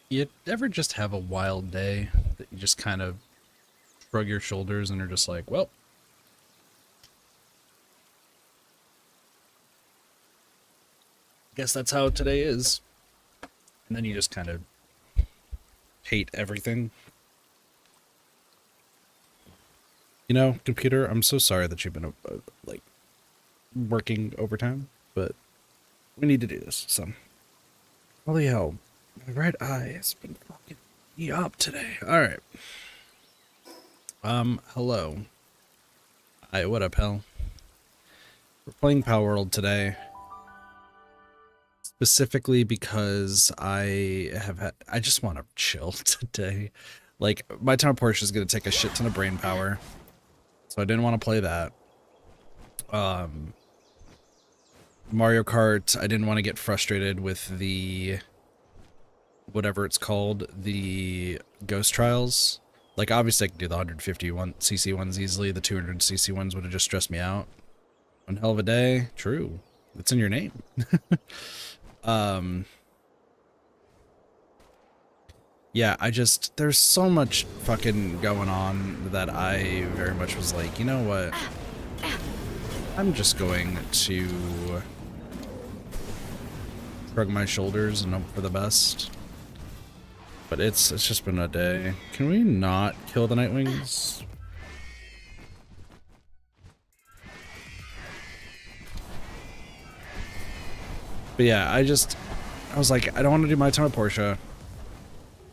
You ever just have a wild day that you just kind of shrug your shoulders and are just like, well, guess that's how today is. And then you just kind of hate everything. You know, computer, I'm so sorry that you've been like working overtime, but we need to do this. So, holy hell, my right eye has been fucking me up today. All right. Hello. Hi, what up, hell? We're playing Palworld today. Specifically because I just want to chill today. Like, my town Porsche is going to take a shit ton of brain power, so I didn't want to play that. Mario Kart, I didn't want to get frustrated with the, whatever it's called, the Ghost Trials. Like, obviously I can do the 150cc ones easily, the 200cc ones would have just stressed me out. One hell of a day, true. It's in your name. Yeah, there's so much fucking going on that I very much was like, you know what? I'm just going to shrug my shoulders and hope for the best. But it's just been a day. Can we not kill the Nightwings? But yeah, I was like, I don't want to do my time at Porsche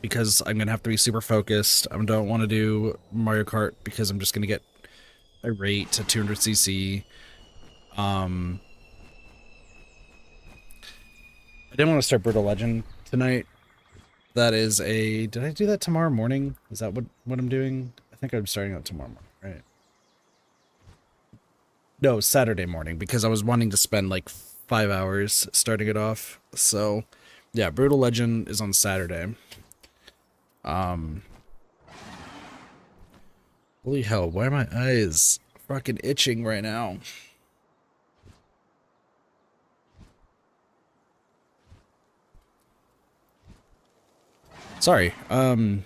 because I'm gonna have to be super focused. I don't want to do Mario Kart because I'm just gonna get irate to 200cc. I didn't want to start Brutal Legend tonight. That is a... Did I do that tomorrow morning? Is that what I'm doing? I think I'm starting out tomorrow morning, right? No, Saturday morning, because I was wanting to spend like 5 hours starting it off. So, yeah, Brutal Legend is on Saturday. Holy hell, why are my eyes fucking itching right now? Sorry, no,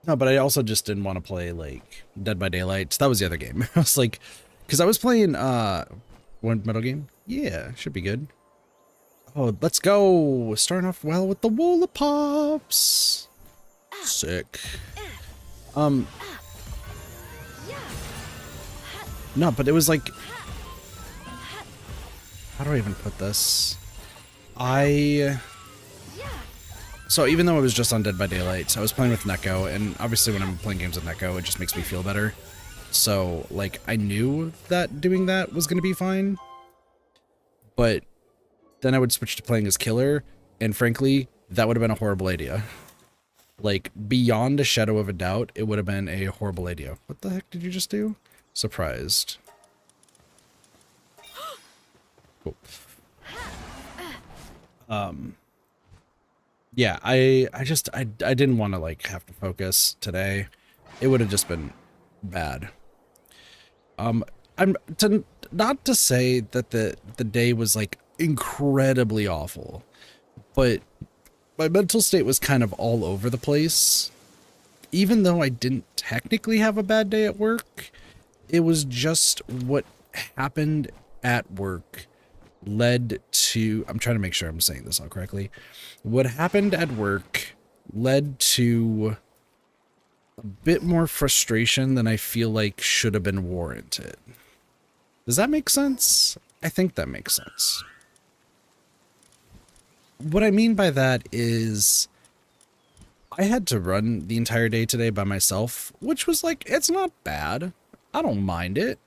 but I also just didn't want to play, like, Dead by Daylight. That was the other game. I was like, because I was playing, one Metal game? Yeah, should be good. Oh, let's go! Starting off well with the Wolopops! Sick. No, but it was like... How do I even put this? So even though it was just on Dead by Daylight, I was playing with Neko, and obviously when I'm playing games with Neko, it just makes me feel better. So, like, I knew that doing that was going to be fine, but then I would switch to playing as Killer, and frankly, that would have been a horrible idea. Like, beyond a shadow of a doubt, it would have been a horrible idea. What the heck did you just do? Surprised. Cool. Yeah, I didn't want to, like, have to focus today. It would have just been bad. Not to say that the day was, like, incredibly awful, but my mental state was kind of all over the place. Even though I didn't technically have a bad day at work, it was just what happened at work led to... I'm trying to make sure I'm saying this all correctly. What happened at work led to a bit more frustration than I feel like should have been warranted. Does that make sense? I think that makes sense. What I mean by that is I had to run the entire day today by myself, which was like, it's not bad. I don't mind it.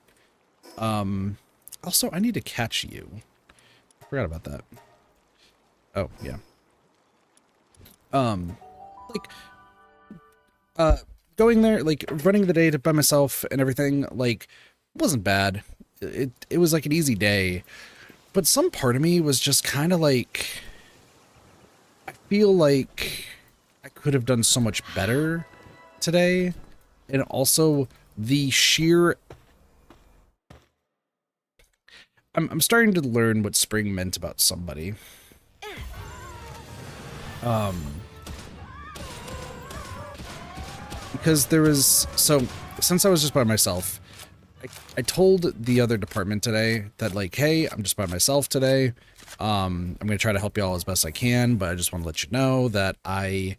Also, I need to catch you. I forgot about that. Oh, yeah. Going there, like, running the day by myself and everything, like, wasn't bad. It was like an easy day. But some part of me was just kind of like, I feel like I could have done so much better today. And also the sheer... I'm starting to learn what spring meant about somebody. Because there was, so since I was just by myself, I told the other department today that like, hey, I'm just by myself today. I'm going to try to help y'all as best I can, but I just want to let you know that I'm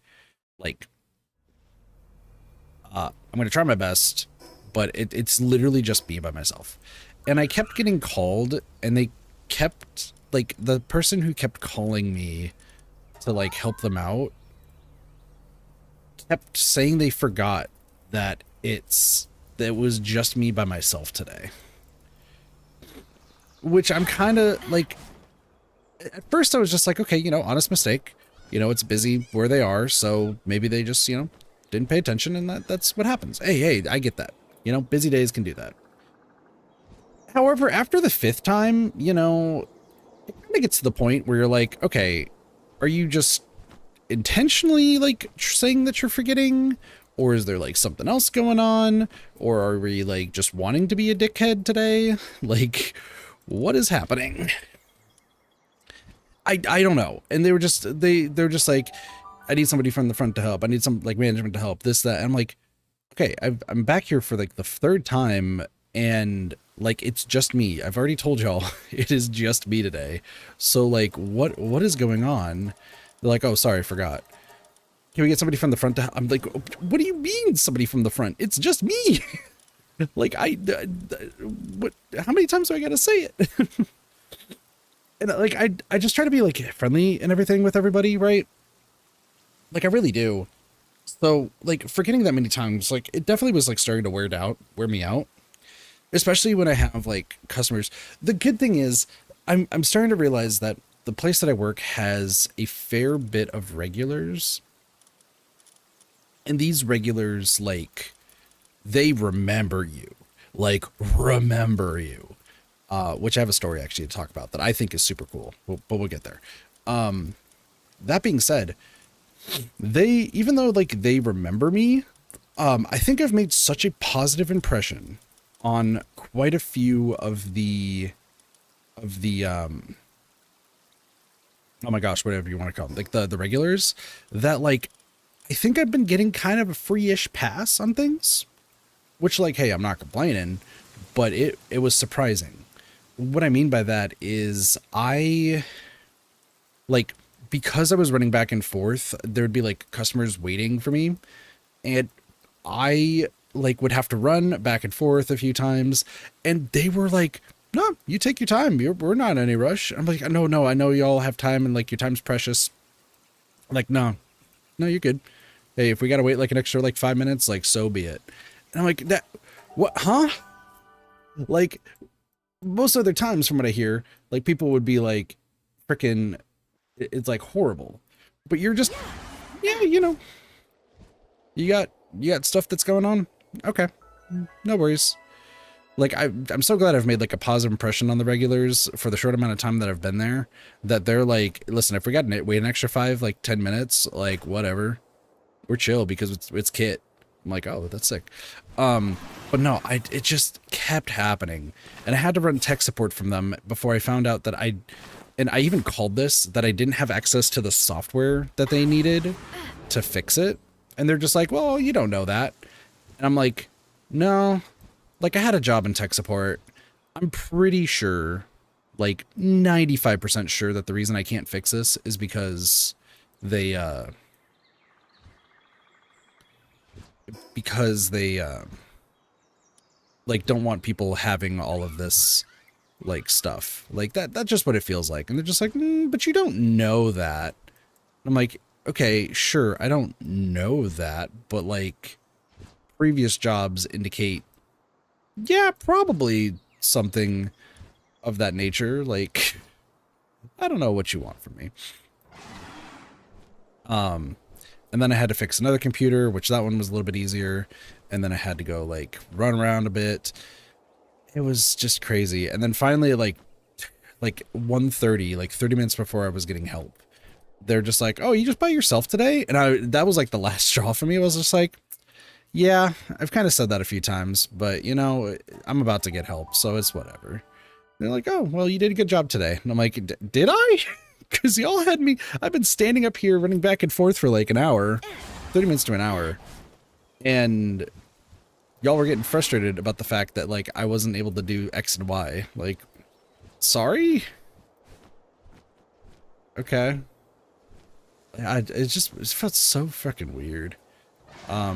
going to try my best, but it's literally just me by myself. And I kept getting called, and they kept, like, the person who kept calling me to, like, help them out kept saying they forgot that it was just me by myself today. Which I'm kind of, like, at first I was just like, okay, you know, honest mistake. You know, it's busy where they are, so maybe they just, you know, didn't pay attention, and that's what happens. Hey, I get that. You know, busy days can do that. However, after the 5th time, you know, it kind of gets to the point where you're like, okay, are you just intentionally, like, saying that you're forgetting? Or is there, like, something else going on? Or are we, like, just wanting to be a dickhead today? Like, what is happening? I don't know. And they were just, they're just like, I need somebody from the front to help. I need some, like, management to help, this, that. And I'm like, okay, I'm back here for, like, the 3rd time, and, like, it's just me. I've already told y'all it is just me today. So, like, what is going on? They're like, oh, sorry, I forgot. Can we get somebody from the front to help? I'm like, what do you mean somebody from the front? It's just me. Like, what, how many times do I gotta say it? And, like, I just try to be, like, friendly and everything with everybody, right? Like, I really do. So, like, forgetting that many times, like, it definitely was, like, starting to wear me out. Especially when I have, like, customers. The good thing is, I'm starting to realize that the place that I work has a fair bit of regulars. And these regulars, like, they remember you. Like, remember you. Which I have a story, actually, to talk about that I think is super cool. But we'll get there. That being said, even though, like, they remember me, I think I've made such a positive impression on quite a few of the oh my gosh, whatever you want to call them, like the regulars, that, like, I think I've been getting kind of a free-ish pass on things, which, like, hey, I'm not complaining, but it was surprising. What I mean by that is because I was running back and forth, there'd be, like, customers waiting for me, and I, like, would have to run back and forth a few times, and they were like, no, you take your time. We're not in any rush. I'm like, no, I know y'all have time, and, like, your time's precious. I'm like, no, you're good. Hey, if we got to wait, like, an extra, like, 5 minutes, like, so be it. And I'm like, what, huh? Like, most other times from what I hear, like, people would be like, freaking, it's, like, horrible. But you're just, yeah, you know, you got stuff that's going on. Okay, no worries. Like, I'm so glad I've made, like, a positive impression on the regulars for the short amount of time that I've been there, that they're like, listen, if we got to wait an extra 10 minutes, like, whatever, we're chill, because it's Kit. I'm like, oh, that's sick. But no, it just kept happening, and I had to run tech support from them before I found out that I even called this, that I didn't have access to the software that they needed to fix it. And they're just like, well, you don't know that. And I'm like, no, like, I had a job in tech support. I'm pretty sure, like 95% sure, that the reason I can't fix this is because they like, don't want people having all of this, like, stuff like that. That's just what it feels like. And they're just like, but you don't know that. I'm like, okay, sure, I don't know that, but, like, previous jobs indicate, yeah, probably something of that nature. Like, I don't know what you want from me. And then I had to fix another computer, which that one was a little bit easier. And then I had to go, like, run around a bit. It was just crazy. And then finally, like 1:30, like 30 minutes before I was getting help, they're just like, oh, you just by yourself today? And that was, like, the last straw for me. I was just like, yeah, I've kind of said that a few times, but, you know, I'm about to get help, so it's whatever. And they're like, oh, well, you did a good job today. And I'm like, did I? Because y'all had me, I've been standing up here running back and forth for like an hour, 30 minutes to an hour. And y'all were getting frustrated about the fact that like I wasn't able to do X and Y. Like, sorry? Okay. It felt so freaking weird. That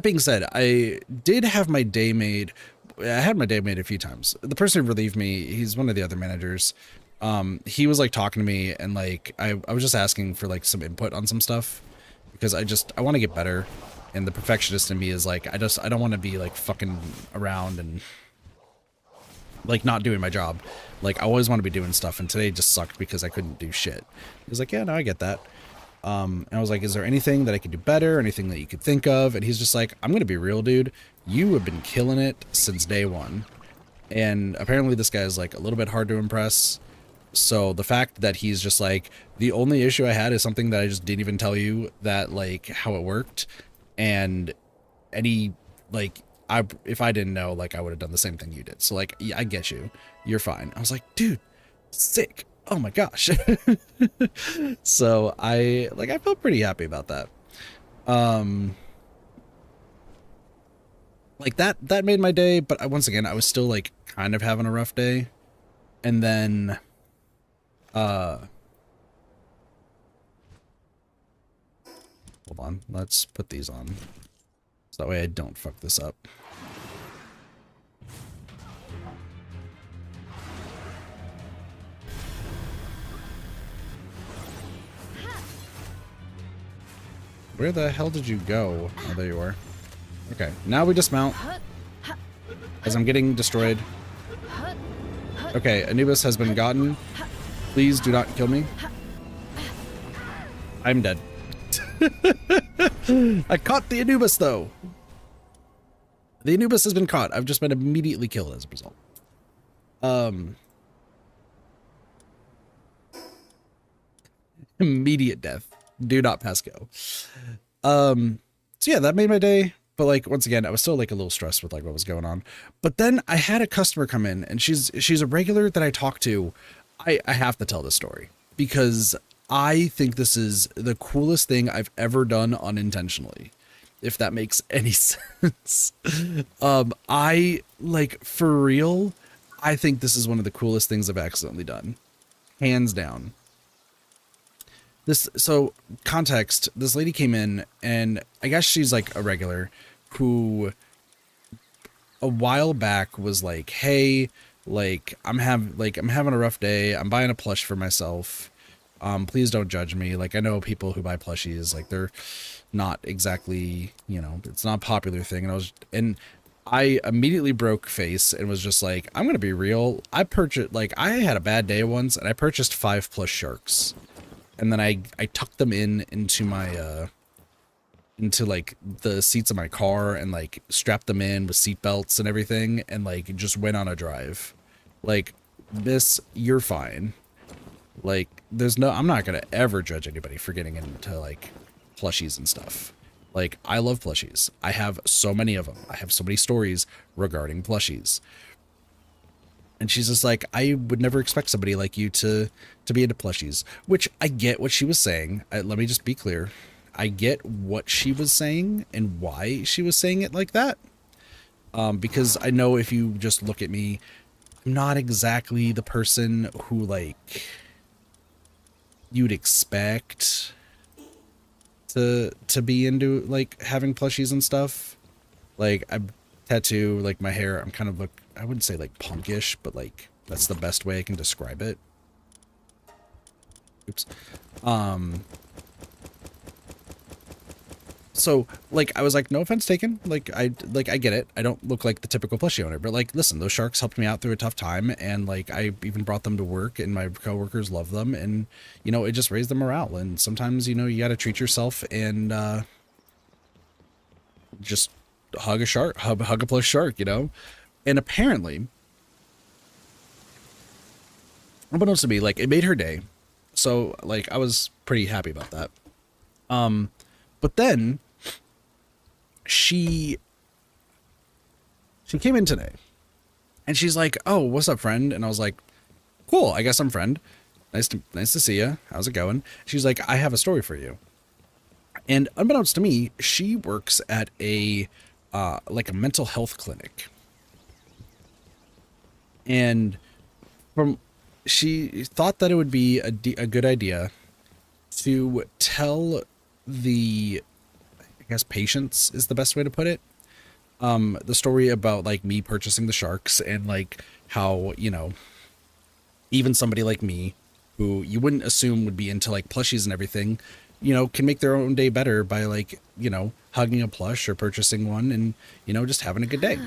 being said, I did have my day made. I had my day made a few times. The person who relieved me, he's one of the other managers. He was like talking to me, and like I was just asking for like some input on some stuff because I want to get better. And the perfectionist in me is like, I don't want to be like fucking around and like not doing my job. Like I always want to be doing stuff, and today just sucked because I couldn't do shit. He was like, yeah, no, I get that. And I was like, is there anything that I could do better? Anything that you could think of? And he's just like, I'm going to be real, dude. You have been killing it since day one. And apparently this guy is like a little bit hard to impress. So the fact that he's just like, the only issue I had is something that I just didn't even tell you that like how it worked. And any like, if I didn't know, like I would have done the same thing you did. So like, yeah, I get you. You're fine. I was like, dude, sick. Oh my gosh. So I felt pretty happy about that. Like that made my day, but once again, I was still like kind of having a rough day. And then, hold on, let's put these on. So that way I don't fuck this up. Where the hell did you go? Oh, there you are. Okay, now we dismount as I'm getting destroyed. Okay, Anubis has been gotten. Please do not kill me. I'm dead. I caught the Anubis, though. The Anubis has been caught. I've just been immediately killed as a result. Immediate death. Do not pass go. So yeah, that made my day. But like, once again, I was still like a little stressed with like what was going on. But then I had a customer come in, and she's a regular that I talk to. I have to tell this story because I think this is the coolest thing I've ever done unintentionally, if that makes any sense. I like, for real, I think this is one of the coolest things I've accidentally done. Hands down. So context, this lady came in, and I guess she's like a regular who a while back was like, hey, like I'm having a rough day. I'm buying a plush for myself. Please don't judge me. Like, I know people who buy plushies, like they're not exactly, you know, it's not a popular thing. And I immediately broke face and was just like, I'm going to be real. I had a bad day once, and I purchased 5 plush sharks. And then I tucked them into my, into like the seats of my car, and like strapped them in with seat belts and everything, and like just went on a drive. Like, miss, you're fine. Like, I'm not gonna ever judge anybody for getting into like plushies and stuff. Like, I love plushies. I have so many of them. I have so many stories regarding plushies. And she's just like, I would never expect somebody like you to be into plushies, which I get what she was saying. Let me just be clear. I get what she was saying and why she was saying it like that. Because I know if you just look at me, I'm not exactly the person who like you'd expect to be into like having plushies and stuff. Like, I tattoo, like my hair, I'm kind of I wouldn't say like punkish, but like that's the best way I can describe it. Oops. So like, I was like, no offense taken. Like I get it. I don't look like the typical plushie owner, but like, listen, those sharks helped me out through a tough time. And like, I even brought them to work, and my coworkers love them. And, you know, it just raised the morale. And sometimes, you know, you got to treat yourself and, just hug a shark, hug a plush shark, you know? And apparently, unbeknownst to me, like, it made her day. So like, I was pretty happy about that. But then she came in today, and she's like, oh, what's up, friend? And I was like, cool, I guess I'm friend. nice to see you. How's it going?" She's like, "I have a story for you." And unbeknownst to me, she works at a like a mental health clinic. And from she thought that it would be a good idea to tell the, I guess, patients is the best way to put it, the story about like me purchasing the sharks and like how, you know, even somebody like me who you wouldn't assume would be into like plushies and everything, you know, can make their own day better by like, you know, hugging a plush or purchasing one and, you know, just having a good day.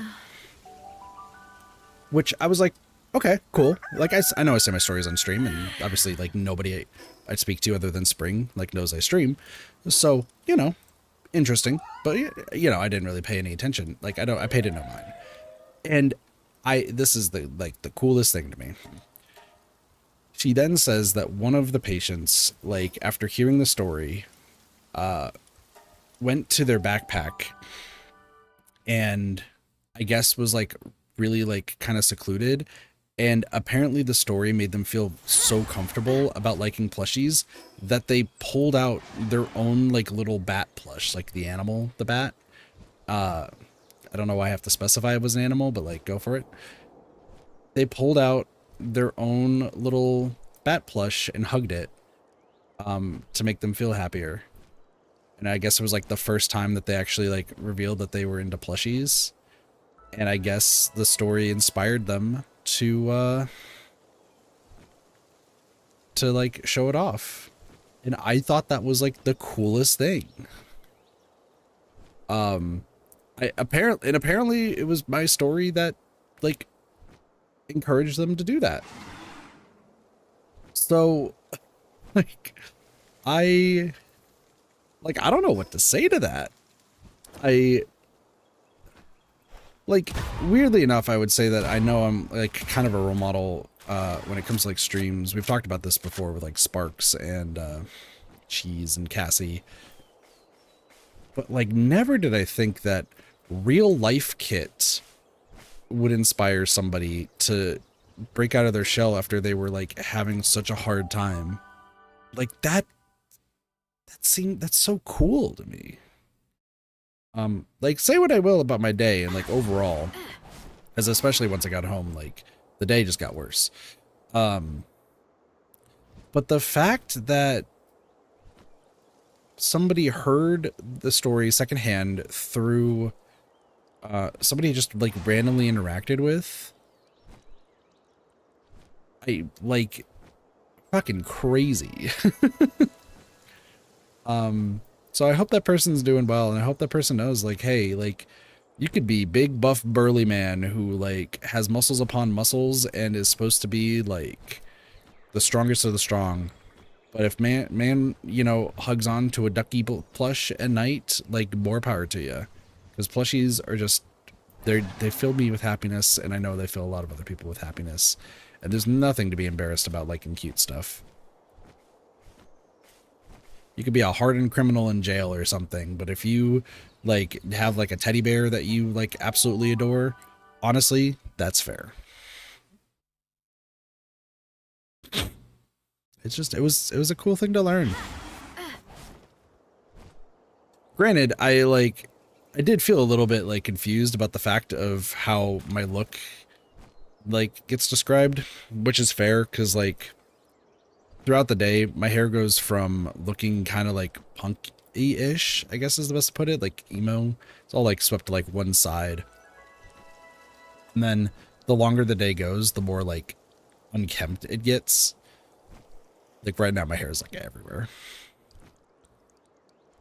Which I was like, okay, cool. Like I know I say my stories on stream, and obviously like nobody I'd speak to other than Spring like knows I stream. So, you know, interesting, but you know, I didn't really pay any attention. Like I paid it no mind. And this is the coolest thing to me. She then says that one of the patients, like after hearing the story, went to their backpack and I guess was like really like kind of secluded, and apparently the story made them feel so comfortable about liking plushies that they pulled out their own like little bat plush, like the animal, the bat. I don't know why I have to specify it was an animal, but like go for it. They pulled out their own little bat plush and hugged it to make them feel happier. And I guess it was like the first time that they actually like revealed that they were into plushies. And I guess the story inspired them to like show it off. And I thought that was like the coolest thing. Apparently it was my story that like encouraged them to do that. So like I don't know what to say to that. Like, weirdly enough, I would say that I know I'm like kind of a role model when it comes to like streams. We've talked about this before with like Sparks and Cheese and Cassie. But like never did I think that real life Kit would inspire somebody to break out of their shell after they were like having such a hard time. Like that's so cool to me. Like say what I will about my day and like overall, as especially once I got home, like the day just got worse. But the fact that somebody heard the story secondhand through somebody just like randomly interacted with, I like fucking crazy. So I hope that person's doing well, and I hope that person knows, like, hey, like, you could be big, buff, burly man who, like, has muscles upon muscles and is supposed to be, like, the strongest of the strong. But if man, you know, hugs on to a ducky plush at night, like, more power to you. Because plushies are just, they fill me with happiness, and I know they fill a lot of other people with happiness. And there's nothing to be embarrassed about liking cute stuff. You could be a hardened criminal in jail or something, but if you like have like a teddy bear that you like absolutely adore, honestly, that's fair. It's just it was a cool thing to learn. Granted, I did feel a little bit like confused about the fact of how my look like gets described, which is fair because like throughout the day, my hair goes from looking kind of like punky-ish, I guess is the best to put it, like emo. It's all like swept to like one side. And then the longer the day goes, the more like unkempt it gets. Like right now, my hair is like everywhere.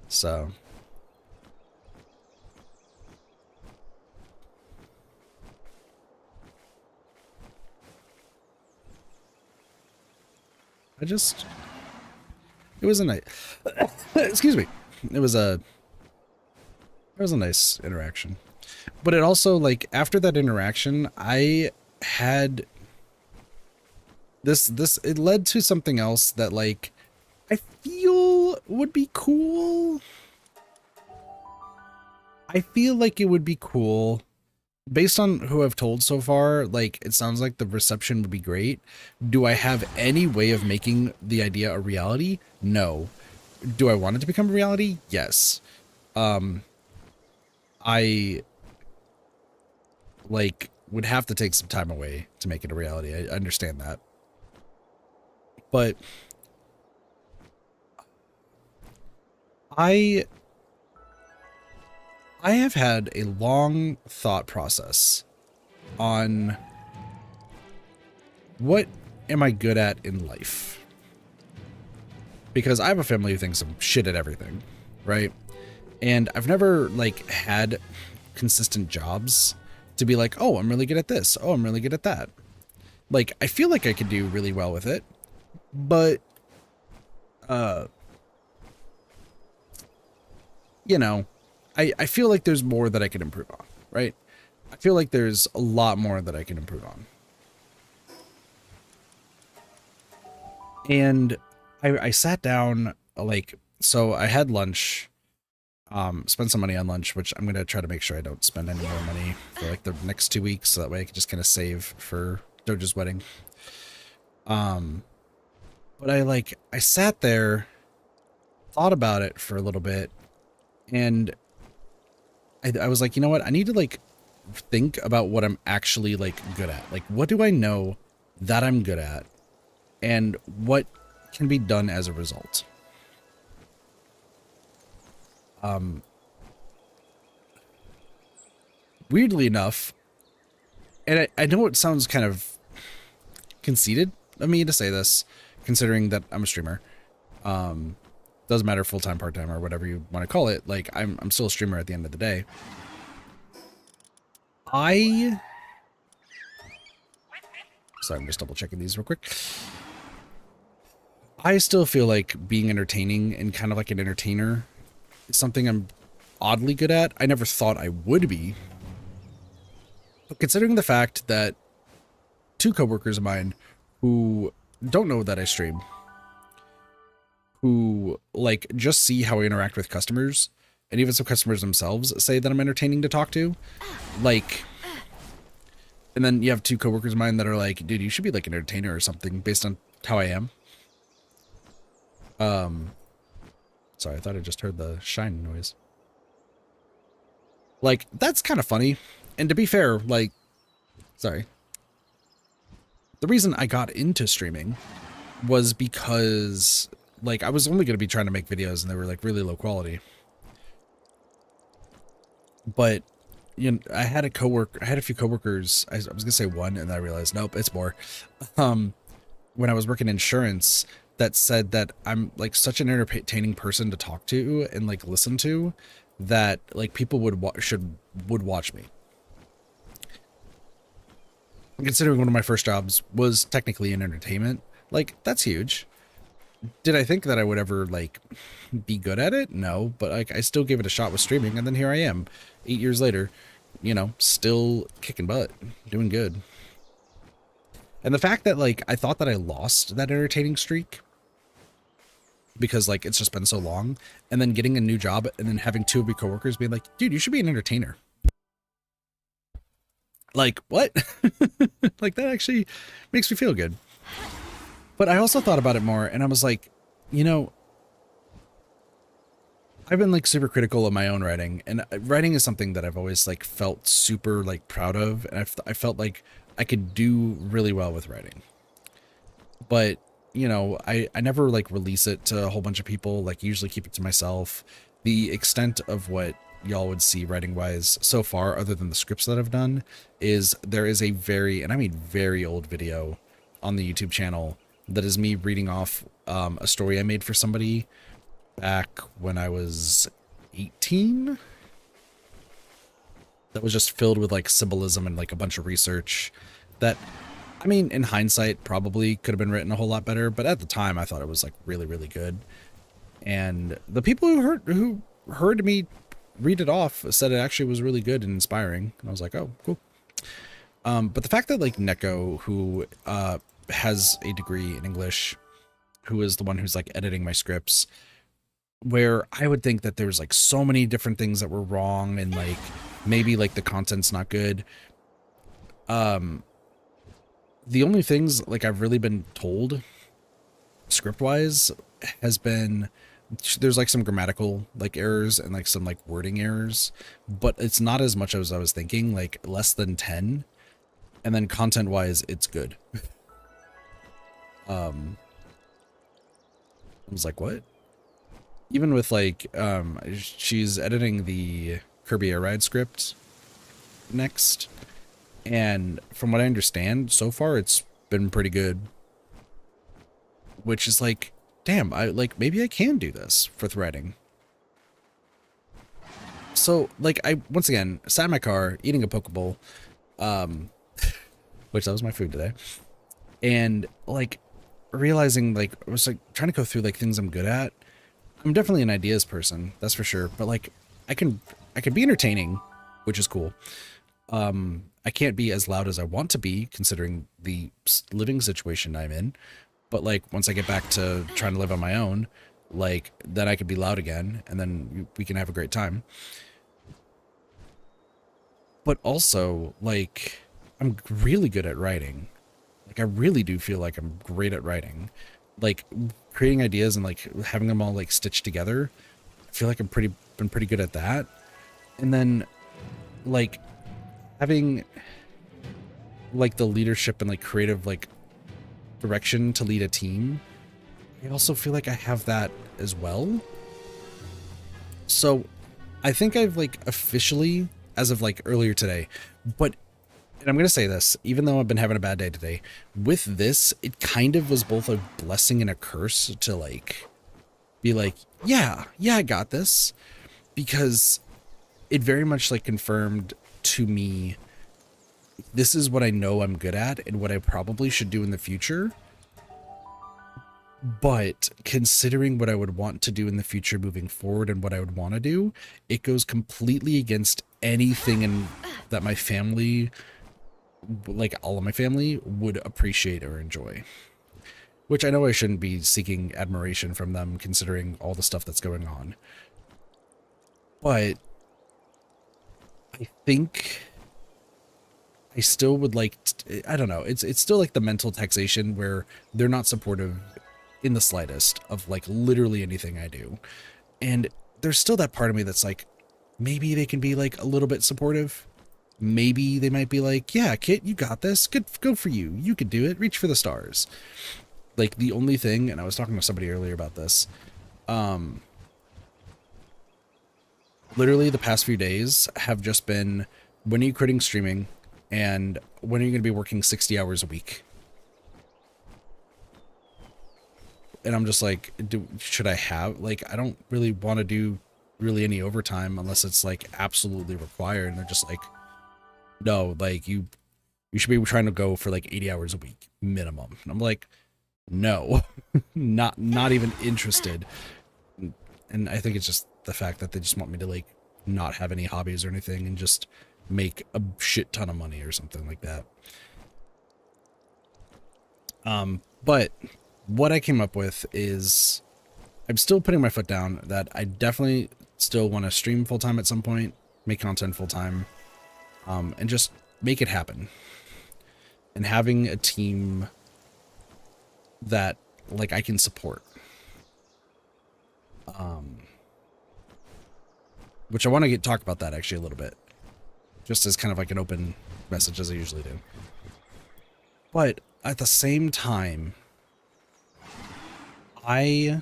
So. It was a nice, excuse me. It was a nice interaction. But it also, like, after that interaction, I had it led to something else that, like, I feel would be cool. I feel like it would be cool based on who I've told so far, like, it sounds like the reception would be great. Do I have any way of making the idea a reality? No. Do I want it to become a reality? Yes. I like would have to take some time away to make it a reality. I understand that. But I I have had a long thought process on what am I good at in life? Because I have a family who thinks I'm shit at everything, right? And I've never like had consistent jobs to be like, oh, I'm really good at this. Oh, I'm really good at that. Like, I feel like I could do really well with it, but, uh, you know, I feel like there's more that I could improve on, right? I feel like there's a lot more that I can improve on. And I sat down, like, so I had lunch, spent some money on lunch, which I'm going to try to make sure I don't spend any more money for like the next 2 weeks. So that way I can just kind of save for Doja's wedding. But I sat there, thought about it for a little bit, and I was like, you know what? I need to like think about what I'm actually like good at. Like, what do I know that I'm good at, and what can be done as a result? Weirdly enough, and I know it sounds kind of conceited of me to say this, considering that I'm a streamer. Doesn't matter full-time, part-time, or whatever you want to call it. Like, I'm still a streamer at the end of the day. Sorry, I'm just double checking these real quick. I still feel like being entertaining and kind of like an entertainer is something I'm oddly good at. I never thought I would be. But considering the fact that two coworkers of mine who don't know that I stream, who like just see how I interact with customers, and even some customers themselves say that I'm entertaining to talk to, like, and then you have two coworkers of mine that are like, dude, you should be like an entertainer or something based on how I am. Sorry, I thought I just heard the shine noise. Like, that's kind of funny. And to be fair, like, sorry. The reason I got into streaming was because, like, I was only going to be trying to make videos and they were, like, really low quality. But, you know, I had a few coworkers, I was going to say one, and then I realized, nope, it's more. When I was working insurance, that said that I'm, like, such an entertaining person to talk to and, like, listen to, that, like, people would watch me. Considering one of my first jobs was technically in entertainment, like, that's huge. Did I think that I would ever, like, be good at it? No, but, like, I still gave it a shot with streaming, and then here I am, 8 years later, you know, still kicking butt, doing good. And the fact that, like, I thought that I lost that entertaining streak because, like, it's just been so long, and then getting a new job and then having two of your coworkers being like, dude, you should be an entertainer. Like, what? Like, that actually makes me feel good. But I also thought about it more, and I was like, you know, I've been, like, super critical of my own writing, and writing is something that I've always, like, felt super, like, proud of, and I felt like I could do really well with writing. But, you know, I never, like, release it to a whole bunch of people, like, usually keep it to myself. The extent of what y'all would see writing wise so far, other than the scripts that I've done, is there is a very, and I mean very old video on the YouTube channel that is me reading off a story I made for somebody back when I was 18. That was just filled with, like, symbolism and, like, a bunch of research that, I mean, in hindsight, probably could have been written a whole lot better, but at the time I thought it was, like, really, really good. And the people who heard me read it off said it actually was really good and inspiring. And I was like, oh, cool. But the fact that, like, Neko, who has a degree in English, who is the one who's, like, editing my scripts, where I would think that there was, like, so many different things that were wrong and, like, maybe like the content's not good. The only things like I've really been told script wise has been there's like some grammatical like errors and like some like wording errors, but it's not as much as I was thinking, like less than 10. And then content wise, it's good. I was like, what? Even with like, she's editing the Kirby Air Ride script next. And from what I understand, so far it's been pretty good. Which is like, damn, maybe I can do this for threading. So like I once again sat in my car eating a Poke Bowl, which that was my food today, and like realizing like I was like trying to go through like things I'm good at. I'm definitely an ideas person, that's for sure. But like I can be entertaining, which is cool. I can't be as loud as I want to be considering the living situation I'm in. But like once I get back to trying to live on my own, like then I could be loud again, and then we can have a great time. But also like I'm really good at writing. Like I really do feel like I'm great at writing. Like creating ideas and like having them all like stitched together. I feel like been pretty good at that. And then like having like the leadership and like creative like direction to lead a team, I also feel like I have that as well. So I think I've like officially, as of like earlier today, but and I'm going to say this, even though I've been having a bad day today, with this, it kind of was both a blessing and a curse to like be like, yeah, I got this, because it very much like confirmed to me, this is what I know I'm good at and what I probably should do in the future. But considering what I would want to do in the future moving forward and what I would want to do, it goes completely against anything that my family, like all of my family, would appreciate or enjoy. Which I know I shouldn't be seeking admiration from them considering all the stuff that's going on. But I think I still would like, I don't know, it's still like the mental taxation where they're not supportive in the slightest of like literally anything I do. And there's still that part of me that's like, maybe they can be like a little bit supportive. Maybe they might be like, yeah, Kit, you got this. Good, go for you. You could do it. Reach for the stars. Like the only thing, and I was talking to somebody earlier about this, literally the past few days have just been, when are you quitting streaming and when are you going to be working 60 hours a week? And I'm just like, should I have, like, I don't really want to do really any overtime unless it's like absolutely required. And they're just like, no, like you should be trying to go for like 80 hours a week minimum. And I'm like, no, not even interested. And I think it's just the fact that they just want me to like not have any hobbies or anything and just make a shit ton of money or something like that. But what I came up with is I'm still putting my foot down that I definitely still want to stream full-time at some point, make content full-time, and just make it happen. And having a team that like I can support. Which I want to talk about that actually a little bit, just as kind of like an open message as I usually do. But at the same time, I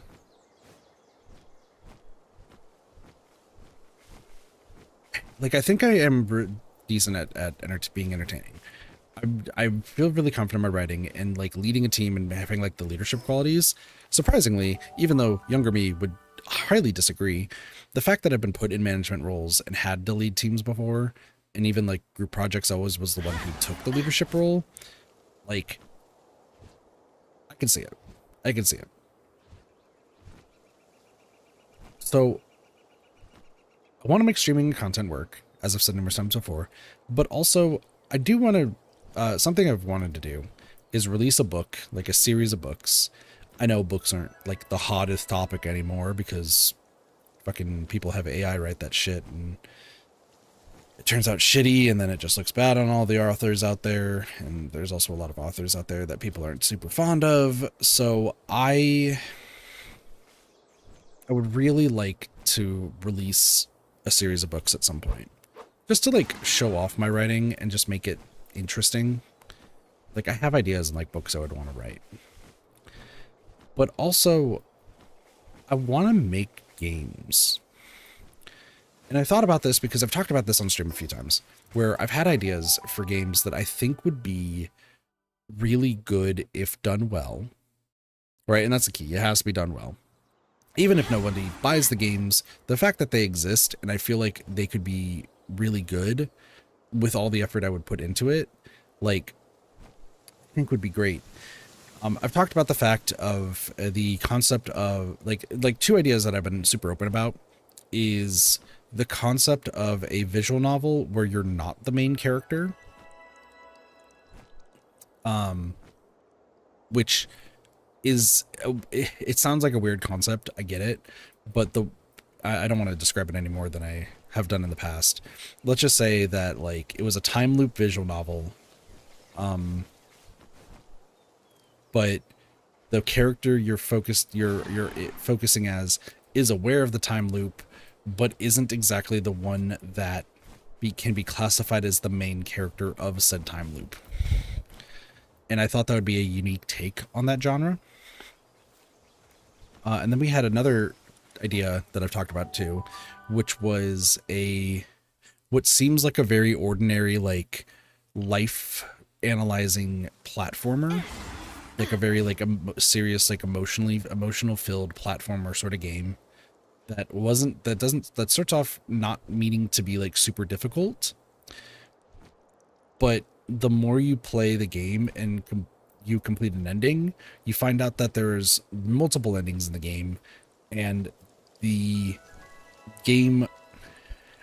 think I am decent at being entertaining. I feel really confident in my writing and like leading a team and having like the leadership qualities. Surprisingly, even though younger me would highly disagree, the fact that I've been put in management roles and had to lead teams before, and even like group projects, I always was the one who took the leadership role. Like, I can see it. I can see it. So I want to make streaming content work, as I've said numerous times before, but also I do want to, something I've wanted to do is release a book, like a series of books. I know books aren't like the hottest topic anymore because fucking people have AI write that shit, and it turns out shitty, and then it just looks bad on all the authors out there. And there's also a lot of authors out there that people aren't super fond of. So I would really like to release a series of books at some point, just to like show off my writing and just make it interesting. Like I have ideas and like books I would want to write, but also I want to make games. And I thought about this because I've talked about this on stream a few times, where I've had ideas for games that I think would be really good if done well, right? And that's the key. It has to be done well. Even if nobody buys the games, the fact that they exist and I feel like they could be really good with all the effort I would put into it, like, I think would be great. I've talked about the fact of the concept of like two ideas that I've been super open about is the concept of a visual novel where you're not the main character, which is, it sounds like a weird concept. I get it, but I don't want to describe it any more than I have done in the past. Let's just say that like it was a time loop visual novel, but the character you're focusing as is aware of the time loop, but isn't exactly the one that can be classified as the main character of said time loop. And I thought that would be a unique take on that genre. And then we had another idea that I've talked about too, which was what seems like a very ordinary, like life analyzing platformer, like a very like a serious, like emotional filled platformer sort of game that starts off not meaning to be like super difficult, but the more you play the game and you complete an ending, you find out that there's multiple endings in the game, and the game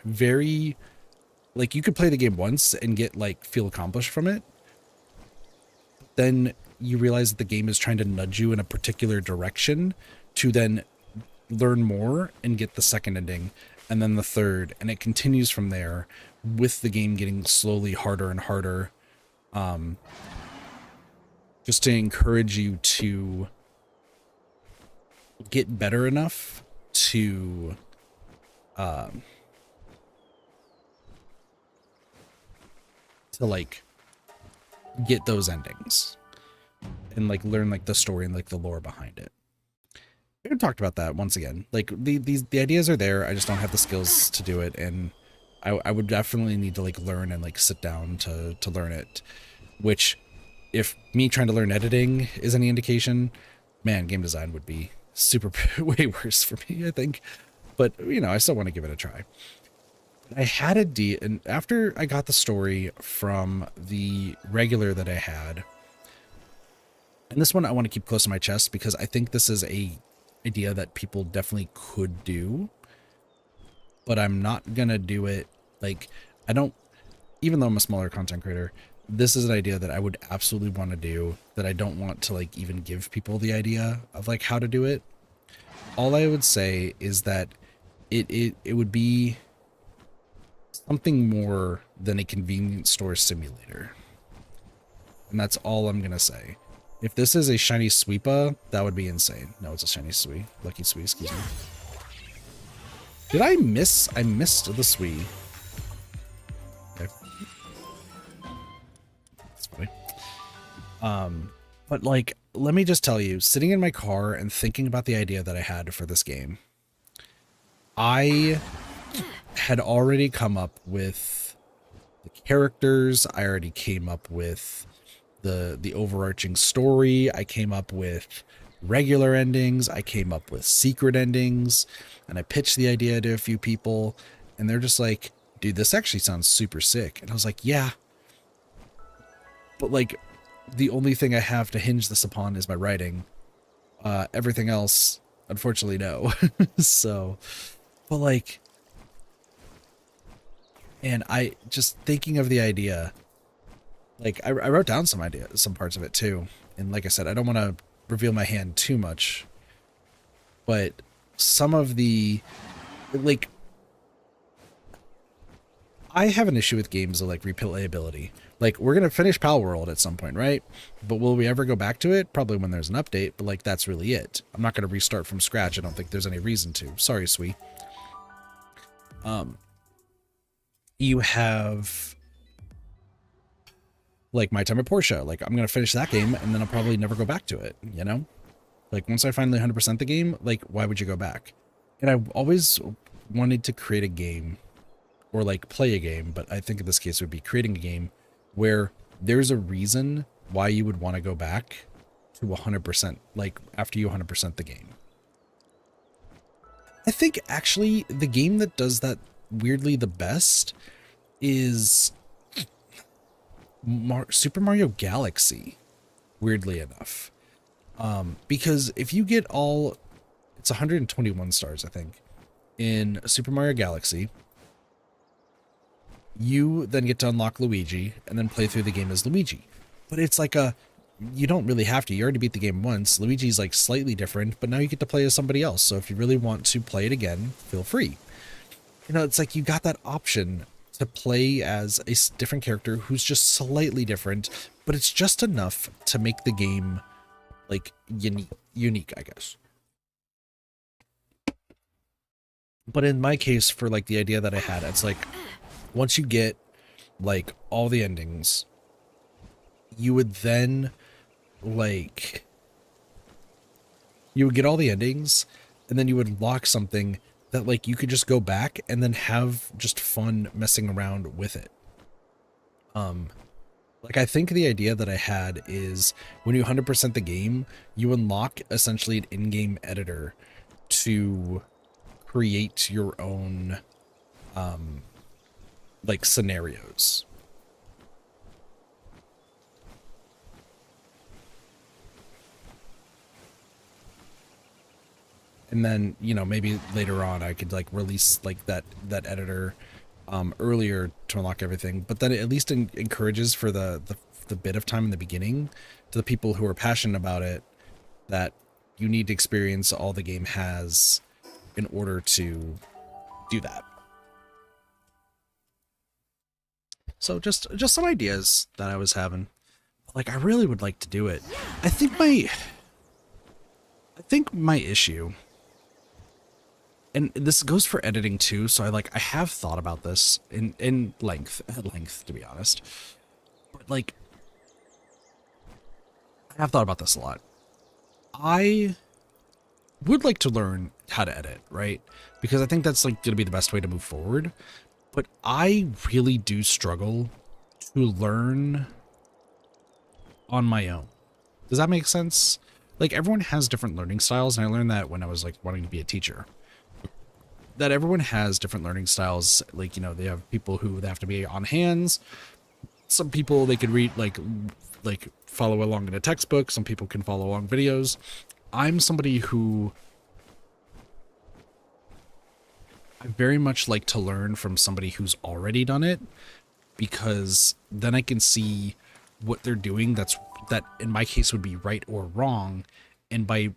very, like, you could play the game once and get like feel accomplished from it. Then you realize that the game is trying to nudge you in a particular direction to then learn more and get the second ending and then the third, and it continues from there with the game getting slowly harder and harder, just to encourage you to get better enough to like get those endings and like learn like the story and like the lore behind it. We haven't talked about that once again. Like the ideas are there. I just don't have the skills to do it, and I would definitely need to like learn and like sit down to learn it. Which, if me trying to learn editing is any indication, man, game design would be super way worse for me, I think. But you know, I still want to give it a try. I had and after I got the story from the regular that I had, and this one I want to keep close to my chest because I think this is a idea that people definitely could do, but I'm not gonna do it. Like, I don't, even though I'm a smaller content creator, this is an idea that I would absolutely want to do, that I don't want to like even give people the idea of like how to do it. All I would say is that it would be something more than a convenience store simulator. And that's all I'm gonna say. If this is a shiny sweepa, that would be insane. No, it's a shiny Sui. Lucky Sui, excuse me. Did I miss? I missed the Sui. Okay. That's funny. But like, let me just tell you, sitting in my car and thinking about the idea that I had for this game, I had already come up with the characters. I already came up with the overarching story. I came up with regular endings. I came up with secret endings, and I pitched the idea to a few people, and they're just like, dude, this actually sounds super sick. And I was like, yeah, but like, the only thing I have to hinge this upon is my writing. Everything else, unfortunately, no. So, but like, and I just thinking of the idea, like I wrote down some parts of it too. And like I said, I don't want to reveal my hand too much, but some of the, like, I have an issue with games of like replayability. Like we're gonna finish Palworld at some point, right? But will we ever go back to it? Probably when there's an update, but like that's really it. I'm not gonna restart from scratch. I don't think there's any reason to. Sorry, sweet. You have like My Time at Portia. Like I'm gonna finish that game and then I'll probably never go back to it, you know? Like once I finally 100% the game, like why would you go back? And I've always wanted to create a game or like play a game, but I think in this case it would be creating a game where there's a reason why you would want to go back to 100%, like after you 100% the game. I think actually the game that does that weirdly the best is Super Mario Galaxy, weirdly enough. Because if you get all, it's 121 stars, I think, in Super Mario Galaxy, you then get to unlock Luigi and then play through the game as Luigi. But it's like you don't really have to. You already beat the game once. Luigi's like slightly different, but now you get to play as somebody else. So if you really want to play it again, feel free. You know, it's like you got that option to play as a different character who's just slightly different, but it's just enough to make the game like unique, I guess. But in my case, for like the idea that I had, it's like once you get like all the endings, you would then like you would get all the endings and then you would lock something that like you could just go back and then have just fun messing around with it. Like I think the idea that I had is when you 100% the game, you unlock essentially an in-game editor to create your own like scenarios. And then, you know, maybe later on I could like release like that editor earlier to unlock everything, but then it at least encourages for the bit of time in the beginning to the people who are passionate about it that you need to experience all the game has in order to do that. So just some ideas that I was having. Like I really would like to do it. I think my issue, and this goes for editing too, so I have thought about this in length, at length, to be honest. But like I have thought about this a lot. I would like to learn how to edit, right? Because I think that's like going to be the best way to move forward. But I really do struggle to learn on my own. Does that make sense? Like everyone has different learning styles, and I learned that when I was like wanting to be a teacher. That everyone has different learning styles. Like, you know, they have people who they have to be on hands. Some people they could read like follow along in a textbook. Some people can follow along videos. I'm somebody who I very much like to learn from somebody who's already done it, because then I can see what they're doing that in my case would be right or wrong. And by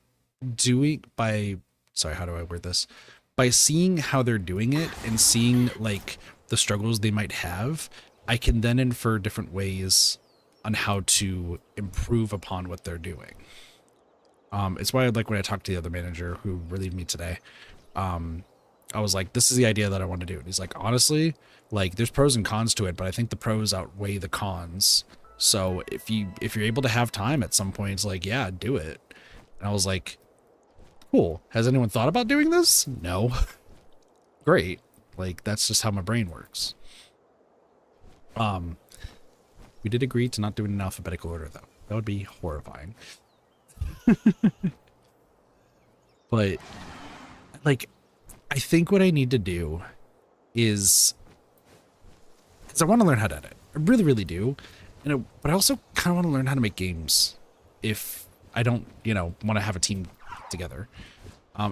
sorry, how do I word this? By seeing how they're doing it and seeing like the struggles they might have, I can then infer different ways on how to improve upon what they're doing. It's why I'd like when I talked to the other manager who relieved me today. I was like, this is the idea that I want to do. And he's like, honestly, like there's pros and cons to it, but I think the pros outweigh the cons. So if you're able to have time at some point, it's like, yeah, do it. And I was like, cool. Has anyone thought about doing this? No. Great. Like that's just how my brain works. We did agree to not do it in alphabetical order though. That would be horrifying. But like I think what I need to do is, because I want to learn how to edit. I really, really do. But I also kind of want to learn how to make games if I don't, you know, want to have a team together.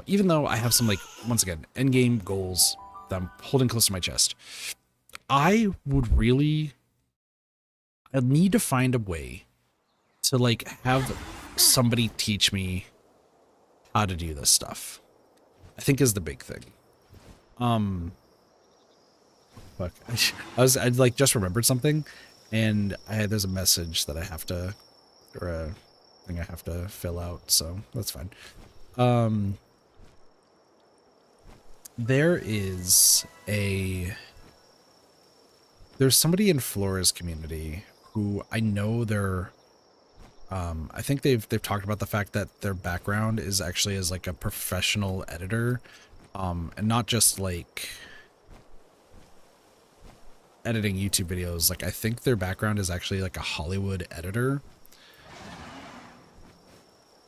Even though I have some, like, once again, end game goals that I'm holding close to my chest. I need to find a way to, like, have somebody teach me how to do this stuff. I think is the big thing. fuck. I like just remembered something, and there's a message that I have to, or a thing I have to fill out, so that's fine. There is there's somebody in Flora's community who I know I think they've talked about the fact that their background is actually as like a professional editor, and not just like editing YouTube videos. Like I think their background is actually like a Hollywood editor.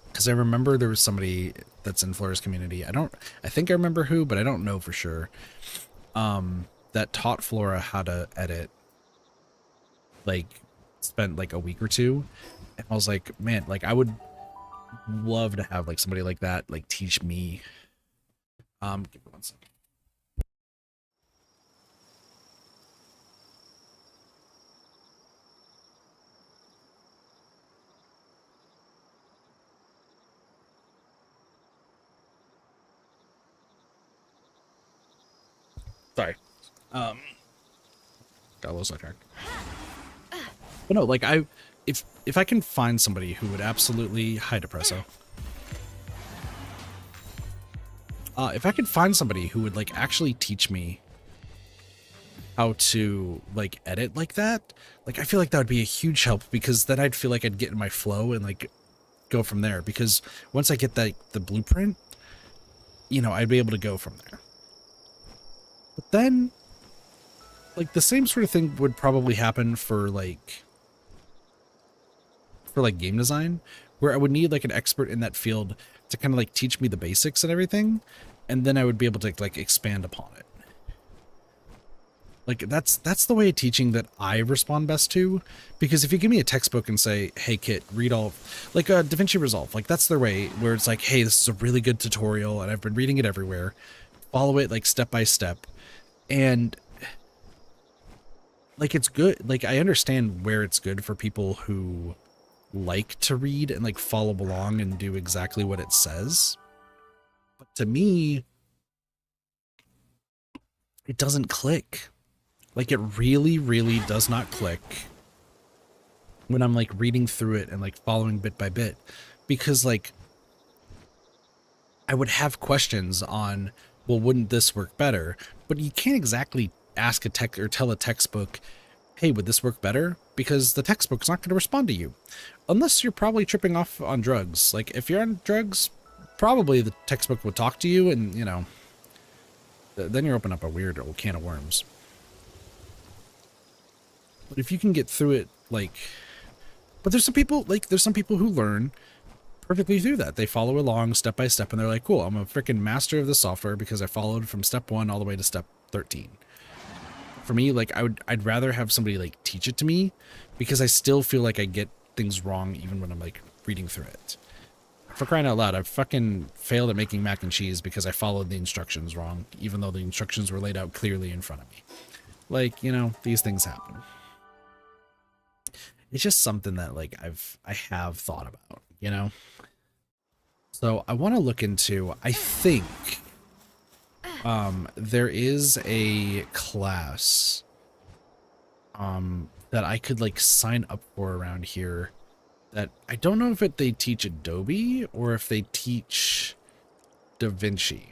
Because I remember there was somebody that's in Flora's community. I think I remember who, but I don't know for sure. That taught Flora how to edit. Like, spent like a week or two. And I was like, man, like I would love to have like somebody like that, like teach me. Give me one second. Sorry. Got a little sidetracked. But no, like if I can find somebody who would absolutely hi Depresso. If I could find somebody who would like actually teach me how to like edit like that, like I feel like that would be a huge help, because then I'd feel like I'd get in my flow and like go from there. Because once I get the blueprint, you know, I'd be able to go from there. But then, like the same sort of thing would probably happen for like game design, where I would need like an expert in that field to kind of like teach me the basics and everything, and then I would be able to like expand upon it. Like that's the way of teaching that I respond best to, because if you give me a textbook and say, hey Kit, read all, like DaVinci Resolve, like that's their way, where it's like, hey, this is a really good tutorial and I've been reading it everywhere, follow it like step by step, and like it's good. Like I understand where it's good for people who like to read and like follow along and do exactly what it says, but to me it doesn't click. Like it really does not click when I'm like reading through it and like following bit by bit, because like I would have questions on, well, wouldn't this work better? But you can't exactly ask a tech or tell a textbook, hey, would this work better? Because the textbook's not going to respond to you, unless you're probably tripping off on drugs. Like if you're on drugs, probably the textbook would talk to you, and you know, then you're opening up a weird old can of worms. But if you can get through it, like, but there's some people who learn perfectly through that. They follow along step by step and they're like, cool, I'm a freaking master of the software because I followed from step 1 all the way to step 13. For me, like I'd rather have somebody like teach it to me, because I still feel like I get things wrong even when I'm like reading through it. For crying out loud, I've fucking failed at making mac and cheese because I followed the instructions wrong, even though the instructions were laid out clearly in front of me. Like, you know, these things happen. It's just something that like I have thought about, you know? So I want to look into, I think there is a class that I could like sign up for around here, that I don't know if they teach Adobe or if they teach DaVinci.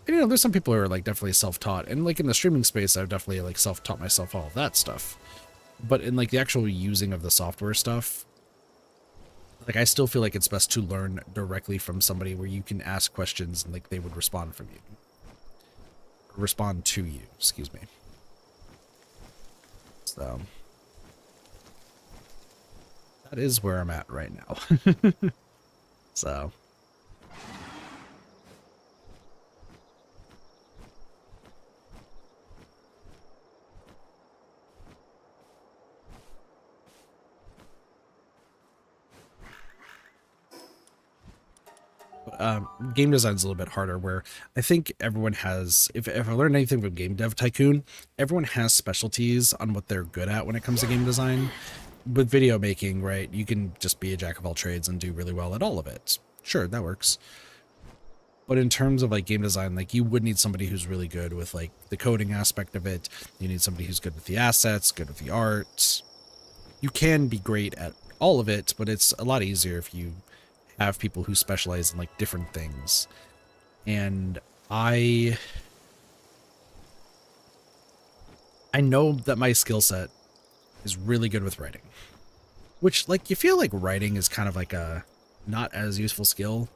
And, you know, there's some people who are like definitely self-taught, and like in the streaming space, I've definitely like self-taught myself all of that stuff. But in like the actual using of the software stuff, like I still feel like it's best to learn directly from somebody where you can ask questions and like they would respond from you. Respond to you, excuse me. So that is where I'm at right now. So game design's a little bit harder, where I think everyone has, if I learned anything from Game Dev Tycoon, everyone has specialties on what they're good at when it comes to game design. With video making, right, you can just be a jack of all trades and do really well at all of it. Sure, that works. But in terms of like game design, like you would need somebody who's really good with like the coding aspect of it. You need somebody who's good with the assets, good with the art. You can be great at all of it, but it's a lot easier if you have people who specialize in like different things. And I know that my skill set is really good with writing, which like you feel like writing is kind of like a not as useful skill.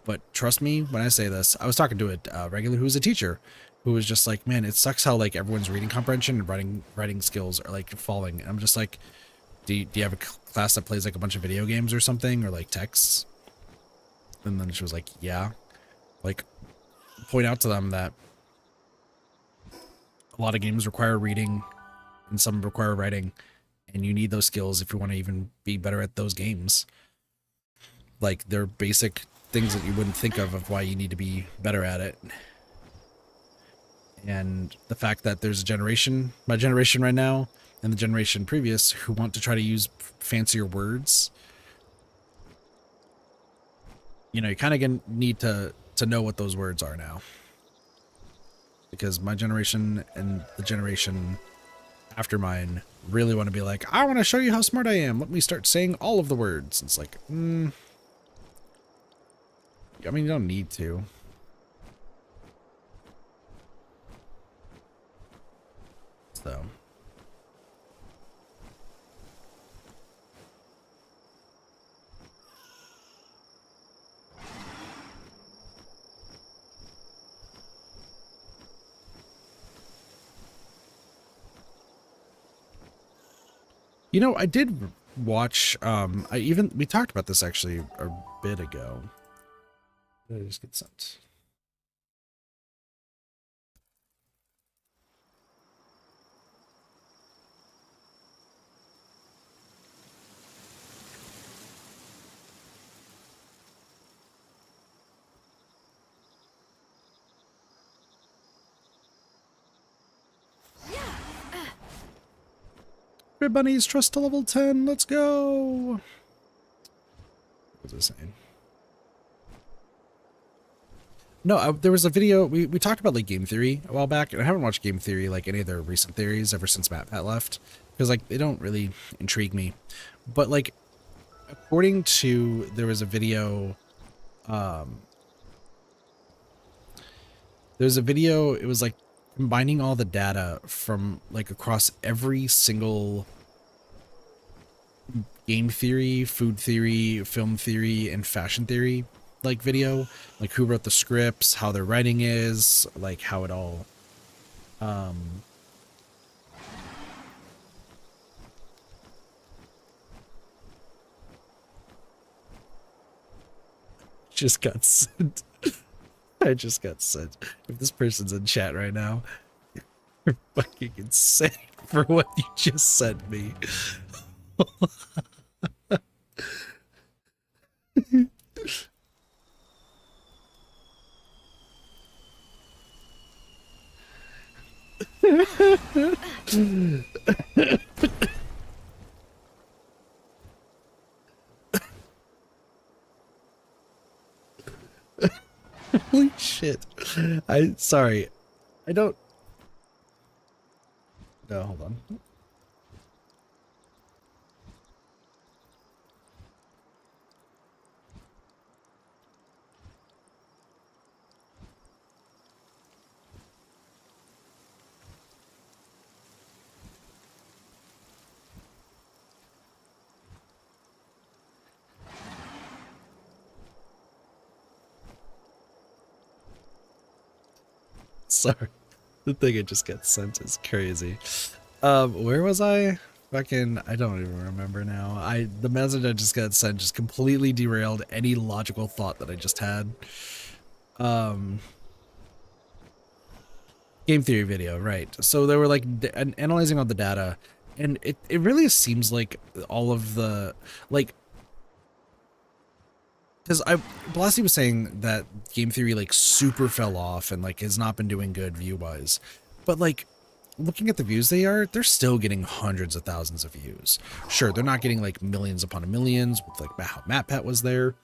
But trust me when I say this, I was talking to a regular who was a teacher who was just like, man, it sucks how like everyone's reading comprehension and writing skills are like falling. And I'm just like, do you have a class that plays like a bunch of video games or something, or like texts? And then she was like, yeah. Like, point out to them that a lot of games require reading and some require writing, and you need those skills if you want to even be better at those games. Like, they're basic things that you wouldn't think of why you need to be better at it. And the fact that there's a generation, my generation right now, and the generation previous, who want to try to use fancier words, you know, you kind of need to know what those words are now. Because my generation and the generation after mine really want to be like, I want to show you how smart I am. Let me start saying all of the words. It's like, I mean, you don't need to. So. You know, I did watch, we talked about this actually a bit ago. Did I just get sent? Red Bunnies, trust to level 10, let's go! What was I saying? No, there was a video, we talked about like game theory a while back, and I haven't watched game theory, like any of their recent theories ever since Pat left, because like they don't really intrigue me. But like, according to, there was a video, it was like combining all the data from like across every single game theory, food theory, film theory, and fashion theory like video, like who wrote the scripts, how their writing is, like how it all just got sent. I just got sent. If this person's in chat right now, you're fucking insane for what you just sent me. Holy shit. Sorry. I don't. No, hold on. Sorry. The thing I just got sent is crazy. Where was I? Fucking, I don't even remember now. The message I just got sent just completely derailed any logical thought that I just had. Game theory video, right. So they were like analyzing all the data, and it really seems like all of the, like, because Blasty was saying that game theory like super fell off and like has not been doing good view-wise, but like looking at the views they're still getting hundreds of thousands of views. Sure, they're not getting like millions upon millions with like how MatPat was there,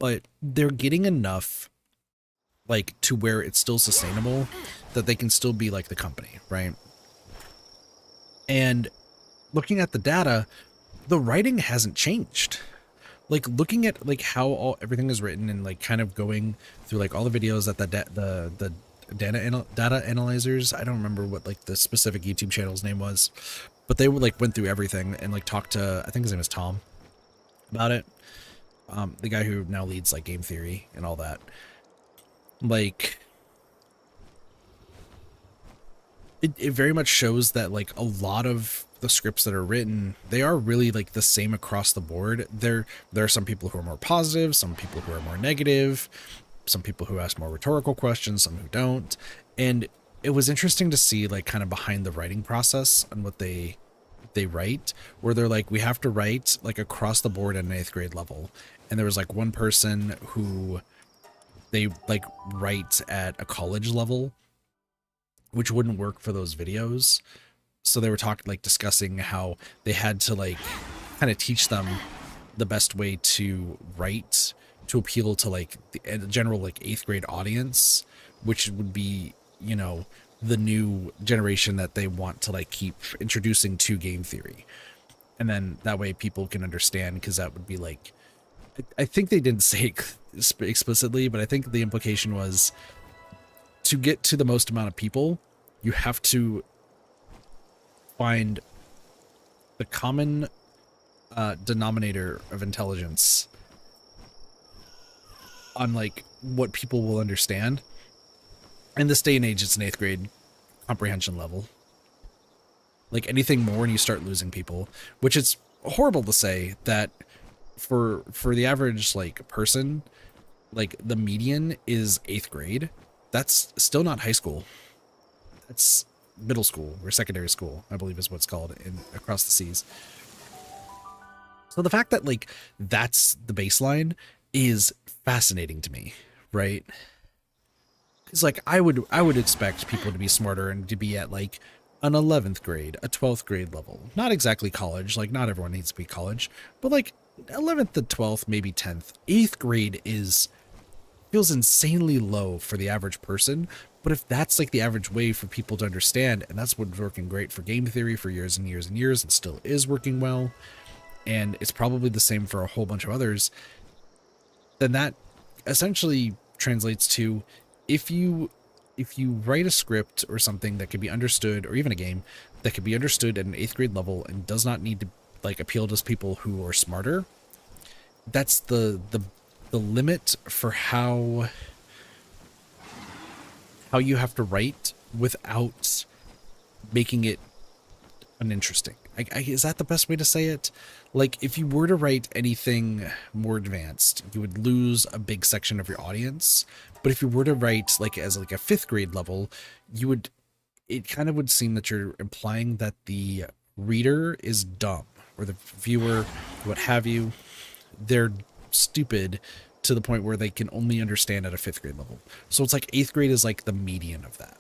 but they're getting enough like to where it's still sustainable, that they can still be like the company, right? And looking at the data, the writing hasn't changed. Like looking at like how everything is written, and like kind of going through like all the videos that the data analyzers, I don't remember what like the specific YouTube channel's name was, but they would like went through everything and like talked to, I think his name is Tom, about it. The guy who now leads like game theory and all that. Like it very much shows that like a lot of the scripts that are written, they are really like the same across the board. There are some people who are more positive, some people who are more negative, some people who ask more rhetorical questions, some who don't. And it was interesting to see like kind of behind the writing process and what they write, where they're like, we have to write like across the board at an 8th grade level. And there was like one person who they like write at a college level, which wouldn't work for those videos. So they were discussing how they had to like kind of teach them the best way to write to appeal to like the general like 8th grade audience, which would be, you know, the new generation that they want to like keep introducing to game theory. And then that way people can understand, because that would be like, I think they didn't say it explicitly, but I think the implication was to get to the most amount of people, you have to find the common denominator of intelligence on like what people will understand. In this day and age, it's an 8th grade comprehension level. Like anything more and you start losing people, which is horrible to say that for the average like person, like the median is 8th grade. That's still not high school. That's middle school or secondary school, I believe is what's called in across the seas. So the fact that like that's the baseline is fascinating to me, right? It's like I would expect people to be smarter and to be at like an 11th grade, a 12th grade level. Not exactly college, like not everyone needs to be college, but like 11th to 12th, maybe 10th. 8th grade feels insanely low for the average person. But if that's like the average way for people to understand, and that's what's working great for game theory for years and years and years, and still is working well, and it's probably the same for a whole bunch of others, then that essentially translates to if you write a script or something that can be understood, or even a game that can be understood at an 8th grade level and does not need to like appeal to people who are smarter, that's the limit for how you have to write without making it uninteresting. Is that the best way to say it? Like if you were to write anything more advanced, you would lose a big section of your audience. But if you were to write like as like a 5th grade level, it kind of would seem that you're implying that the reader is dumb, or the viewer, what have you, they're stupid to the point where they can only understand at a 5th grade level. So it's like 8th grade is like the median of that.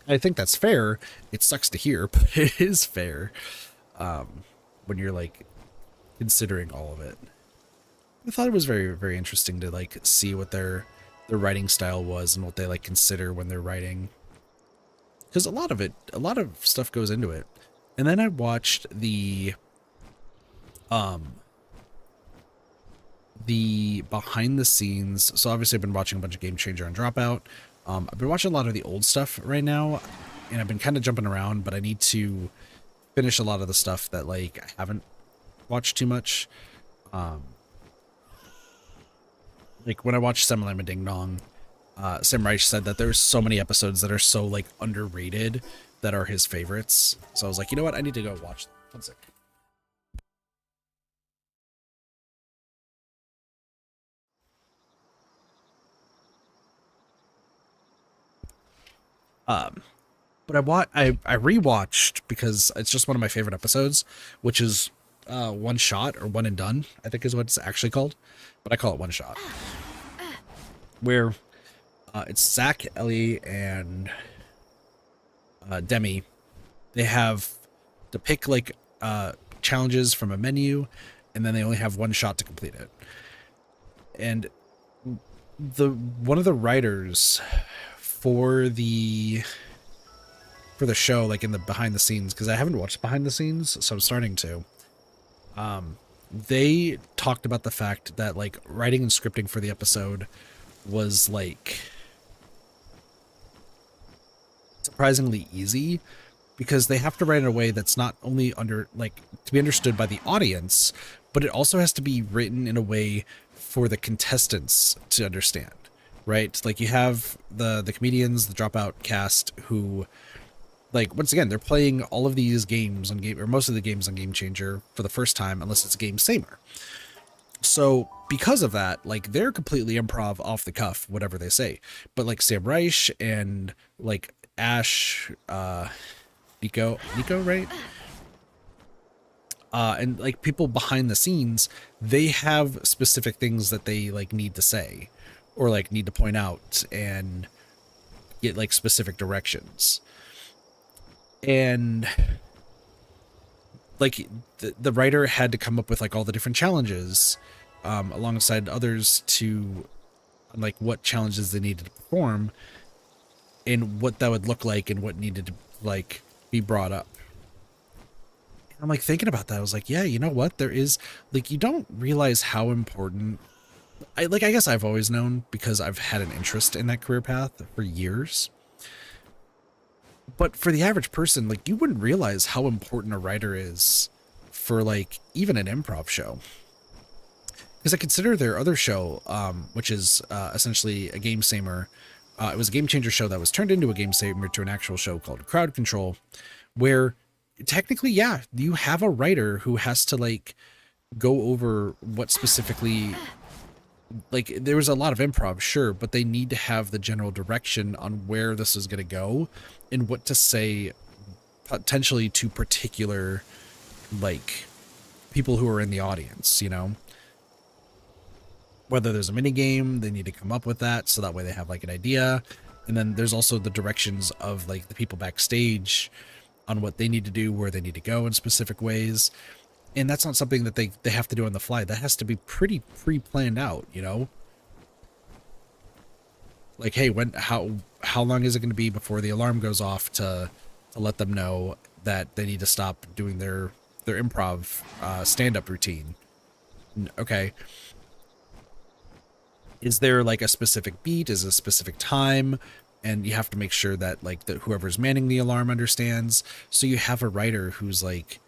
I think that's fair. It sucks to hear, but it is fair when you're like considering all of it. I thought it was very, very interesting to like see what their writing style was and what they like consider when they're writing, because a lot of stuff goes into it. And then I watched the behind the scenes. So obviously I've been watching a bunch of Game Changer and Dropout. I've been watching a lot of the old stuff right now, and I've been kind of jumping around, but I need to finish a lot of the stuff that like I haven't watched too much. Like when I watched Sem Lama Ding Dong, Sam Reich said that there's so many episodes that are so like underrated that are his favorites. So I was like, you know what? I need to go watch them. One sec. But I rewatched because it's just one of my favorite episodes, which is One Shot, or One and Done, I think is what it's actually called, but I call it One Shot. Where it's Zach, Ellie, and Demi. They have to pick like challenges from a menu, and then they only have one shot to complete it. And one of the writers for the show, like in the behind the scenes, because I haven't watched behind the scenes, so I'm starting to. They talked about the fact that like writing and scripting for the episode was like surprisingly easy, because they have to write in a way that's not only to be understood by the audience, but it also has to be written in a way for the contestants to understand, right? Like you have the comedians, the Dropout cast, who, like, once again, they're playing all of these games on or most of the games on Game Changer for the first time, unless it's a Game Samer. So because of that, like, they're completely improv off the cuff, whatever they say. But like Sam Reich and like Ash, Nico, right? And like people behind the scenes, they have specific things that they like need to say or like need to point out and get like specific directions. And like the writer had to come up with like all the different challenges alongside others to like what challenges they needed to perform and what that would look like and what needed to like be brought up. And I'm like thinking about that. I was like, yeah, you know what? There is like, you don't realize how important I guess I've always known because I've had an interest in that career path for years. But for the average person, like, you wouldn't realize how important a writer is for like even an improv show. Because I consider their other show, which is essentially a Game Samer. It was a Game Changer show that was turned into a Game Samer to an actual show called Crowd Control, where technically, yeah, you have a writer who has to like go over what specifically, like, there was a lot of improv, sure, but they need to have the general direction on where this is going to go and what to say potentially to particular like people who are in the audience, you know? Whether there's a mini game, they need to come up with that so that way they have like an idea. And then there's also the directions of like the people backstage on what they need to do, where they need to go in specific ways. And that's not something that they have to do on the fly. That has to be pretty pre-planned out, you know? Like, hey, how long is it going to be before the alarm goes off to let them know that they need to stop doing their improv stand-up routine? Okay. Is there like a specific beat? Is a specific time? And you have to make sure that like whoever's manning the alarm understands. So you have a writer who's like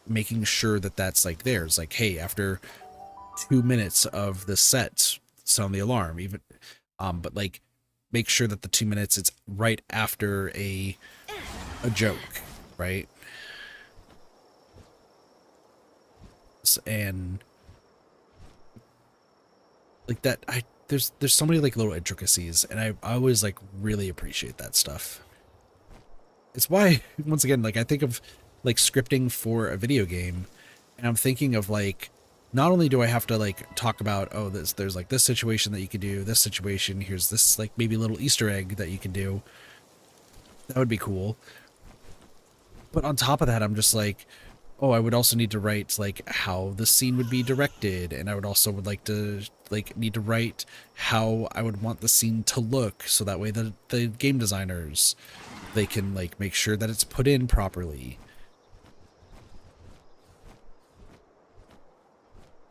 making sure that that's like theirs. Like, hey, after 2 minutes of the set, sound the alarm. Even, but like make sure that the 2 minutes it's right after a joke, right? And like that, there's so many like little intricacies, and I always like really appreciate that stuff. It's why, once again, like I think of like scripting for a video game, and I'm thinking of like, not only do I have to like talk about, oh, there's like this situation that you could do, this situation, here's this like maybe little Easter egg that you can do. That would be cool. But on top of that, I'm just like, oh, I would also need to write like how the scene would be directed, and I would also like to like need to write how I would want the scene to look, so that way the game designers, they can like make sure that it's put in properly.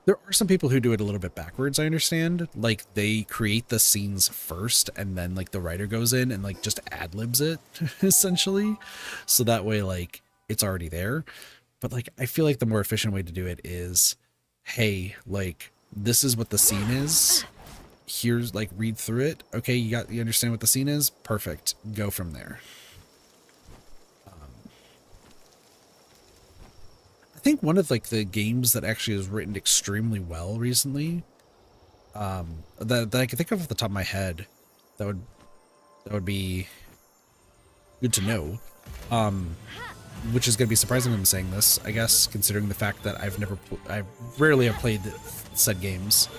There are some people who do it a little bit backwards, I understand. Like they create the scenes first and then like the writer goes in and like just ad-libs it essentially. So that way like it's already there. But like I feel like the more efficient way to do it is, hey, like this is what the scene is. Here's like read through it. Okay, you understand what the scene is? Perfect. Go from there. I think one of like the games that actually is written extremely well recently, that I can think of off the top of my head, that would be good to know. Which is going to be surprising I'm saying this, I guess, considering the fact that I rarely have played said games.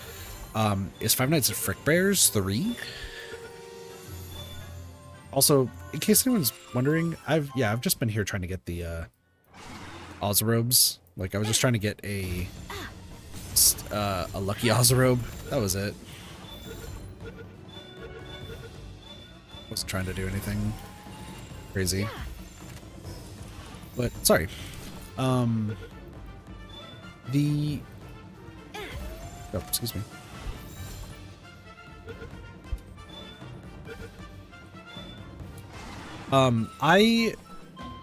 Is Five Nights at Frickbear's 3? Also, in case anyone's wondering, I've just been here trying to get the Oz robes. Like I was just trying to get a a lucky Ozarobe. That was it. Wasn't trying to do anything crazy. But sorry. The oh, excuse me.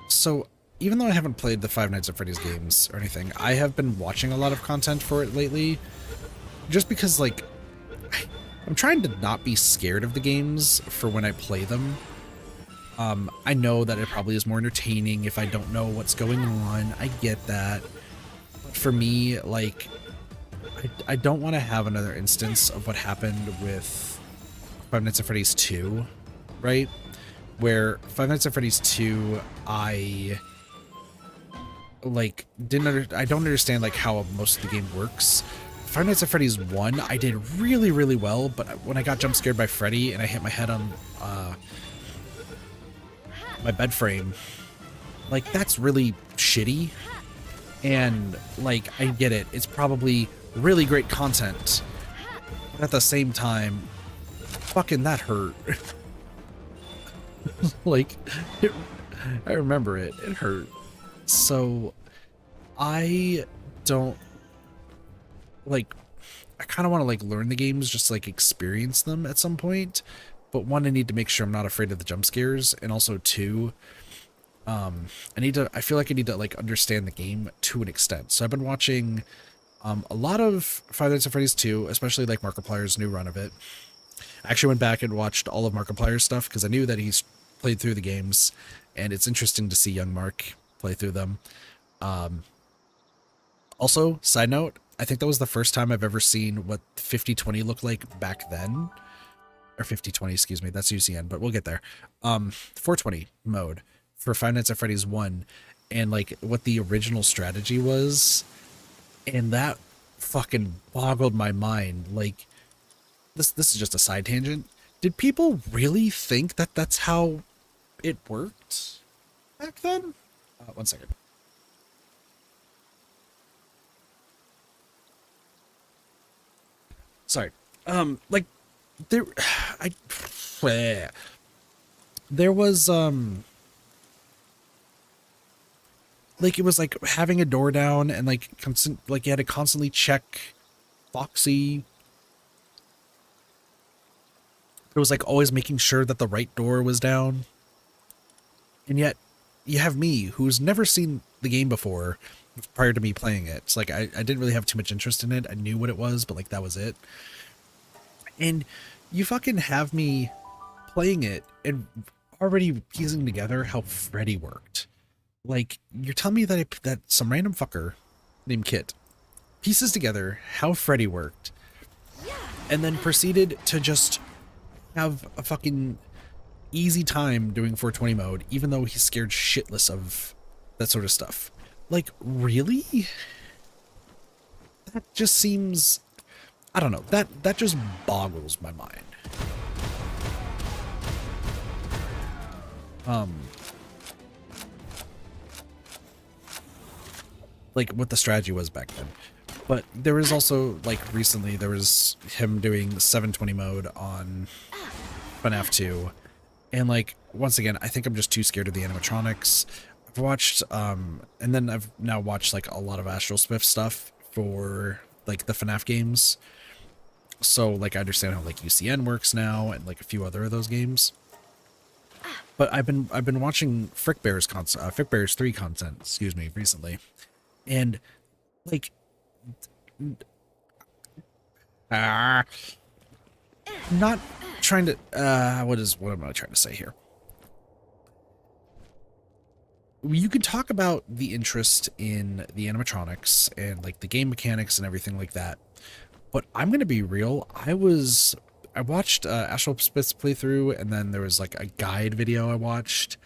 So even though I haven't played the Five Nights at Freddy's games or anything, I have been watching a lot of content for it lately, just because, like, I'm trying to not be scared of the games for when I play them. I know that it probably is more entertaining if I don't know what's going on. I get that. But for me, like, I don't want to have another instance of what happened with Five Nights at Freddy's 2, right? Where Five Nights at Freddy's 2, I don't understand like how most of the game works. Five Nights at Freddy's 1, I did really, really well, but when I got jump scared by Freddy and I hit my head on my bed frame, like, that's really shitty. And like, I get it, it's probably really great content, but at the same time, fucking that hurt. Like, I remember it hurt. So I don't like, I kind of want to like learn the games, just like experience them at some point. But one, I need to make sure I'm not afraid of the jump scares, and also two, I feel like I need to like understand the game to an extent. So I've been watching a lot of Five Nights at Freddy's 2, especially like Markiplier's new run of it. I actually went back and watched all of Markiplier's stuff because I knew that he's played through the games, and it's interesting to see young Mark play through them. Also, side note, I think that was the first time I've ever seen what 5020 looked like back then. Or 5020, excuse me, that's UCN, but we'll get there. 420 mode for Five Nights at Freddy's 1, and like what the original strategy was, and that fucking boggled my mind. Like, this is just a side tangent. Did people really think that that's how it worked back then? One second. Sorry. Like, there was like, it was like having a door down, and like like you had to constantly check Foxy. It was like always making sure that the right door was down. And yet you have me, who's never seen the game before prior to me playing it. It's like I didn't really have too much interest in it. I knew what it was, but like that was it. And you fucking have me playing it and already piecing together how Freddy worked. Like, you're telling me that that some random fucker named Kit pieces together how Freddy worked, and then proceeded to just have a fucking easy time doing 420 mode, even though he's scared shitless of that sort of stuff. Like, really? That just seems, I don't know, that just boggles my mind. Like what the strategy was back then. But there was also, like, recently there was him doing 720 mode on FNAF 2, and like, once again, I think I'm just too scared of the animatronics. I've watched and then I've now watched like a lot of Astral Smith stuff for like the FNAF games, so like I understand how like UCN works now, and like a few other of those games. But I've been watching Frick Bear's 3 content, excuse me, recently, and like, not trying to what am I trying to say here? You could talk about the interest in the animatronics and like the game mechanics and everything like that, but I'm gonna be real. I watched Astral Smith's playthrough, and then there was like a guide video I watched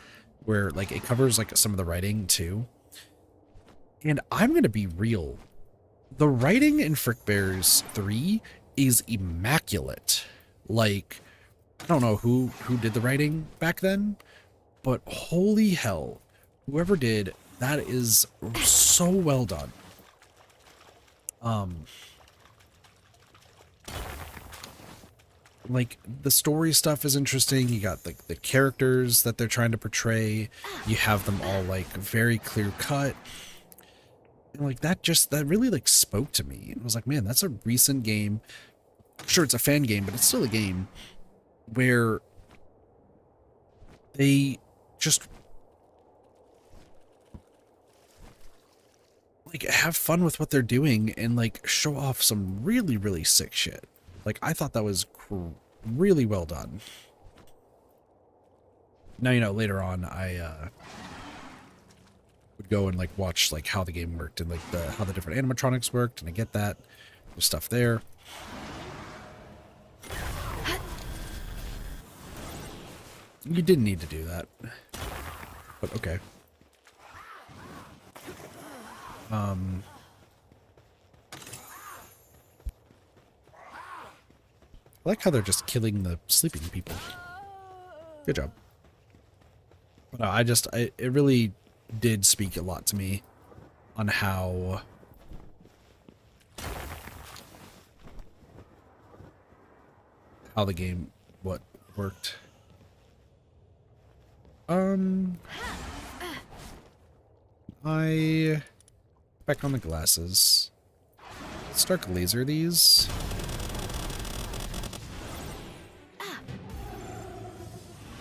where like it covers like some of the writing too. And I'm gonna be real. The writing in Frick Bear's 3 is immaculate. Like, I don't know who did the writing back then, but holy hell, whoever did that is so well done. like the story stuff is interesting. You got like the characters that they're trying to portray. You have them all like very clear cut. And like that really like spoke to me. It was like, man, that's a recent game. Sure, it's a fan game, but it's still a game where they just like have fun with what they're doing and like show off some really, really sick shit. Like I thought that was really well done. Now, you know, later on I would go and like watch like how the game worked and like how the different animatronics worked, and I get that. There's stuff there. You didn't need to do that. But okay. I like how they're just killing the sleeping people. Good job. But no, it really did speak a lot to me on how the game worked. I back on the glasses. Let's start laser these.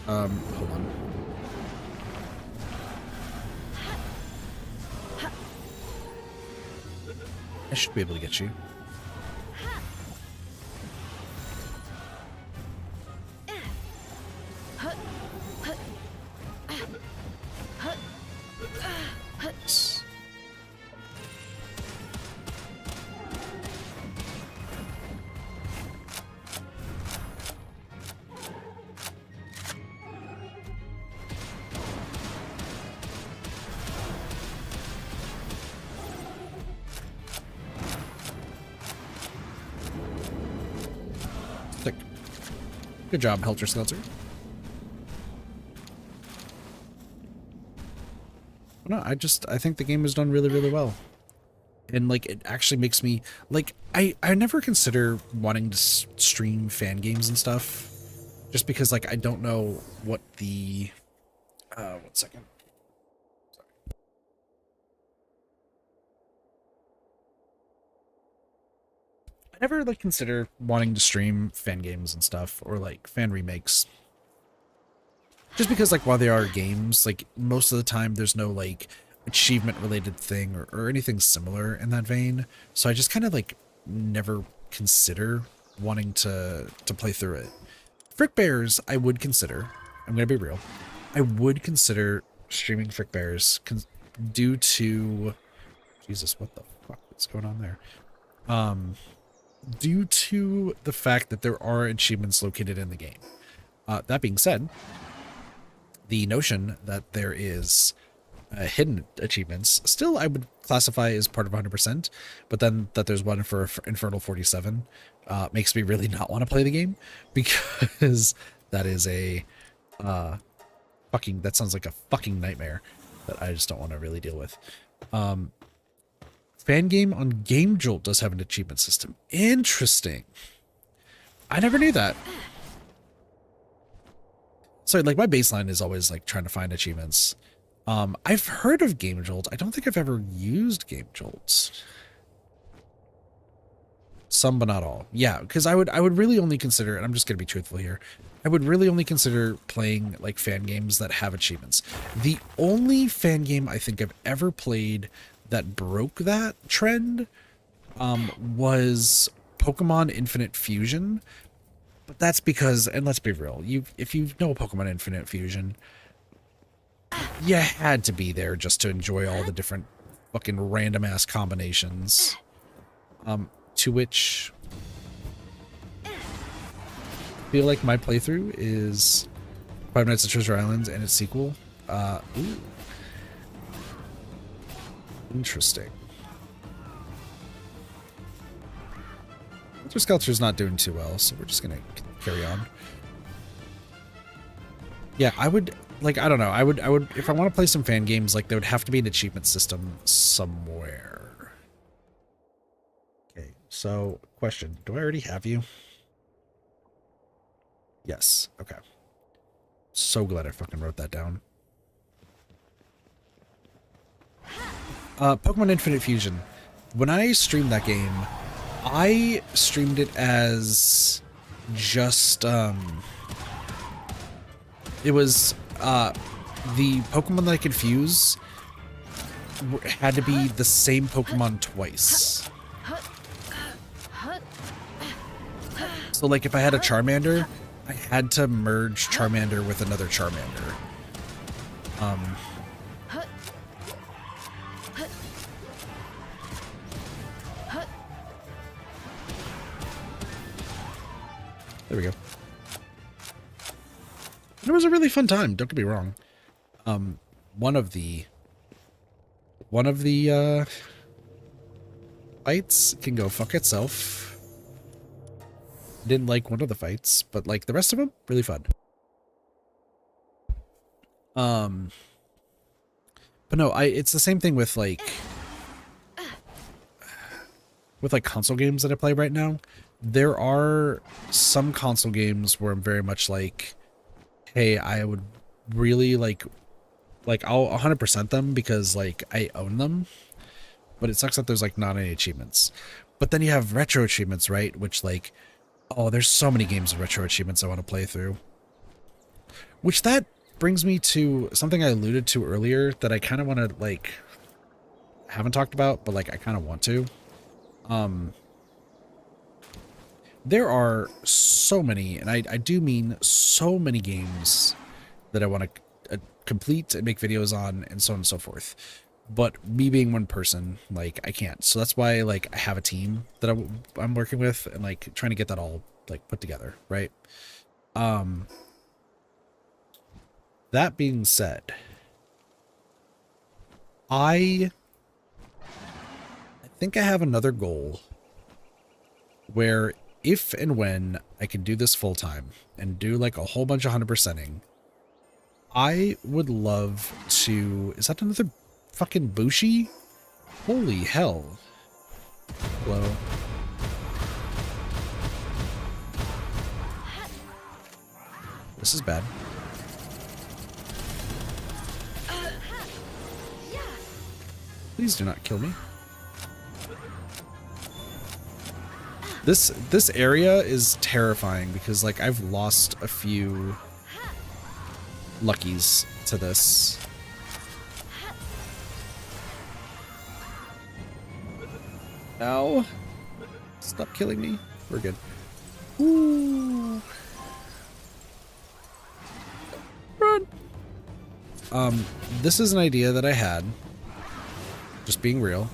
Hold on. I should be able to get you. Good job, Helter Skelter. No, I think the game is done really, really well. And like, it actually makes me like, I never consider wanting to stream fan games and stuff, just because like, I don't know what the, 1 second. I never like consider wanting to stream fan games and stuff, or like fan remakes. Just because like while they are games, like most of the time there's no like achievement related thing or anything similar in that vein. So I just kind of like never consider wanting to play through it. Frick Bears, I would consider. I'm gonna be real. I would consider streaming Frick Bears due to Jesus, what the fuck is going on there? Due to the fact that there are achievements located in the game. That being said, the notion that there is hidden achievements still I would classify as part of 100%, but then that there's one for Infernal 47 makes me really not want to play the game, because that is a that sounds like a fucking nightmare that I just don't want to really deal with. Fan game on Game Jolt does have an achievement system. Interesting. I never knew that. So like my baseline is always like trying to find achievements. I've heard of Game Jolt. I don't think I've ever used Game Jolt. Some, but not all. Yeah, because I would really only consider, and I'm just gonna be truthful here, I would really only consider playing like fan games that have achievements. The only fan game I think I've ever played that broke that trend was Pokemon Infinite Fusion. But that's because, and let's be real, if you know Pokemon Infinite Fusion, you had to be there just to enjoy all the different fucking random ass combinations. To which I feel like my playthrough is Five Nights at Treasure Island and its sequel. Ooh. Interesting. Helter Skelter's not doing too well, so we're just gonna carry on. Yeah, I would, like, I don't know, I would, if I want to play some fan games, like, there would have to be an achievement system somewhere. Okay, so, question, do I already have you? Yes. Okay. So glad I fucking wrote that down. Pokemon Infinite Fusion. When I streamed that game, I streamed it as just, it was, the Pokemon that I could fuse had to be the same Pokemon twice. So, like, if I had a Charmander, I had to merge Charmander with another Charmander. There we go. And it was a really fun time, don't get me wrong. One of the fights can go fuck itself. Didn't like one of the fights, but like the rest of them, really fun. But no, it's the same thing with like console games that I play right now. There are some console games where I'm very much like, hey, I would really like I'll 100% them because like I own them, but it sucks that there's like not any achievements. But then you have retro achievements, right? Which like, oh, there's so many games of retro achievements I want to play through. Which that brings me to something I alluded to earlier that I kind of want to like, haven't talked about, but like I kind of want to. There are so many, and I do mean so many games that I want to complete and make videos on and so on and so forth. But me being one person, like I can't. So that's why like I have a team that I'm working with and like trying to get that all like put together, right? That being said, I think I have another goal where if and when I can do this full time and do like a whole bunch of 100%ing, I would love to... Is that another fucking Bushi? Holy hell. Hello. This is bad. Please do not kill me. This area is terrifying because like I've lost a few luckies to this. No. Stop killing me. We're good. Ooh. Run. This is an idea that I had. Just being real.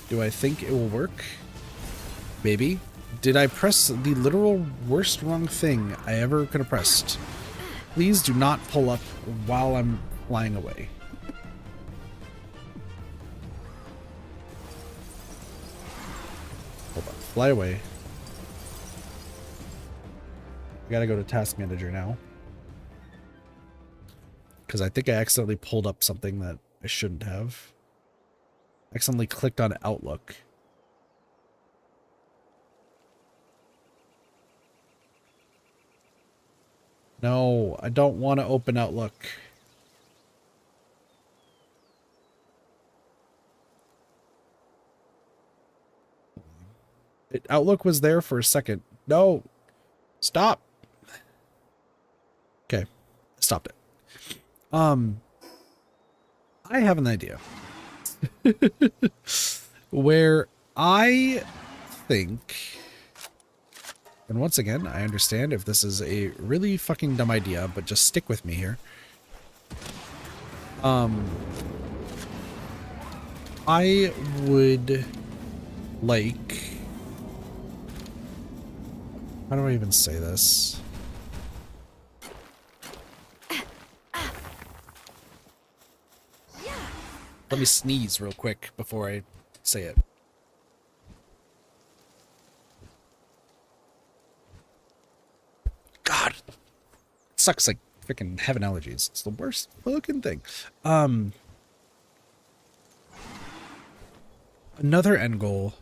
Do I think it will work? Maybe. Did I press the literal worst wrong thing I ever could have pressed? Please do not pull up while I'm flying away. Hold on. Fly away. I gotta go to Task Manager now. Because I think I accidentally pulled up something that I shouldn't have. Accidentally clicked on Outlook. No, I don't want to open Outlook. Outlook was there for a second. No. Stop. Okay. Stopped it. I have an idea. Where I think... And once again, I understand if this is a really fucking dumb idea, but just stick with me here. I would like... How do I even say this? Let me sneeze real quick before I say it. God, it sucks like freaking having allergies. It's the worst fucking thing. Another end goal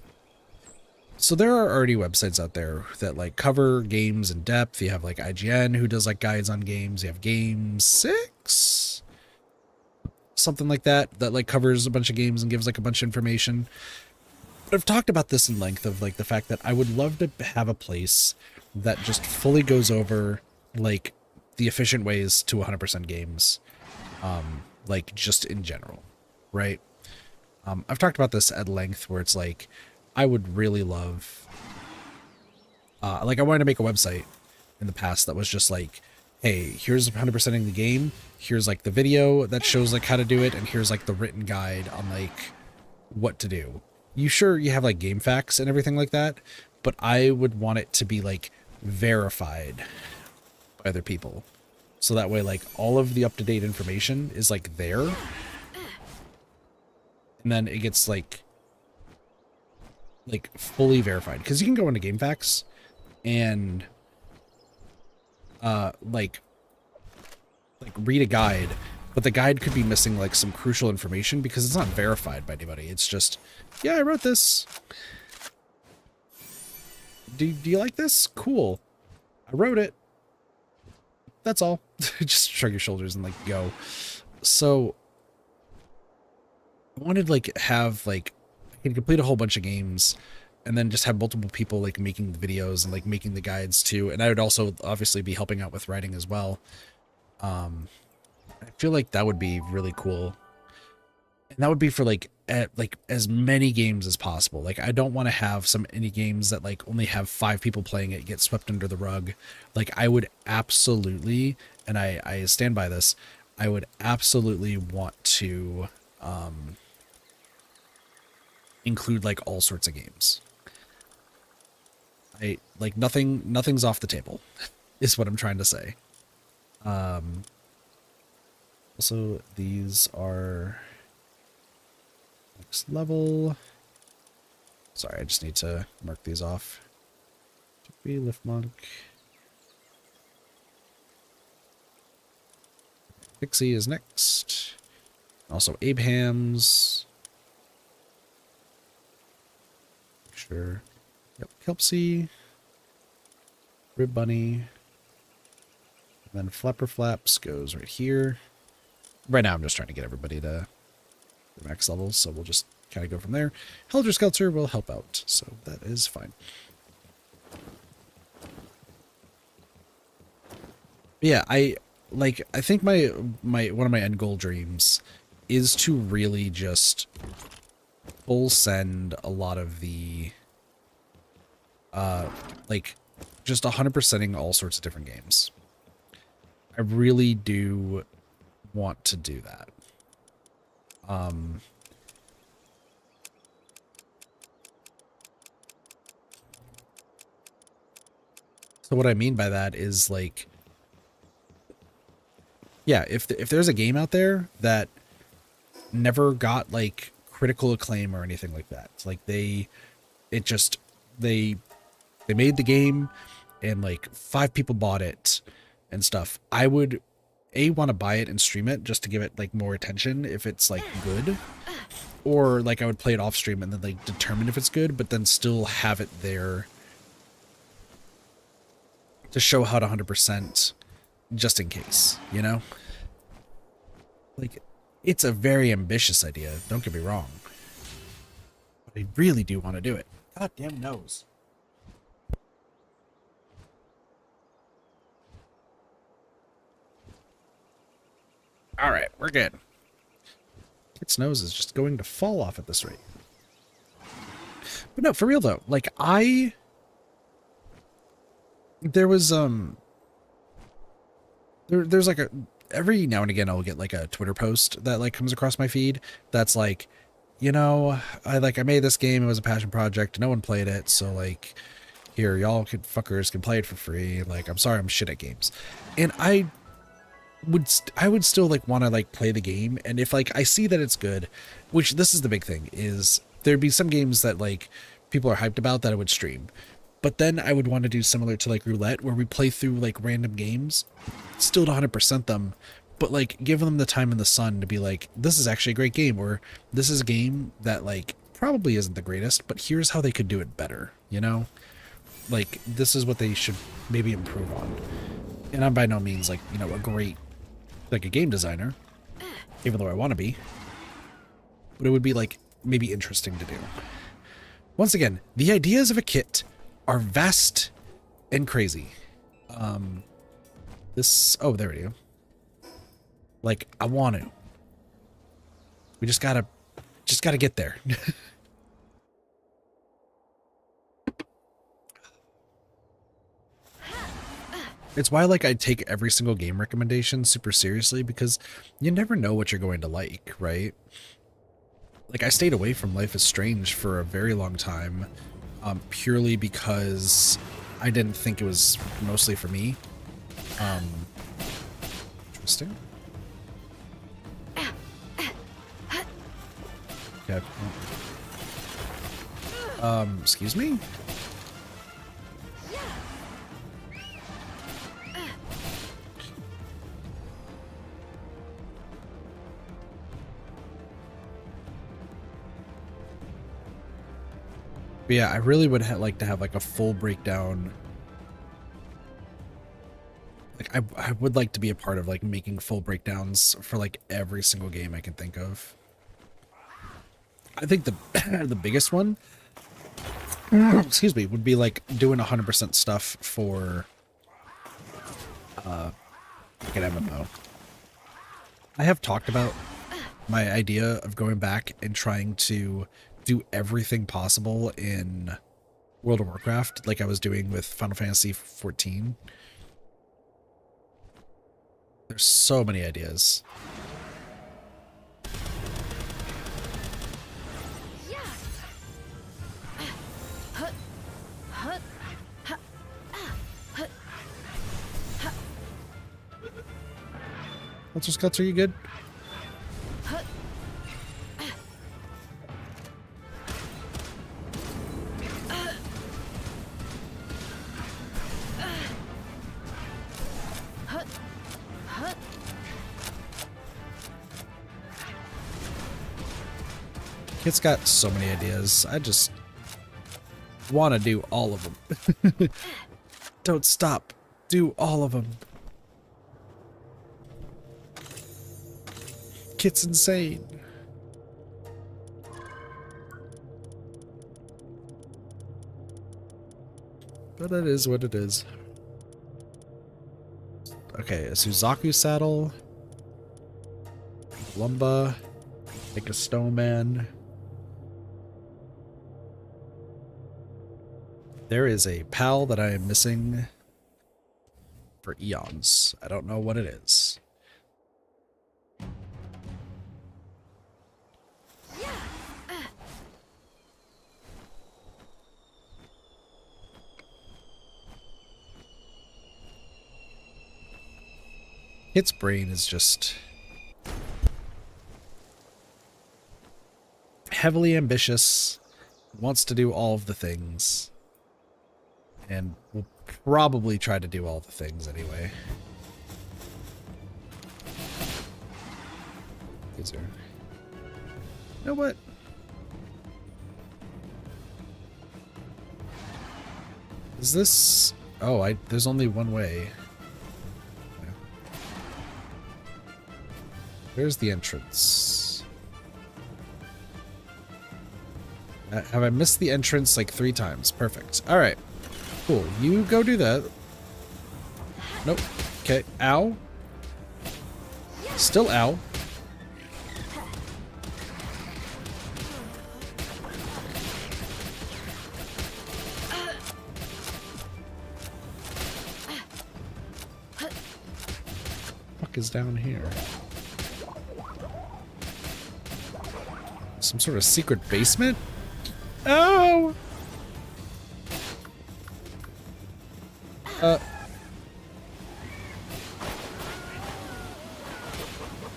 So there are already websites out there that like cover games in depth. You have like IGN who does like guides on games. You have Game 6, something like that, that like covers a bunch of games and gives like a bunch of information. But I've talked about this in length of like the fact that I would love to have a place that just fully goes over like the efficient ways to 100% games, like just in general, right? I've talked about this at length where it's like, I would really love, like I wanted to make a website in the past that was just like, hey, here's 100%ing the game. Here's like the video that shows like how to do it. And here's like the written guide on like what to do. You have like game facts and everything like that, but I would want it to be like verified by other people. So that way, like all of the up-to-date information is like there. And then it gets like fully verified. Cause you can go into game facts and, like read a guide, but the guide could be missing like some crucial information because it's not verified by anybody. It's just, yeah, I wrote this. Do you like this? Cool. I wrote it. That's all. Just shrug your shoulders and like go. So I wanted like have like I can complete a whole bunch of games and then just have multiple people like making the videos and like making the guides too. And I would also obviously be helping out with writing as well. I feel like that would be really cool. And that would be for like as many games as possible. Like I don't want to have some indie games that like only have 5 people playing it get swept under the rug. Like I would absolutely, and I stand by this, I would absolutely want to include like all sorts of games. I like nothing's off the table is what I'm trying to say. Also these are next level. Sorry, I just need to mark these off. Be lift monk. Pixie is next. Also Abrahams. Sure. Yep, Kelpsy. Rib Bunny. And then Flapper Flaps goes right here. Right now I'm just trying to get everybody to the max levels, so we'll just kind of go from there. Helter Skelter will help out, so that is fine. Yeah, I think my one of my end goal dreams is to really just full send a lot of the like just 100%ing all sorts of different games. I really do want to do that. So what I mean by that is like, yeah, if there's a game out there that never got like critical acclaim or anything like that, like they made the game and like 5 people bought it and stuff, I would want to buy it and stream it just to give it like more attention if it's like good, or like I would play it off stream and then like determine if it's good, but then still have it there to show how to 100% just in case, you know? Like, it's a very ambitious idea, don't get me wrong, but I really do want to do it. Goddamn nose. All right, we're good. Kit's nose is just going to fall off at this rate. But no, for real though, like there was there's like every now and again I'll get like a Twitter post that like comes across my feed that's like, you know, I made this game, it was a passion project, no one played it, so like here, y'all fuckers can play it for free. Like, I'm sorry I'm shit at games. And I would still like want to like play the game, and if like I see that it's good, which this is the big thing, is there'd be some games that like people are hyped about that I would stream, but then I would want to do similar to like roulette where we play through like random games, still to 100% them, but like give them the time in the sun to be like, this is actually a great game, or this is a game that like probably isn't the greatest, but here's how they could do it better, you know? Like, this is what they should maybe improve on. And I'm by no means, like, you know, a great, like, a game designer, even though I want to be. But it would be, like, maybe interesting to do. Once again, the ideas of a kit are vast and crazy. Oh, there we go. Like, I want to. We just gotta get there. It's why, like, I take every single game recommendation super seriously, because you never know what you're going to like, right? Like, I stayed away from Life is Strange for a very long time, purely because I didn't think it was mostly for me. Interesting. Okay. Excuse me? But yeah, I really would like to have like a full breakdown. Like I would like to be a part of like making full breakdowns for like every single game I can think of. I think the the biggest one, excuse me, would be like doing 100% stuff for like an MMO. I have talked about my idea of going back and trying to do everything possible in World of Warcraft, like I was doing with Final Fantasy XIV. There's so many ideas. What's your scuts? Are you good? It's got so many ideas. I just want to do all of them. Don't stop. Do all of them. Kit's insane. But it is what it is. Okay, a Suzaku saddle. Lumba. Make a snowman. There is a pal that I am missing for eons. I don't know what it is. Its brain is just heavily ambitious, wants to do all of the things, and will probably try to do all the things anyway. These are... You know what? Is this... Oh, there's only one way. Where's the entrance? Have I missed the entrance like 3 times? Perfect. All right. Cool. You go do that. Nope. Okay. Ow. Still ow. Fuck is down here? Some sort of secret basement? Oh!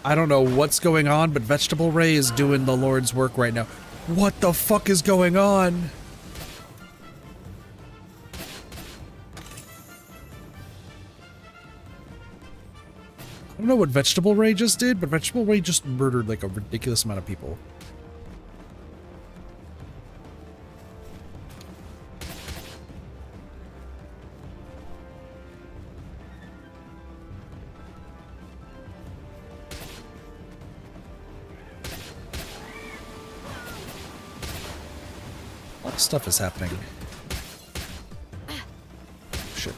I don't know what's going on, but Vegetable Ray is doing the Lord's work right now. What the fuck is going on? I don't know what Vegetable Ray just did, but Vegetable Ray just murdered like a ridiculous amount of people. lot of stuff is happening. Shit.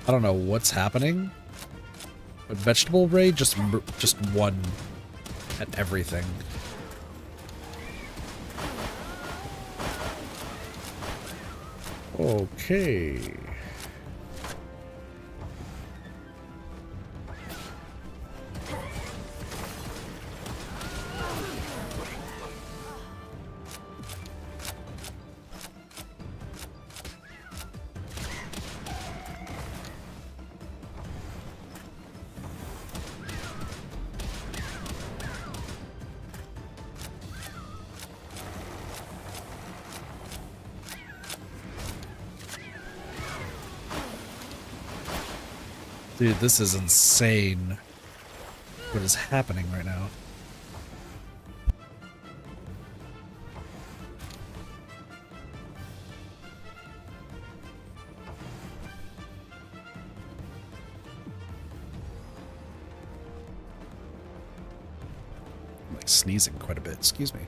I don't know what's happening, but Vegetable Ray just won at everything. Okay. Dude, this is insane. What is happening right now? I'm like sneezing quite a bit. Excuse me.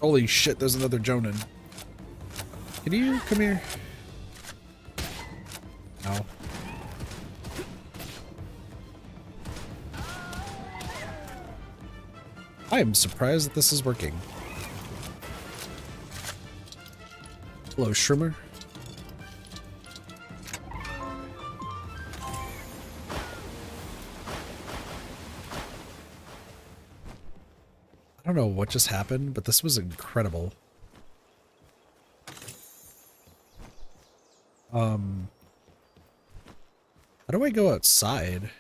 Holy shit, there's another Jonin. Can you come here? No. I am surprised that this is working. Hello, Shrimmer. I don't know what just happened, but this was incredible. How do I go outside?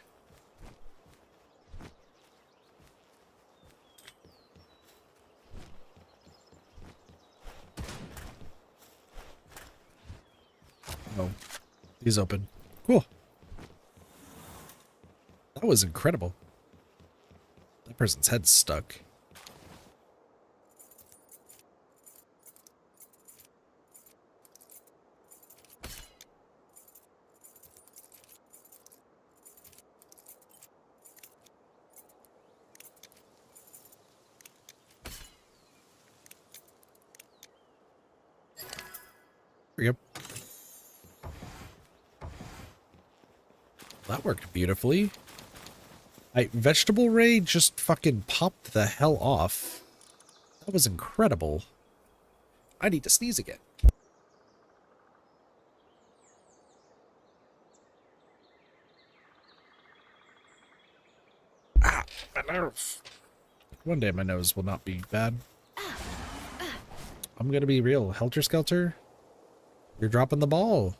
Oh, he's open. Cool. That was incredible. That person's head's stuck. There we go. That worked beautifully. Vegetable Ray just fucking popped the hell off. That was incredible. I need to sneeze again. Ah, my nerve. One day my nose will not be bad. I'm gonna be real. Helter Skelter, you're dropping the ball.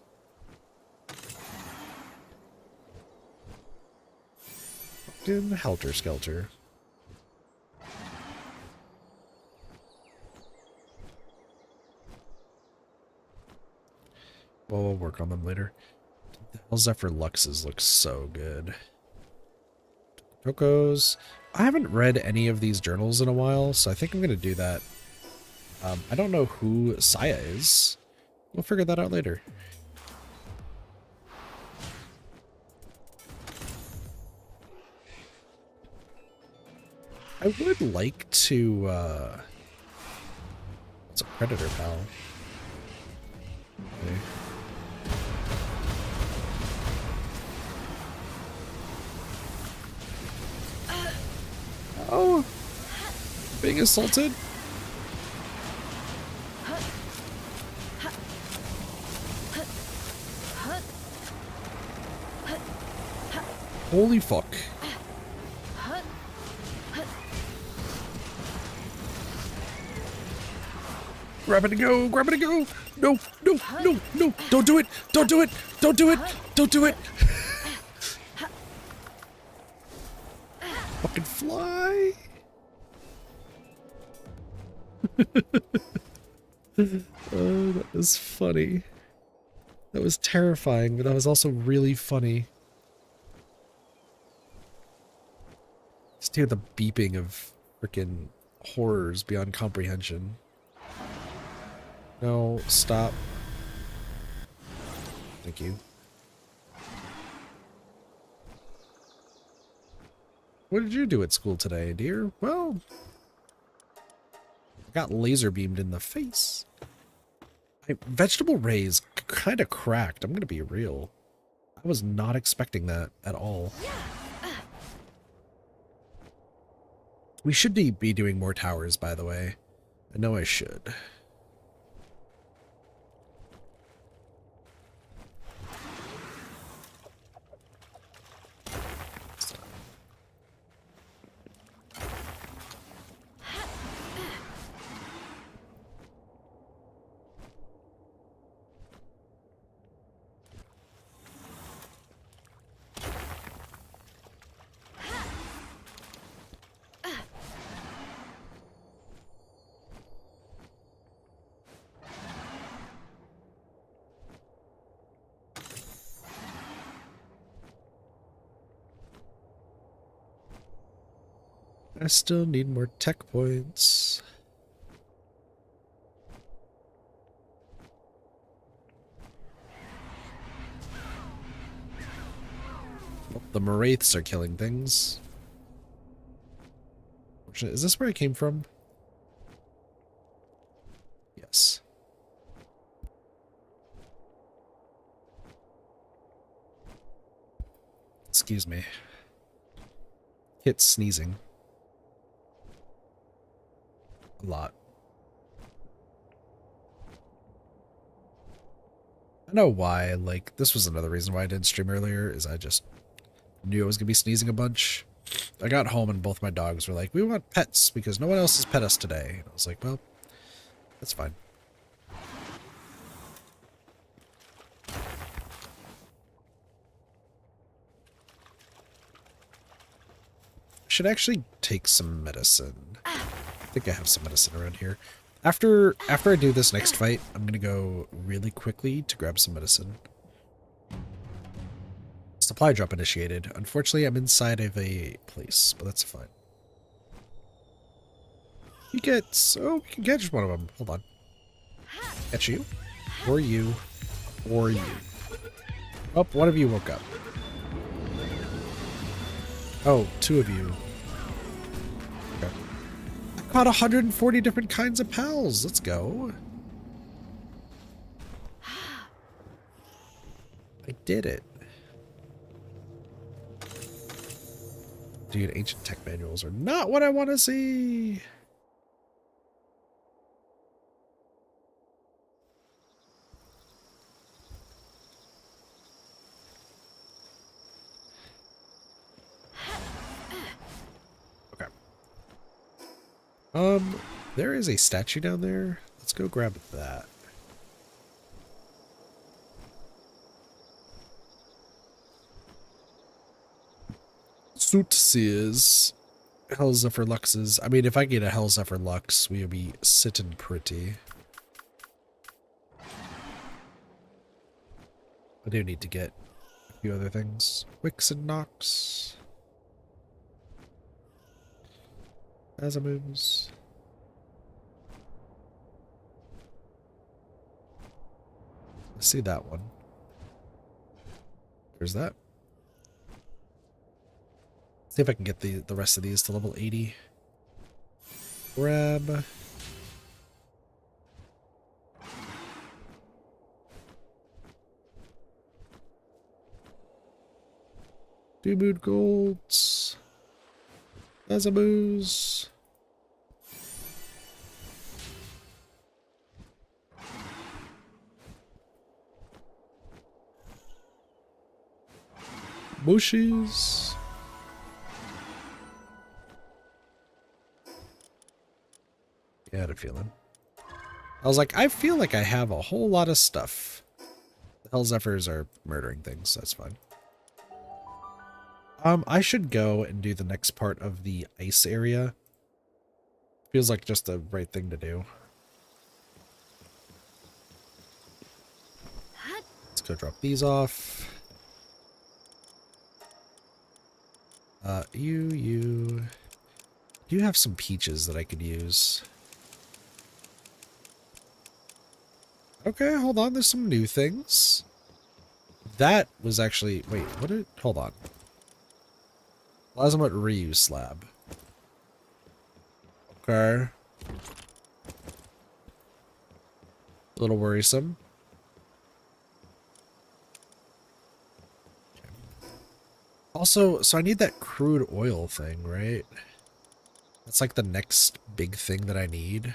Fucking Helter Skelter. Well, we'll work on them later. The hell, Zephyr Luxes look so good. Tokos. I haven't read any of these journals in a while, so I think I'm going to do that. I don't know who Saya is. We'll figure that out later. I would like to, what's a predator, pal? Okay. Oh, being assaulted. Holy fuck. Grab it and go! Grab it and go! No! No! No! No! Don't do it! Don't do it! Don't do it! Don't do it! Fucking fly! Oh, that was funny. That was terrifying, but that was also really funny. Just hear the beeping of freaking horrors beyond comprehension. No, stop. Thank you. What did you do at school today, dear? Well, I got laser beamed in the face. My vegetable rays kind of cracked. I'm going to be real. I was not expecting that at all. We should be doing more towers, by the way. I know I should. I still need more tech points. Oh, the Moraiths are killing things. Is this where I came from? Yes. Excuse me. Hit sneezing. A lot. I know why, like, this was another reason why I didn't stream earlier, is I just knew I was gonna be sneezing a bunch. I got home and both my dogs were like, we want pets because no one else has pet us today. And I was like, well, that's fine. Should actually take some medicine. I think I have some medicine around here. After I do this next fight, I'm gonna go really quickly to grab some medicine. Supply drop initiated. Unfortunately, I'm inside of a place, but that's fine. We can catch one of them. Hold on. Catch you, or you, or you. Oh, one of you woke up. Oh, two of you. Okay. I caught 140 different kinds of pals. Let's go. I did it. Dude, ancient tech manuals are not what I want to see. Okay. There is a statue down there. Let's go grab that. Sootsiers. Hellzephyr Luxes. I mean, if I get a Hellzephyr Lux, we'll be sitting pretty. I do need to get a few other things. Wicks and Nox. Azamoons. I see that one. There's that. See if I can get the rest of these to level 80. Grab. Mood golds. Azamoos. Bushes. Yeah, I had a feeling. I was like, I feel like I have a whole lot of stuff. The Hell Zephyrs are murdering things, so that's fine. I should go and do the next part of the ice area. Feels like just the right thing to do. Let's go drop these off. You do have some peaches that I could use. Okay, hold on. There's some new things. That was actually... Wait, what did... Hold on. Plasma reuse slab. Okay. A little worrisome. Okay. Also, so I need that crude oil thing, right? That's like the next big thing that I need.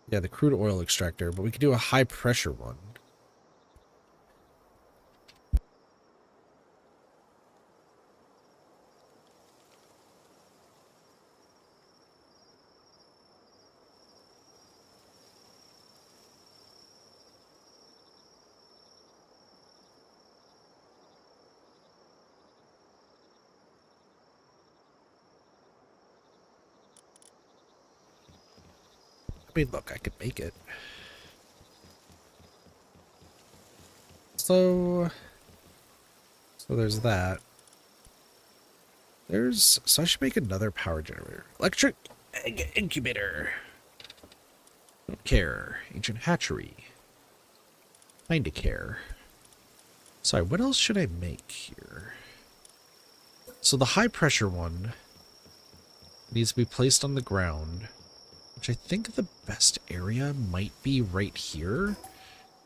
Yeah, the crude oil extractor, but we could do a high pressure one. I mean, look, I could make it. So there's that. So I should make another power generator. Electric egg incubator. Don't care. Ancient hatchery. Kinda care. Sorry, what else should I make here? So the high pressure one needs to be placed on the ground, which I think the best area might be right here.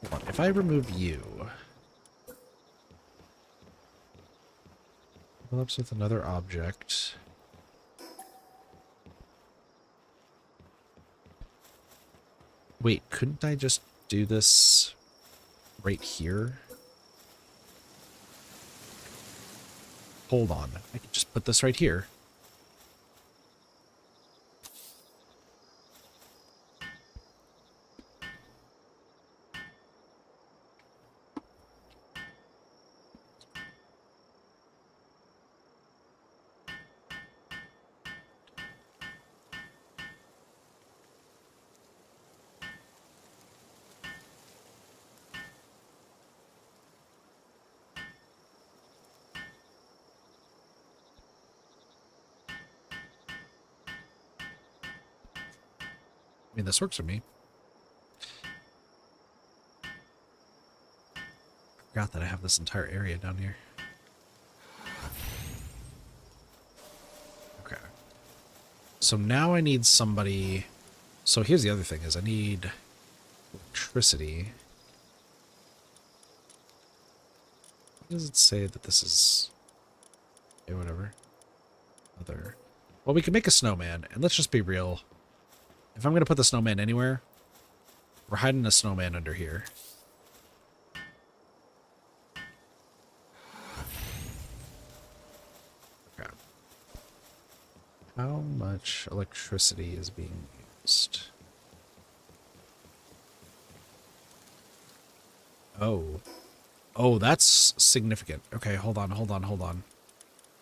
Hold on, if I remove you, develops with another object. Wait, couldn't I just do this right here? Hold on, I could just put this right here. I mean, this works for me. Forgot that I have this entire area down here. Okay. So now I need somebody... So here's the other thing is I need electricity. Why does it say that this is... Okay, whatever. Other... Well, we can make a snowman, and let's just be real. If I'm going to put the snowman anywhere, we're hiding a snowman under here. Okay. How much electricity is being used? Oh. Oh, that's significant. Okay, hold on.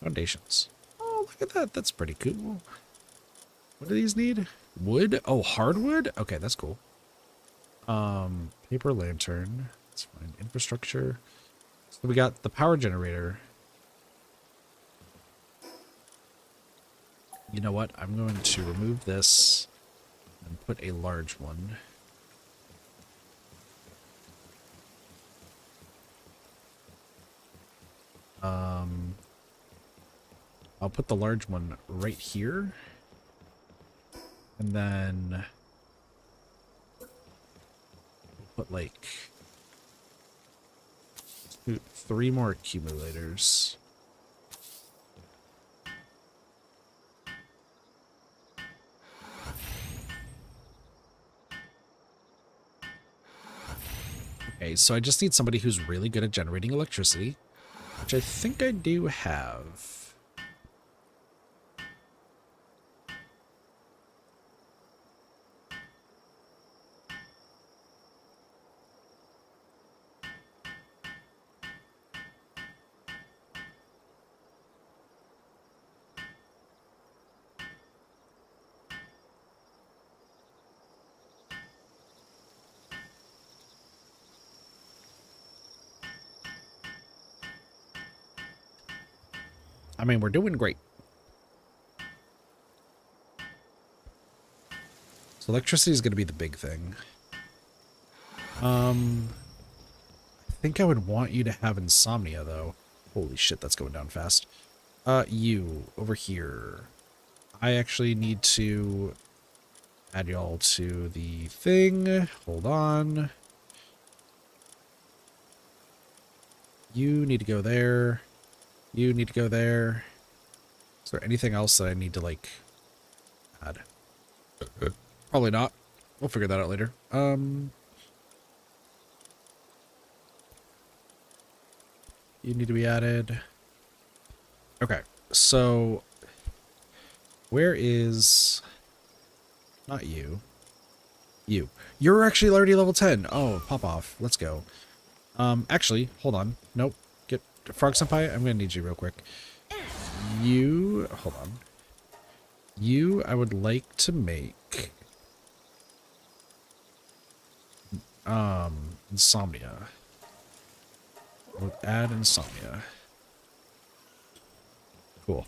Foundations. Oh, look at that. That's pretty cool. What do these need? Wood? Oh, hardwood? Okay, that's cool. Paper lantern. That's fine. Infrastructure. So we got the power generator. You know what? I'm going to remove this and put a large one. I'll put the large one right here. And then put like 3 more accumulators. Okay, so I just need somebody who's really good at generating electricity, which I think I do have. mean, we're doing great. So electricity is going to be the big thing. I think I would want you to have insomnia, though. Holy shit, that's going down fast. You, over here. I actually need to add y'all to the thing. Hold on. You need to go there. You need to go there. Is there anything else that I need to, like, add? Probably not. We'll figure that out later. You need to be added. Okay, so where is... Not you. You. You're actually already level 10. Oh, pop off. Let's go. Actually, hold on. Nope. Get Frog Senpai. I'm gonna need you real quick. You, hold on. You, I would like to make insomnia. We'll add insomnia. Cool.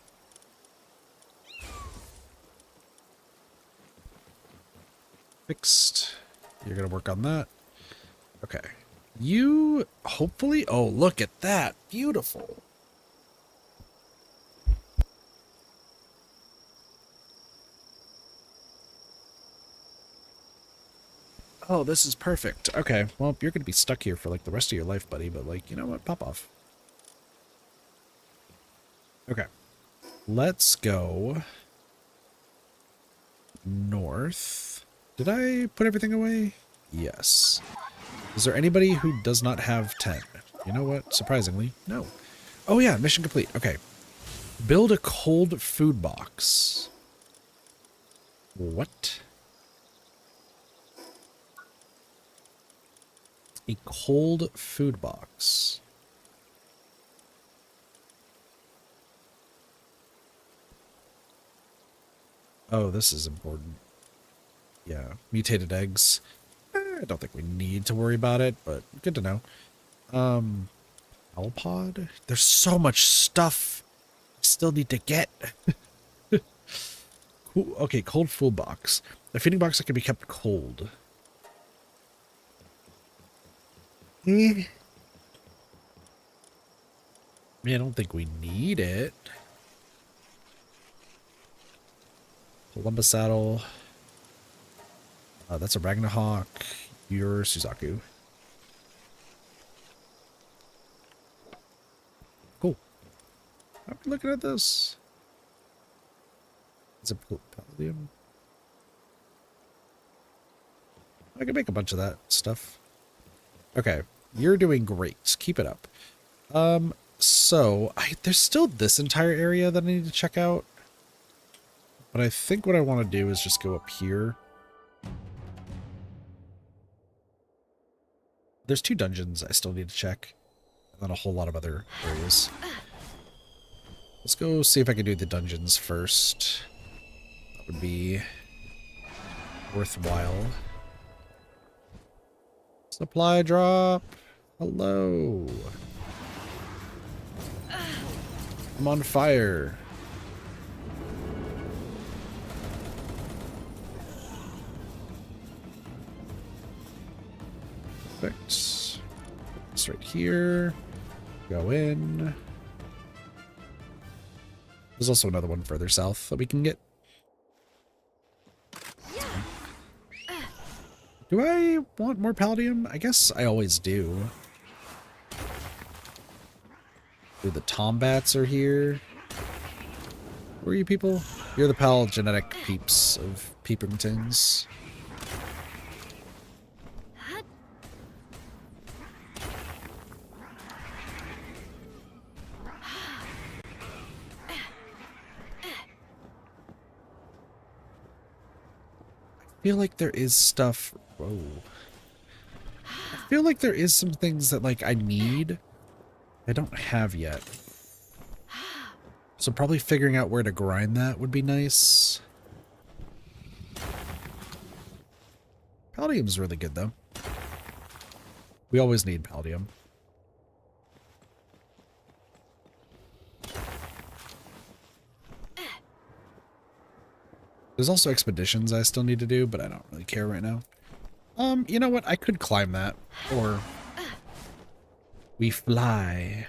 Fixed. You're gonna work on that. Okay. You hopefully, oh, look at that. Beautiful. Oh, this is perfect. Okay, well, you're going to be stuck here for, like, the rest of your life, buddy, but, like, you know what? Pop off. Okay. Let's go north. Did I put everything away? Yes. Is there anybody who does not have 10? You know what? Surprisingly, no. Oh, yeah, mission complete. Okay. Build a cold food box. What? A cold food box. Oh, this is important. Yeah, mutated eggs. I don't think we need to worry about it, but good to know. Alpod? There's so much stuff I still need to get. Cool. Okay, cold food box. A feeding box that can be kept cold. I mean, I don't think we need it. Columbus saddle. That's a Ragnarok. You're Suzaku. Cool. I'm looking at this. Is it palladium? I can make a bunch of that stuff. Okay, you're doing great. Keep it up. So there's still this entire area that I need to check out. But I think what I want to do is just go up here. There's 2 dungeons I still need to check. And then a whole lot of other areas. Let's go see if I can do the dungeons first. That would be worthwhile. Supply drop. Hello. I'm on fire. Perfect. This right here. Go in. There's also another one further south that we can get. Do I want more palladium? I guess I always do. Dude, the Tombats are here. Who are you people? You're the pal genetic peeps of Peepingtons. I feel like there is stuff. Whoa. I feel like there is some things that, like, I need. I don't have yet. So probably figuring out where to grind that would be nice. Palladium's really good, though. We always need palladium. There's also expeditions I still need to do, but I don't really care right now. You know what? I could climb that. Or we fly.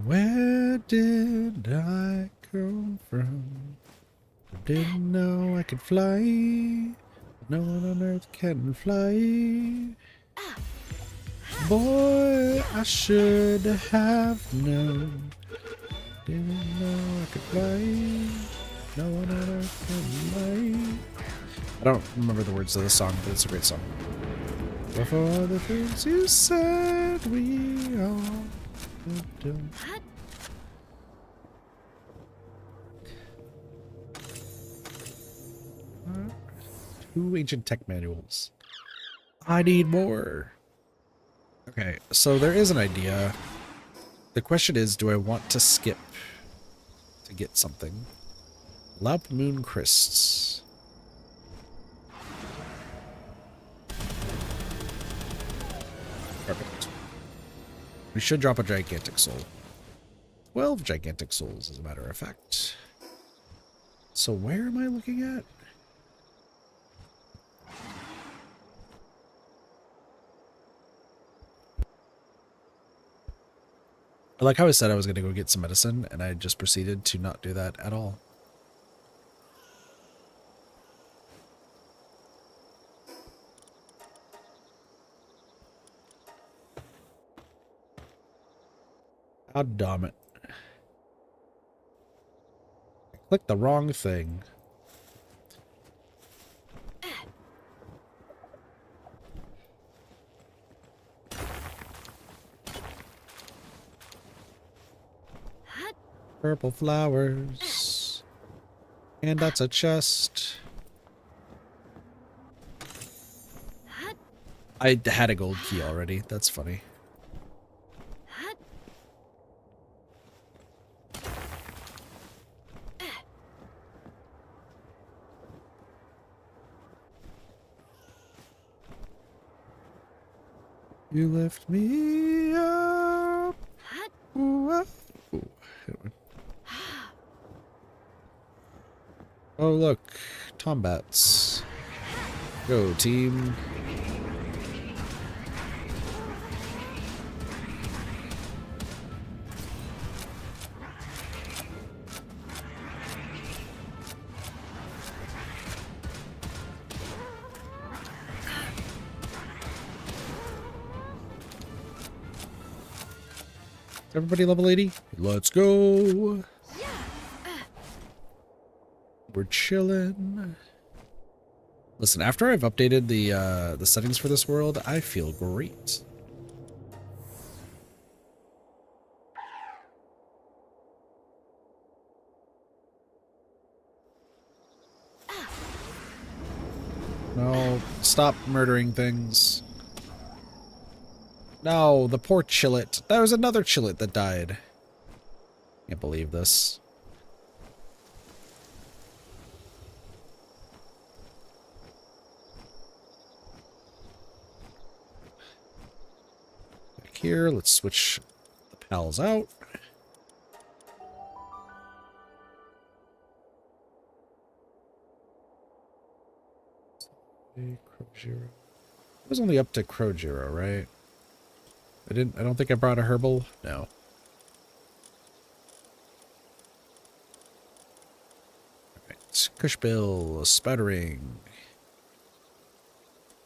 Where did I come from? Didn't know I could fly. No one on earth can fly. Boy, I should have known. Didn't know I could fly. No one on earth can fly. I don't remember the words of the song, but it's a great song. Before the things you said, we all do. Two ancient tech manuals. I need more. Okay, so there is an idea. The question is, do I want to skip to get something? Laup Moon Crysts. Perfect. We should drop a gigantic soul. 12 gigantic souls, as a matter of fact. So where am I looking at? Like how I said I was going to go get some medicine, and I just proceeded to not do that at all. God damn it. I clicked the wrong thing. Purple flowers. And that's a chest. I had a gold key already. That's funny. You lift me up. Ooh, ooh. Oh, look. Tombats. Go, team. Everybody level 80? Let's go. We're chilling. Listen, after I've updated the settings for this world, I feel great. No, stop murdering things. No, the poor Chillet. There was another Chillet that died. Can't believe this. Back here, let's switch the pals out. Crojiro. I was only up to Crojiro, right? I don't think I brought a herbal. No. Alright. Cushbill, sputtering.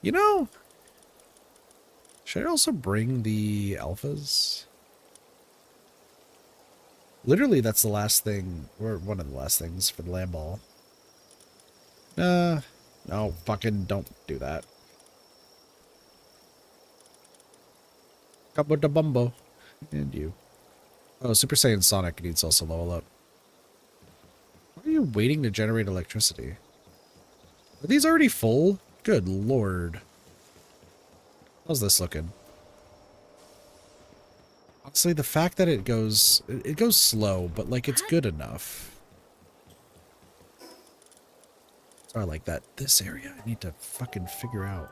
You know, should I also bring the alphas? Literally, that's the last thing, or one of the last things for the land ball. No, fucking don't do that. Cabo de Bumbo. And you. Oh, Super Saiyan Sonic needs to also level up. Why are you waiting to generate electricity? Are these already full? Good lord. How's this looking? Honestly, the fact that it goes slow, but like it's good enough. So I like that. This area I need to fucking figure out.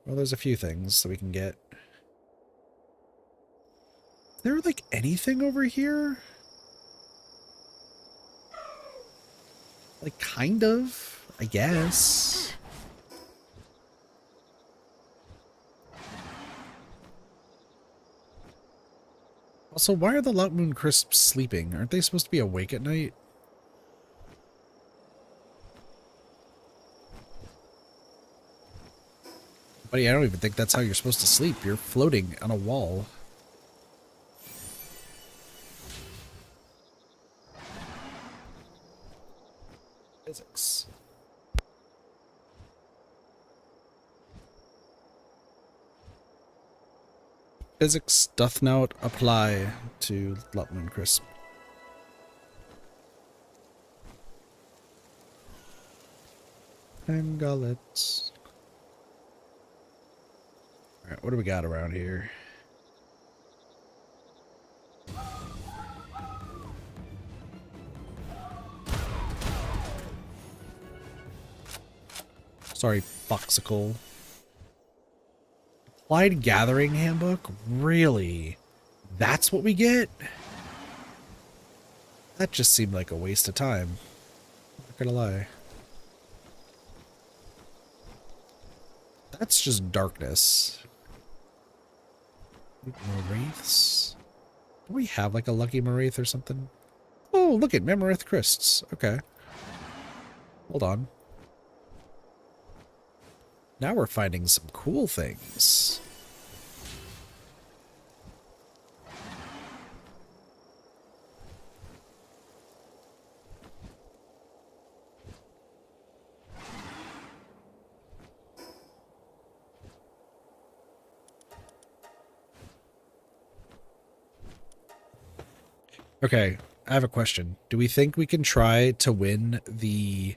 Well, there's a few things that we can get. Is there like anything over here? Like kind of, I guess. Also, why are the Lot Moon Crisps sleeping? Aren't they supposed to be awake at night? Buddy, I don't even think that's how you're supposed to sleep. You're floating on a wall. Physics. Physics doth not apply to Lot Moon Crisp. And gullets. Alright, what do we got around here? Sorry, Foxicle. Applied Gathering Handbook? Really? That's what we get? That just seemed like a waste of time. Not gonna lie. That's just darkness. More wraiths? Do we have like a lucky Moraith or something? Oh, look at Memoryth Crysts. Okay. Hold on. Now we're finding some cool things. Okay, I have a question. Do we think we can try to win the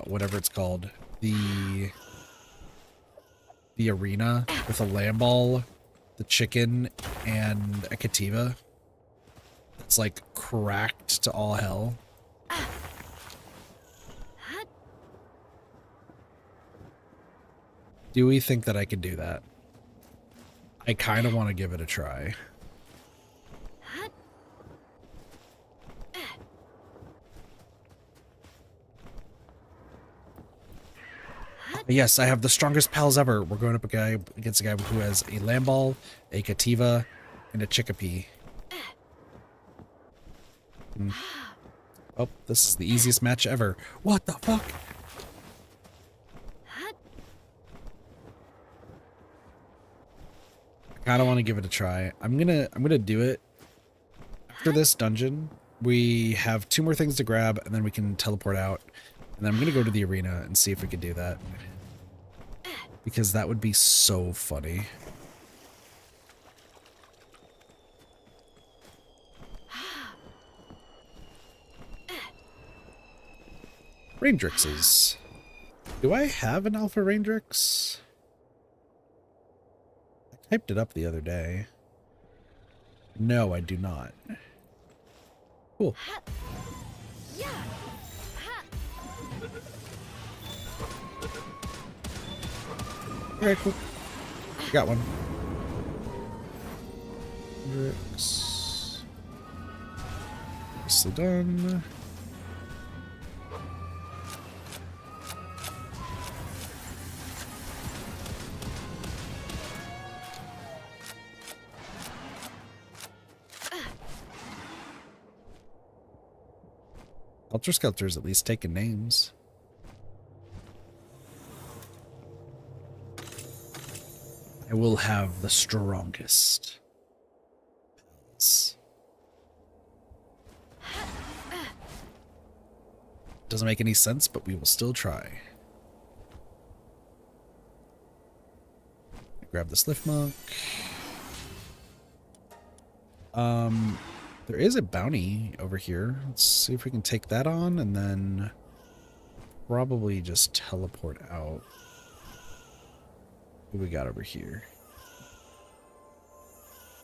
whatever it's called, the arena with a lamb ball, the chicken, and a Kativa? It's like cracked to all hell. Do we think that I can do that? I kind of want to give it a try. Yes, I have the strongest pals ever. We're going up against a guy who has a lamb ball, a Kativa, and a Chickapee. Oh, this is the easiest match ever. What the fuck? I kinda want to give it a try. I'm gonna do it. After this dungeon, we have 2 more things to grab, and then we can teleport out. And then I'm gonna go to the arena and see if we can do that. Because that would be so funny. Raindrixes. Do I have an Alpha Raindrix? I typed it up the other day. No, I do not. Cool. Alright, cool. Got one. Raindrix. Nicely done. Helter Skelter's at least taking names. I will have the strongest. Doesn't make any sense, but we will still try. Grab the Sliff Monk. There is a bounty over here. Let's see if we can take that on and then probably just teleport out. What do we got over here?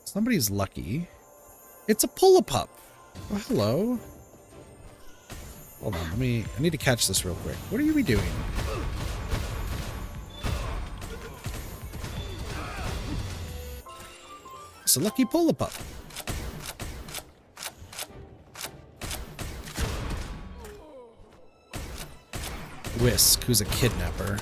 Somebody's lucky. It's a Pull-a-Pup. Oh, hello. Hold on, I need to catch this real quick. What are you doing? It's a lucky polar pup. Whisk, who's a kidnapper.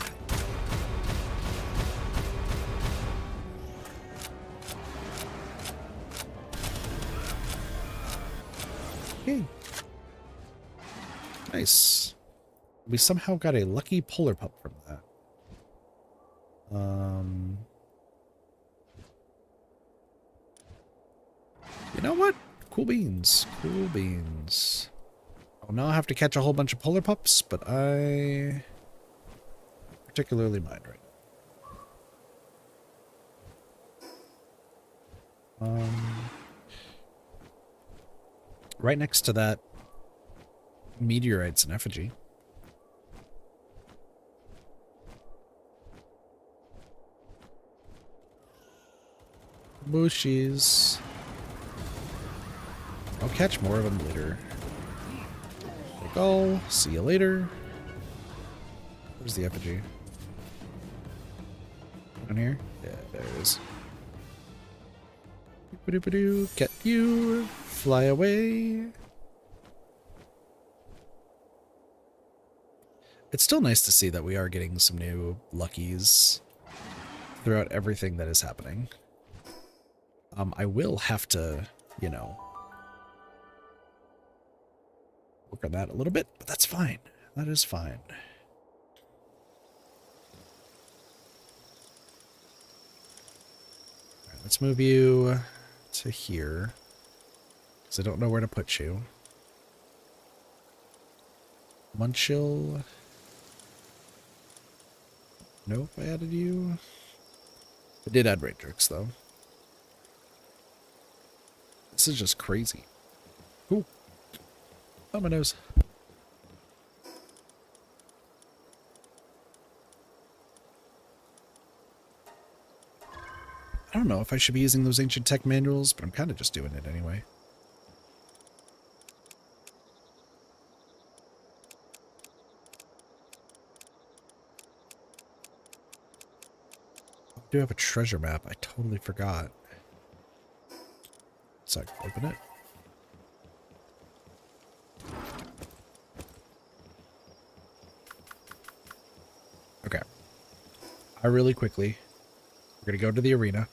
Okay. Nice. We somehow got a lucky polar pup from that. You know what? Cool beans. Cool beans. I'll now have to catch a whole bunch of polar pups, but I particularly mind right now. Right next to that, meteorite's an effigy. Bushies. I'll catch more of them later. Like, oh, see you later. Where's the effigy? Down here? Yeah, there it is. Get you. Fly away. It's still nice to see that we are getting some new luckies throughout everything that is happening. I will have to, you know, work on that a little bit, but that's fine. That is fine. All right, let's move you to here, because I don't know where to put you. Munchill. Nope, I added you. I did add Ratrix, though. This is just crazy. Ooh. Oh, my nose. I don't know if I should be using those ancient tech manuals, but I'm kind of just doing it anyway. I do have a treasure map. I totally forgot. So I can open it. Okay. Really quickly, we're going to go to the arena.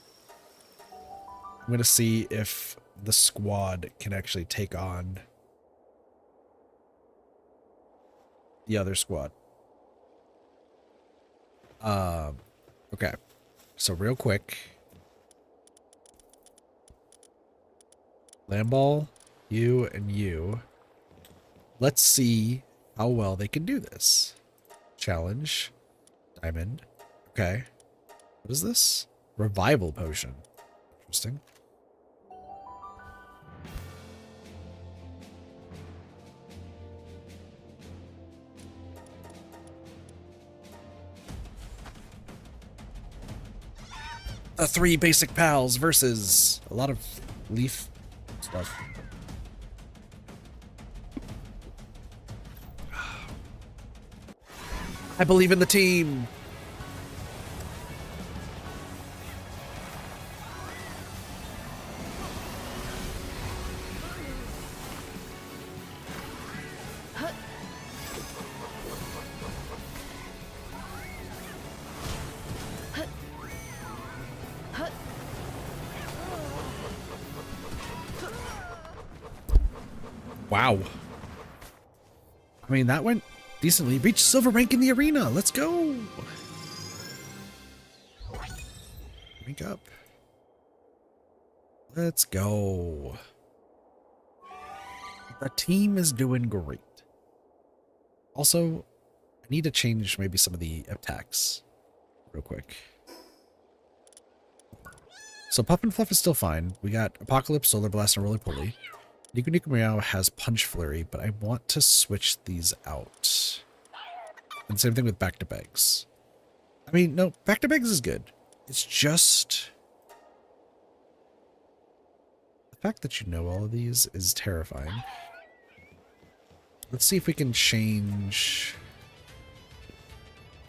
I'm going to see if the squad can actually take on the other squad. Okay. So real quick. Lamball, you, and you. Let's see how well they can do this. Challenge. Diamond. Okay. What is this? Revival potion. Interesting. The 3 basic pals versus a lot of leaf stuff. I believe in the team. Wow. I mean, that went decently. Reached silver rank in the arena. Let's go. Rank up. Let's go. The team is doing great. Also, I need to change maybe some of the attacks real quick. So Puff and Fluff is still fine. We got Apocalypse, Solar Blast, and Roly Poly. Niku Niku Meow has Punch Flurry, but I want to switch these out. And same thing with Back to Begs. I mean, no, Back to Begs is good. It's just the fact that you know all of these is terrifying. Let's see if we can change.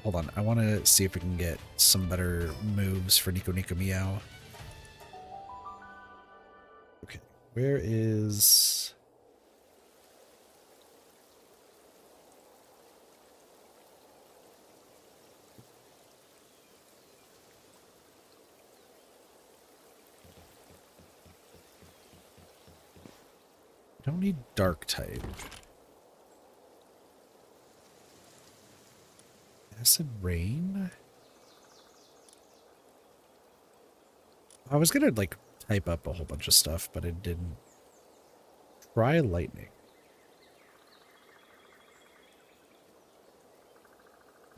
Hold on, I want to see if we can get some better moves for Nico Nico Meow. Okay, where is... Don't need dark type. Acid rain? I was gonna like type up a whole bunch of stuff, but it didn't. Try lightning.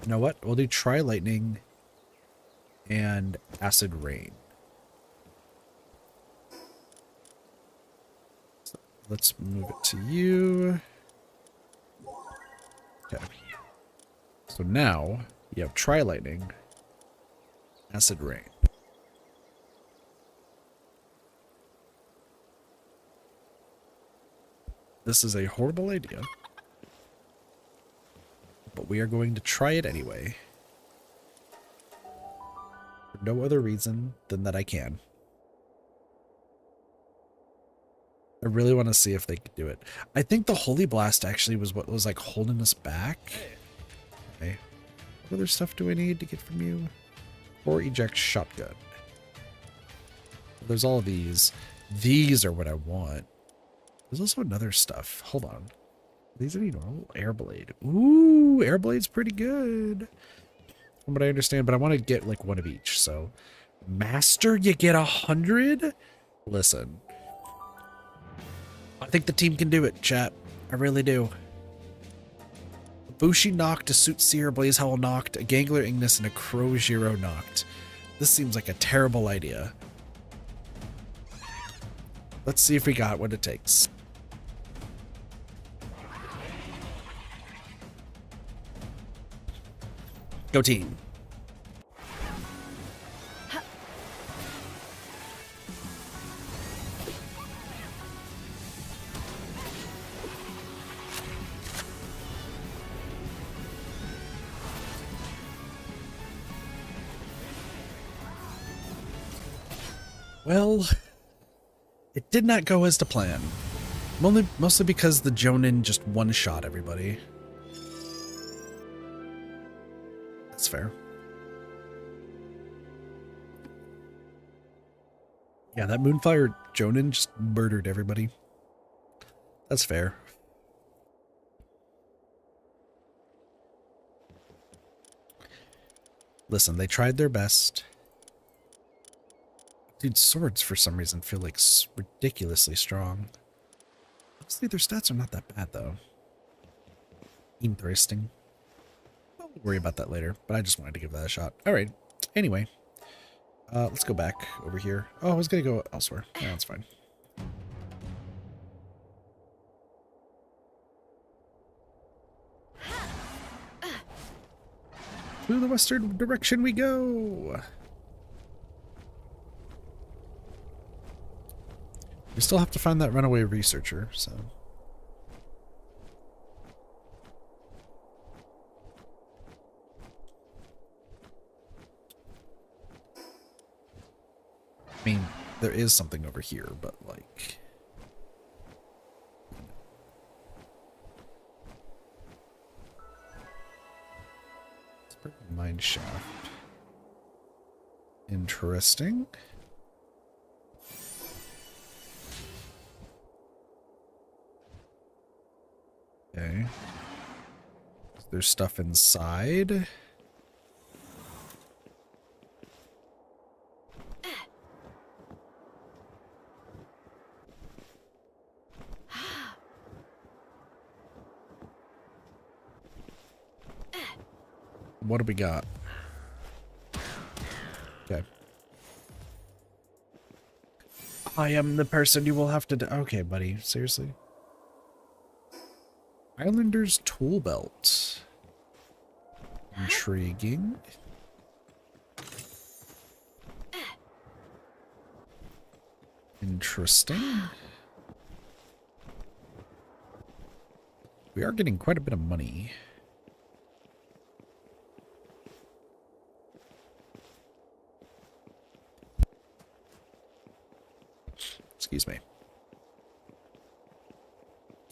You know what? We'll do try lightning and acid rain. So let's move it to you. Okay. So now you have try lightning, acid rain. This is a horrible idea, but we are going to try it anyway. For no other reason than that I can. I really want to see if they could do it. I think the Holy Blast actually was what was like holding us back. Okay. What other stuff do I need to get from you? Or eject shotgun. There's all of these. These are what I want. There's also another stuff. Hold on. These are normal Airblade. Ooh, Airblade's pretty good. From what I understand, but I want to get like one of each. So, Master, you get 100? Listen. I think the team can do it, chat. I really do. Bushi knocked, a Soothsayer Blaze Howl knocked, a Gangler Ignis, and a Crow Zero knocked. This seems like a terrible idea. Let's see if we got what it takes. Go team. Well, it did not go as to plan. Mostly because the Jonin just one-shot everybody. That's fair. Yeah, that Moonfire Jonin just murdered everybody. That's fair. Listen, they tried their best. Dude, swords for some reason feel like ridiculously strong. Honestly, their stats are not that bad, though. Interesting. We'll worry about that later, but I just wanted to give that a shot. Alright, anyway. Let's go back over here. Oh, I was gonna go elsewhere. Yeah, that's fine. To the western direction we go! We still have to find that runaway researcher, so... I mean, there is something over here, but like... Mine shaft. Interesting. Okay. There's stuff inside. What do we got? Okay. I am the person you will have to... Okay, buddy. Seriously? Islander's tool belt. Intriguing. Interesting. We are getting quite a bit of money. Excuse me.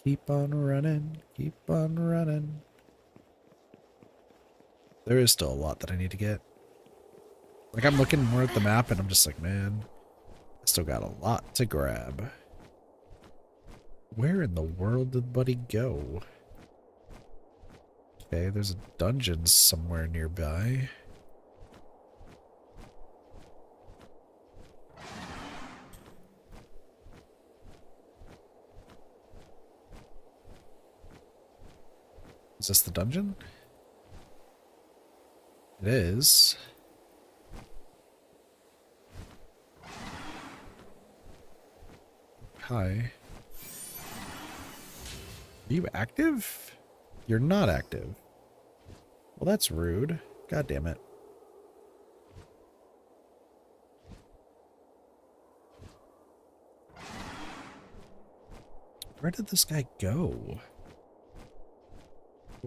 Keep on running, keep on running. There is still a lot that I need to get. Like, I'm looking more at the map and I'm just like, man, I still got a lot to grab. Where in the world did Buddy go? Okay, there's a dungeon somewhere nearby. Is this the dungeon? It is. Hi. Are you active? You're not active. Well, that's rude. God damn it. Where did this guy go?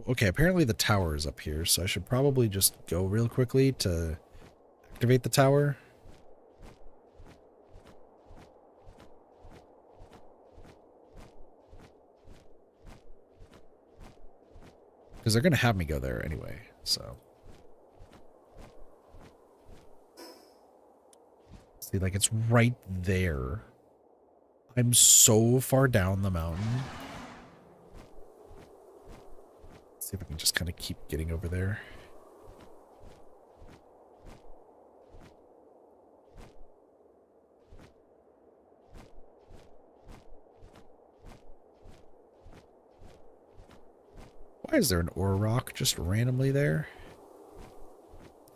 Okay, apparently the tower is up here, so I should probably just go real quickly to activate the tower. Because they're going to have me go there anyway, so. See, like, it's right there. I'm so far down the mountain. Let's see if I can just kind of keep getting over there. Why is there an ore rock just randomly there?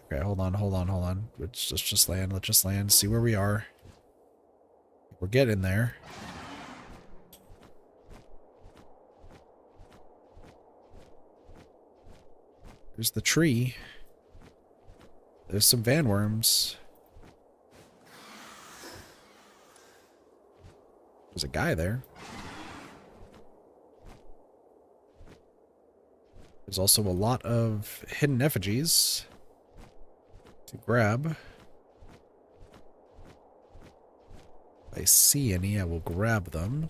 Okay, hold on. Let's just land. Let's just land. See where we are. We're getting there. There's the tree. There's some vanworms. There's a guy there. There's also a lot of hidden effigies to grab. If I see any, I will grab them.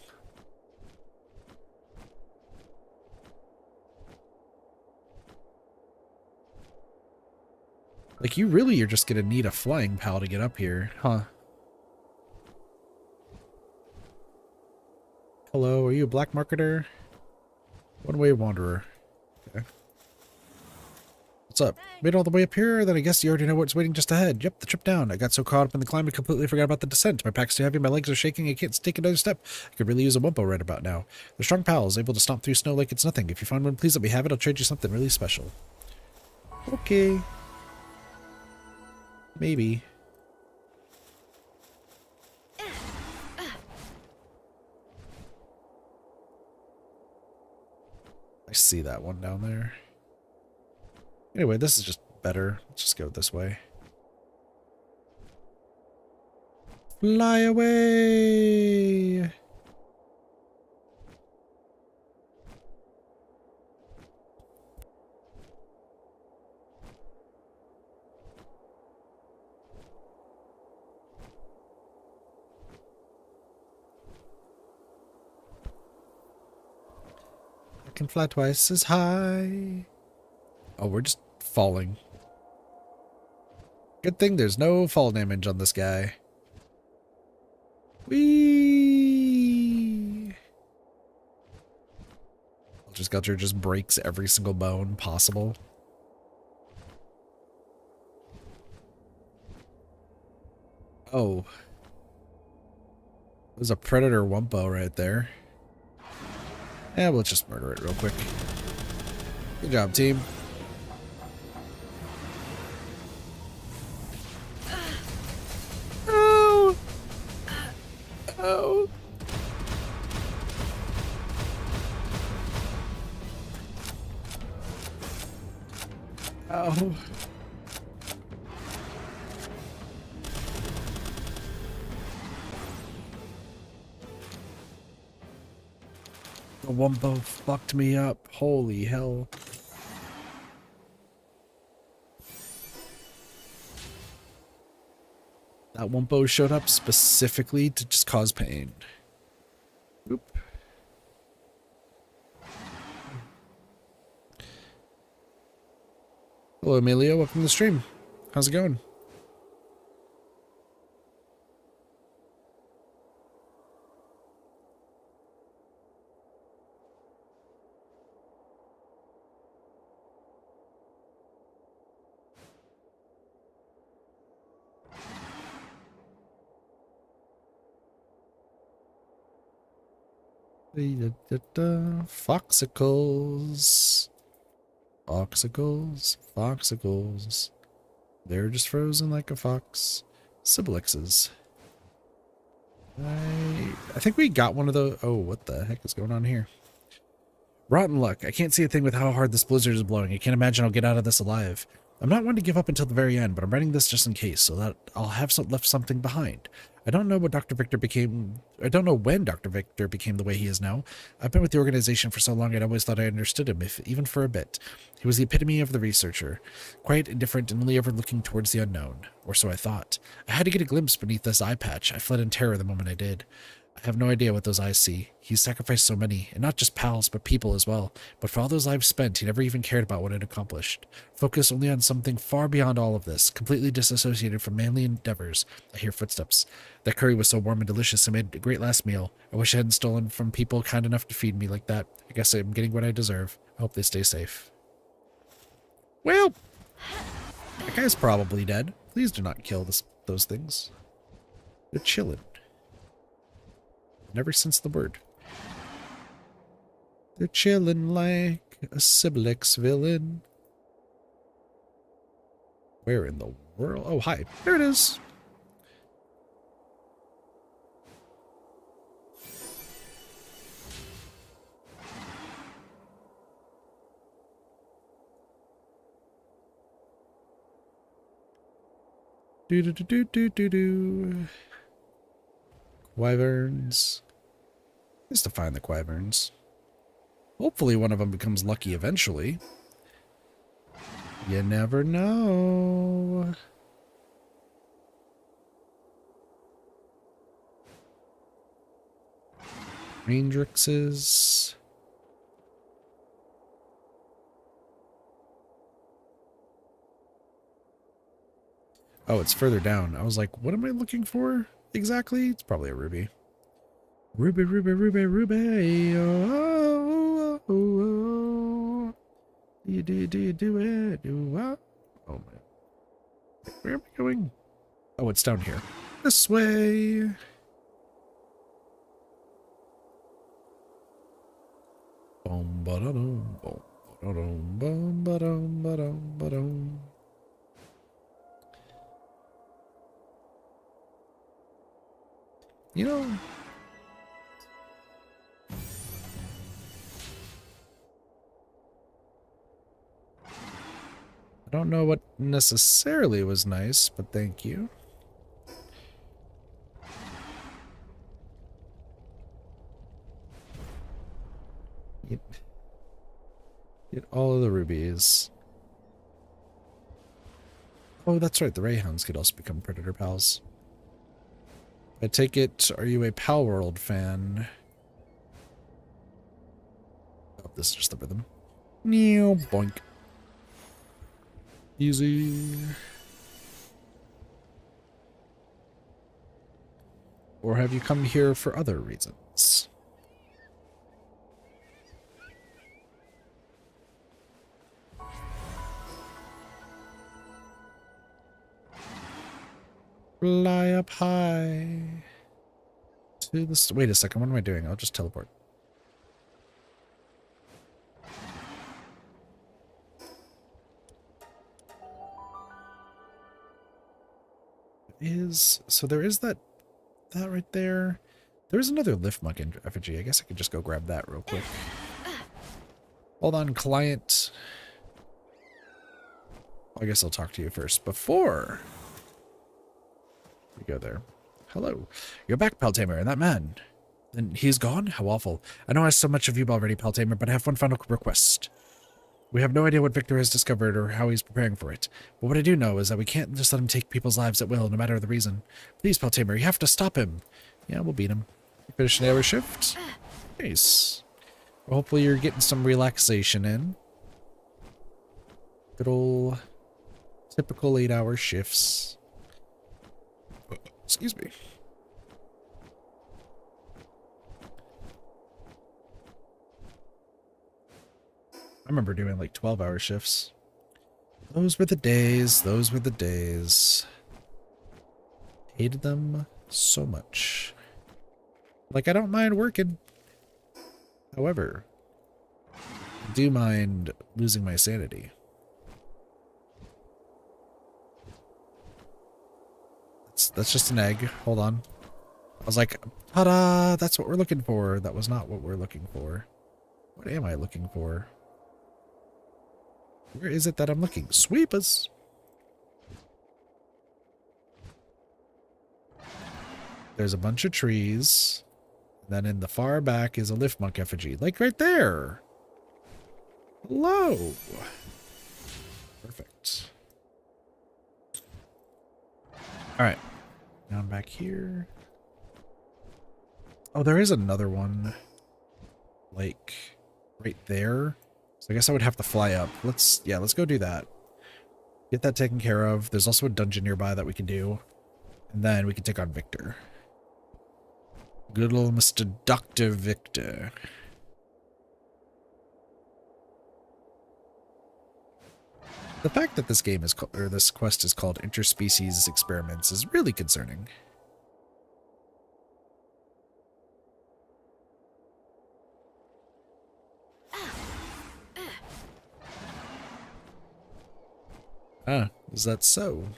Like, you're just gonna need a flying pal to get up here, huh? Hello, are you a black marketer? One-way wanderer. Okay. What's up? Made it all the way up here? Then I guess you already know what's waiting just ahead. Yep, the trip down. I got so caught up in the climb I completely forgot about the descent. My pack's too heavy, my legs are shaking, I can't take another step. I could really use a Wumpo right about now. The strong pal is able to stomp through snow like it's nothing. If you find one, please let me have it. I'll trade you something really special. Okay. Maybe. I see that one down there. Anyway, this is just better. Let's just go this way. Fly away! I can fly twice as high. Oh, we're just falling. Good thing there's no fall damage on this guy. Whee! Sculpture just breaks every single bone possible. Oh. There's a predator Wumpo right there. Yeah, we'll just murder it real quick. Good job, team. Oh! Oh! Oh. The Wumbo fucked me up. Holy hell. That Wumbo showed up specifically to just cause pain. Oop. Hello, Emilio. Welcome to the stream. How's it going? Foxicles. Foxicles. Foxicles. They're just frozen like a fox. Sibilixes. I think we got one of those. Oh, what the heck is going on here? Rotten luck. I can't see a thing with how hard this blizzard is blowing. I can't imagine I'll get out of this alive. I'm not one to give up until the very end, but I'm writing this just in case, so that I'll have left something behind. I don't know when Dr. Victor became the way he is now. I've been with the organization for so long I'd always thought I understood him, if even for a bit. He was the epitome of the researcher, quiet, indifferent, and only ever looking towards the unknown, or so I thought. I had to get a glimpse beneath this eye patch. I fled in terror the moment I did. I have no idea what those eyes see. He sacrificed so many, and not just pals, but people as well. But for all those lives spent, he never even cared about what it accomplished. Focused only on something far beyond all of this, completely disassociated from manly endeavors. I hear footsteps. That curry was so warm and delicious, I made a great last meal. I wish I hadn't stolen from people kind enough to feed me like that. I guess I'm getting what I deserve. I hope they stay safe. Well, that guy's probably dead. Please do not kill those things. They're chilling. Never since the word. They're chilling like a Sibilix villain. Where in the world? Oh, hi. There it is. Do do do do do do do. Wyverns. Just to find the Wyverns. Hopefully one of them becomes lucky eventually. You never know. Rangixes. Oh, it's further down. I was like, what am I looking for exactly? It's probably a ruby. Ruby, ruby, ruby, ruby. Oh, oh, oh, oh. You do it. Oh, oh man. Where am I going? Oh, it's down here. This way. Boom, ba-da-dum, boom, ba-da-dum, boom, ba-dum, ba-dum, ba-dum. You know, I don't know what necessarily was nice, but thank you. Get all of the rubies. Oh, that's right. The Rayhounds could also become predator pals. I take it, are you a Palworld fan? Oh, this is just the rhythm. Meow, boink. Easy. Or have you come here for other reasons? Fly up high to the... Wait a second, what am I doing? I'll just teleport. So there is that right there. There's another lift mug in effigy. I guess I could just go grab that real quick. Hold on, client. I guess I'll talk to you first before we go there. Hello. You're back, Paltamer, and that man. And he's gone? How awful. I know I asked so much of you already, Paltamer, but I have one final request. We have no idea what Victor has discovered or how he's preparing for it. But what I do know is that we can't just let him take people's lives at will, no matter the reason. Please, Paltamer, you have to stop him. Yeah, we'll beat him. Finish an hour shift. Nice. Well, hopefully you're getting some relaxation in. Good old typical 8-hour shifts. Excuse me. I remember doing like 12-hour shifts. Those were the days. Those were the days. Hated them so much. Like, I don't mind working. However, I do mind losing my sanity. That's just an egg. Hold on. I was like, ta-da! That's what we're looking for. That was not what we're looking for. What am I looking for? Where is it that I'm looking? Sweepers! There's a bunch of trees. Then in the far back is a lift monk effigy. Like right there! Hello! Perfect. Alright. Down back here. Oh, there is another one. Like, right there. So I guess I would have to fly up. Let's go do that. Get that taken care of. There's also a dungeon nearby that we can do. And then we can take on Victor. Good old Mr. Dr. Victor. The fact that this game is or this quest is called Interspecies Experiments is really concerning. Ah, is that so?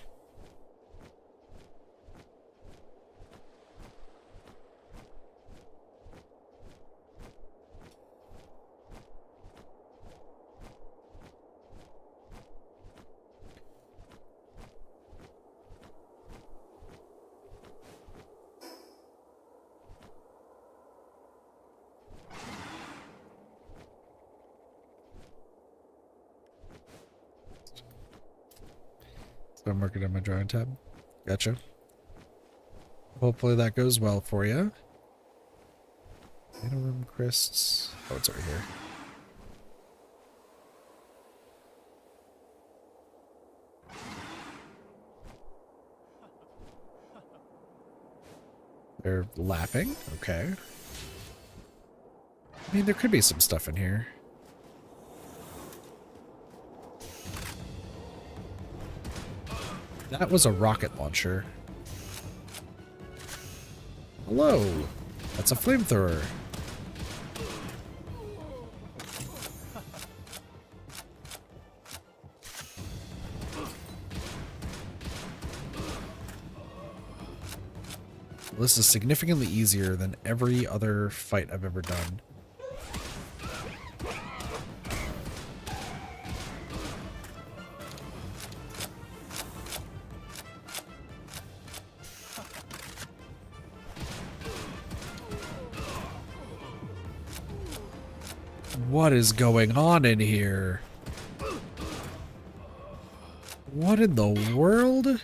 So I'm working on my drawing tab. Gotcha. Hopefully that goes well for you. Room crysts. Oh, it's over here. They're laughing? Okay. I mean, there could be some stuff in here. That was a rocket launcher. Hello! That's a flamethrower. This is significantly easier than every other fight I've ever done. What is going on in here? What in the world?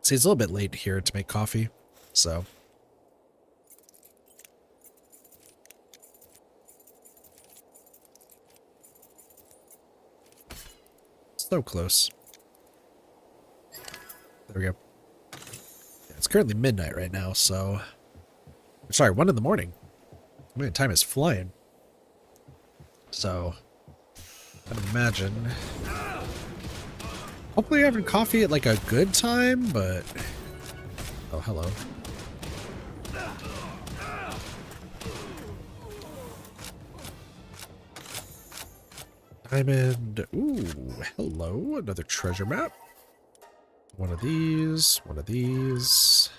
See, it's a little bit late here to make coffee, so. So close. There we go. Yeah, it's currently midnight right now, so. Sorry, 1 in the morning. I mean, time is flying. So, I'd imagine. Hopefully you're having coffee at like a good time, but... Oh, hello. Diamond. Ooh, hello. Another treasure map. One of these. One of these.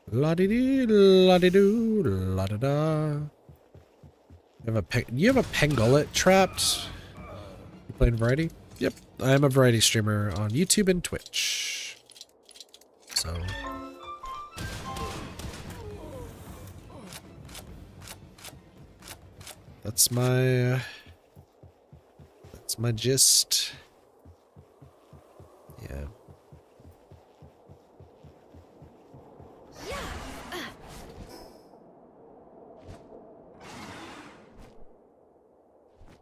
La-di-dee, la-di-doo, la-da-da. You have a pangolin trapped? You playing variety? Yep, I am a variety streamer on YouTube and Twitch. So... That's my gist. Yeah.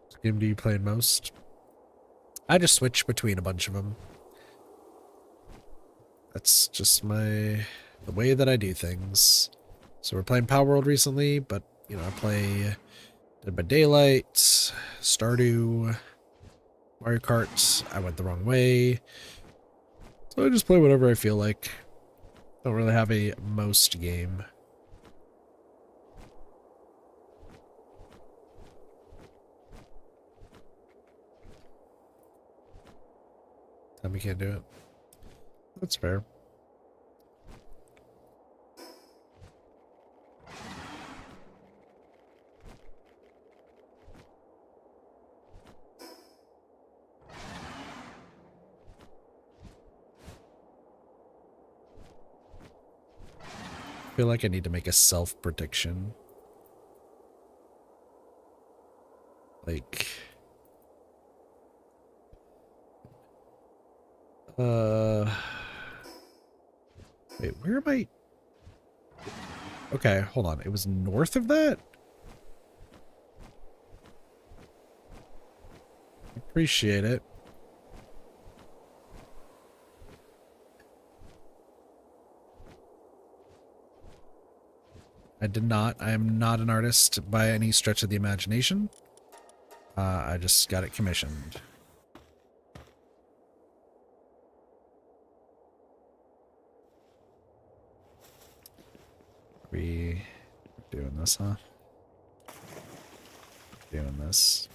What game do you play most? I just switch between a bunch of them. That's just the way that I do things. So we're playing Palworld recently, but you know, I play Dead by Daylight, Stardew, Mario Kart. I went the wrong way. So I just play whatever I feel like. Don't really have a most game. Tell me you can't do it. That's fair. I feel like I need to make a self-prediction. Like... Wait, where am I? Okay, hold on. It was north of that? Appreciate it. I did not. I am not an artist by any stretch of the imagination. I just got it commissioned. We doing this, huh? Doing this.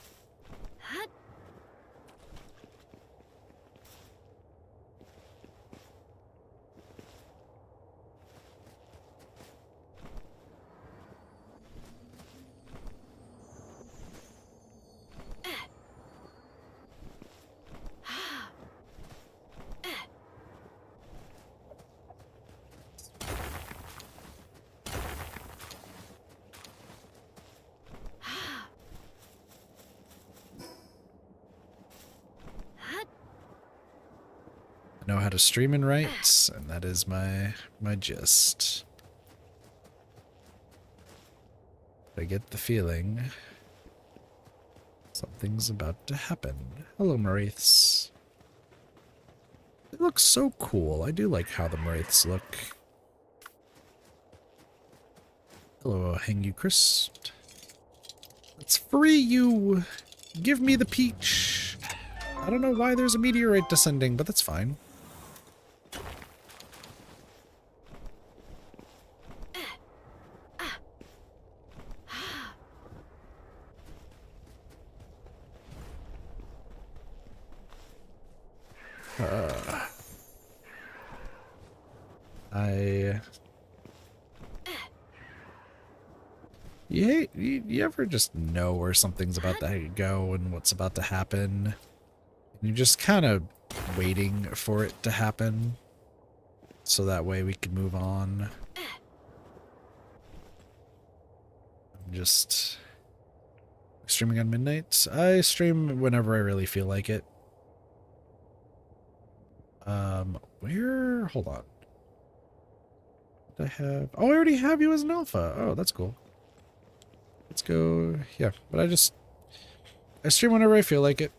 Know how to stream and write, and that is my gist. I get the feeling something's about to happen. Hello, Wraiths. They look so cool. I do like how the Wraiths look. Hello, hang you, Chris. Let's free you. Give me the peach. I don't know why there's a meteorite descending, but that's fine. You ever just know where something's about to go and what's about to happen? And you're just kind of waiting for it to happen so that way we can move on. I'm just streaming on midnight. I stream whenever I really feel like it. Hold on. Did I have... Oh, I already have you as an alpha. Oh, that's cool. Let's go... Yeah, but I stream whenever I feel like it.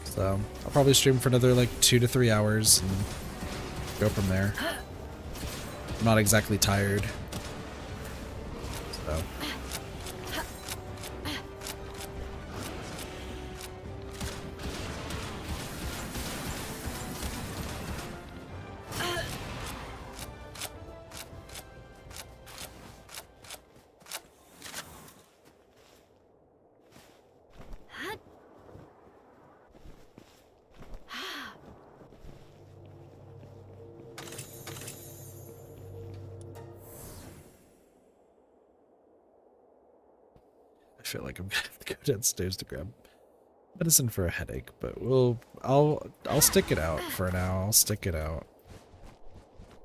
So, I'll probably stream for another, like, 2 to 3 hours and go from there. I'm not exactly tired. So... feel like I'm gonna have to go downstairs to grab medicine for a headache, but I'll stick it out for now. I'll stick it out.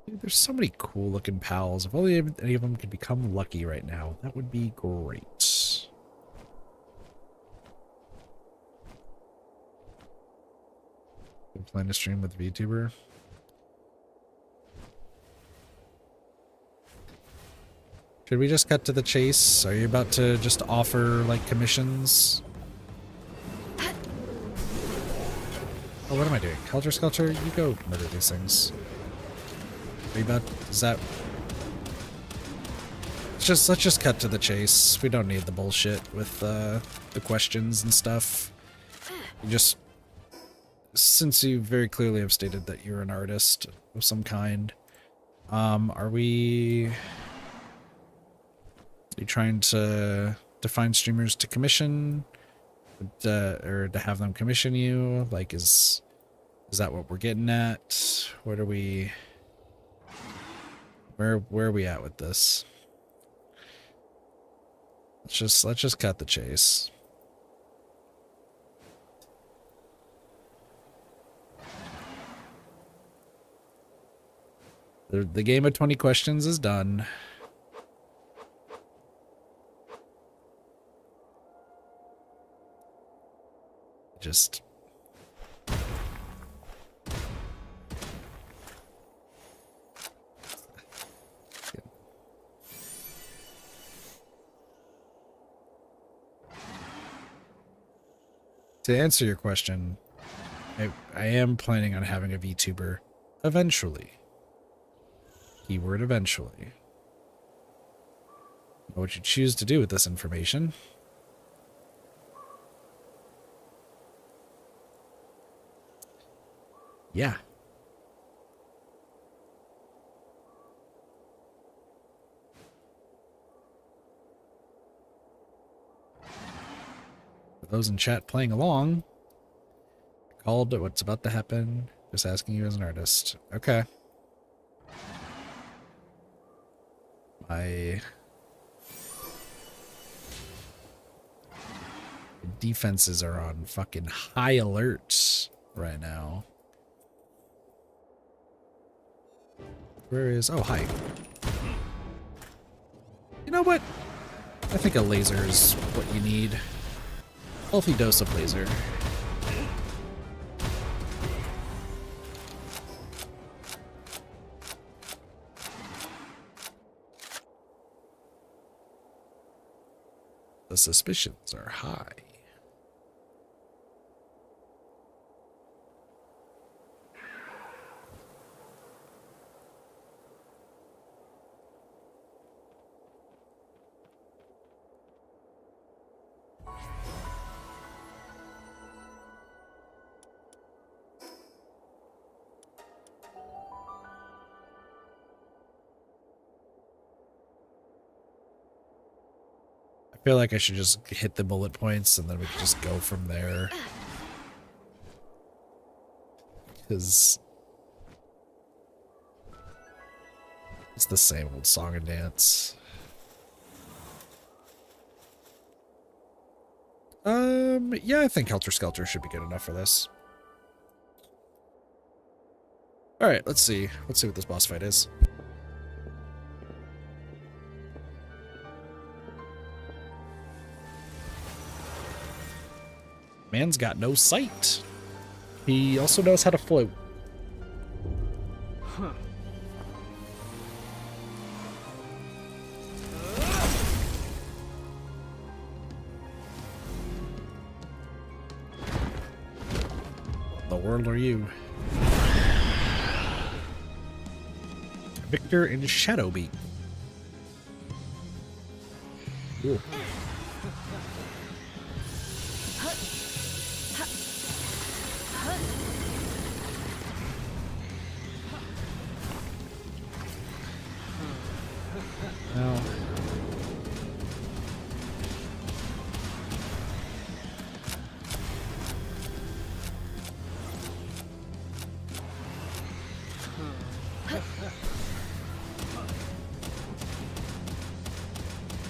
Dude, there's so many cool looking pals. If only any of them could become lucky right now, that would be great. You plan to stream with VTuber? Should we just cut to the chase? Are you about to just offer, like, commissions? Oh, what am I doing? Helter Skelter, you go murder these things. Are you about... is that... Let's just cut to the chase. We don't need the bullshit with, the questions and stuff. You just... Since you very clearly have stated that you're an artist of some kind, are we... Are you trying to find streamers to commission, or to have them commission you? Like, is that what we're getting at? What are we? Where are we at with this? Let's just cut the chase. The game of 20 questions is done. Just to answer your question, I am planning on having a VTuber eventually. Keyword eventually. What you choose to do with this information. Yeah. For those in chat playing along, I called what's about to happen. Just asking you as an artist. Okay. My defenses are on fucking high alert right now. Where is... oh, hi. You know what? I think a laser is what you need. Healthy dose of laser. The suspicions are high. I feel like I should just hit the bullet points and then we can just go from there. Because it's the same old song and dance. Yeah, I think Helter Skelter should be good enough for this. Alright, let's see. Let's see what this boss fight is. Man's got no sight. He also knows how to float. Huh. The world are you? Victor and Shadowbeak. Ooh. No.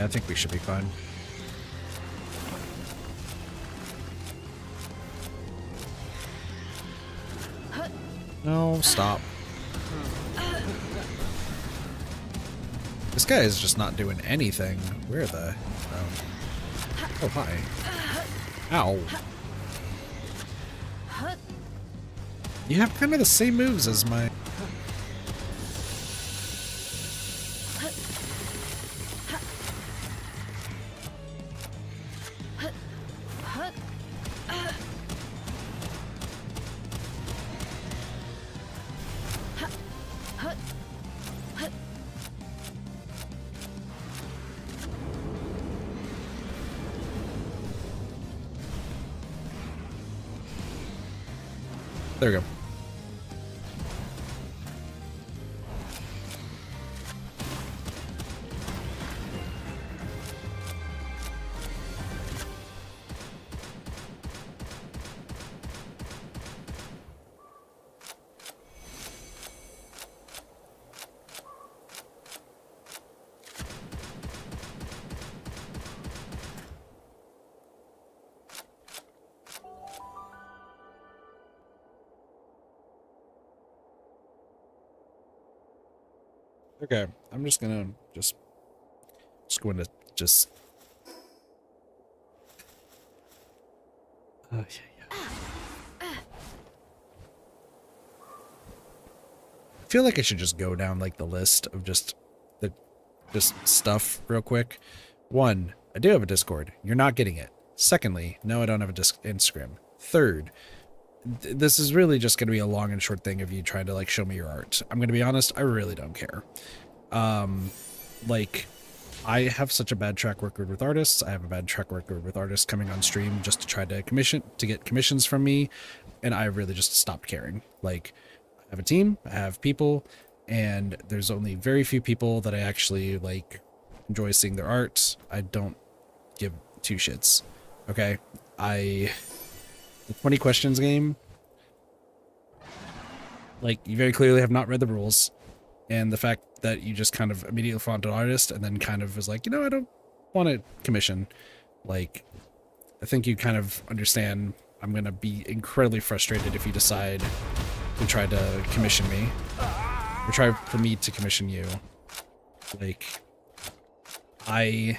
I think we should be fine. No, stop. This guy is just not doing anything. Where the... Oh, hi. Ow. You have kind of the same moves as my... There we go. Okay, I'm just gonna just going to just. Yeah, yeah. I feel like I should just go down like the list of just stuff real quick. One, I do have a Discord. You're not getting it. Secondly, no, I don't have a Instagram. Third, this is really just going to be a long and short thing of you trying to like show me your art. I'm going to be honest, I really don't care. Like, I have such a bad track record with artists. I have a bad track record with artists coming on stream just to try to get commissions from me, and I really just stopped caring. Like, I have a team, I have people, and there's only very few people that I actually like enjoy seeing their art. I don't give two shits. Okay, the 20 questions game, like, you very clearly have not read the rules, and the fact that you just kind of immediately found an artist and then kind of was like, you know, I don't want to commission. Like, I think you kind of understand I'm going to be incredibly frustrated if you decide to try to commission me. Or try for me to commission you. Like, my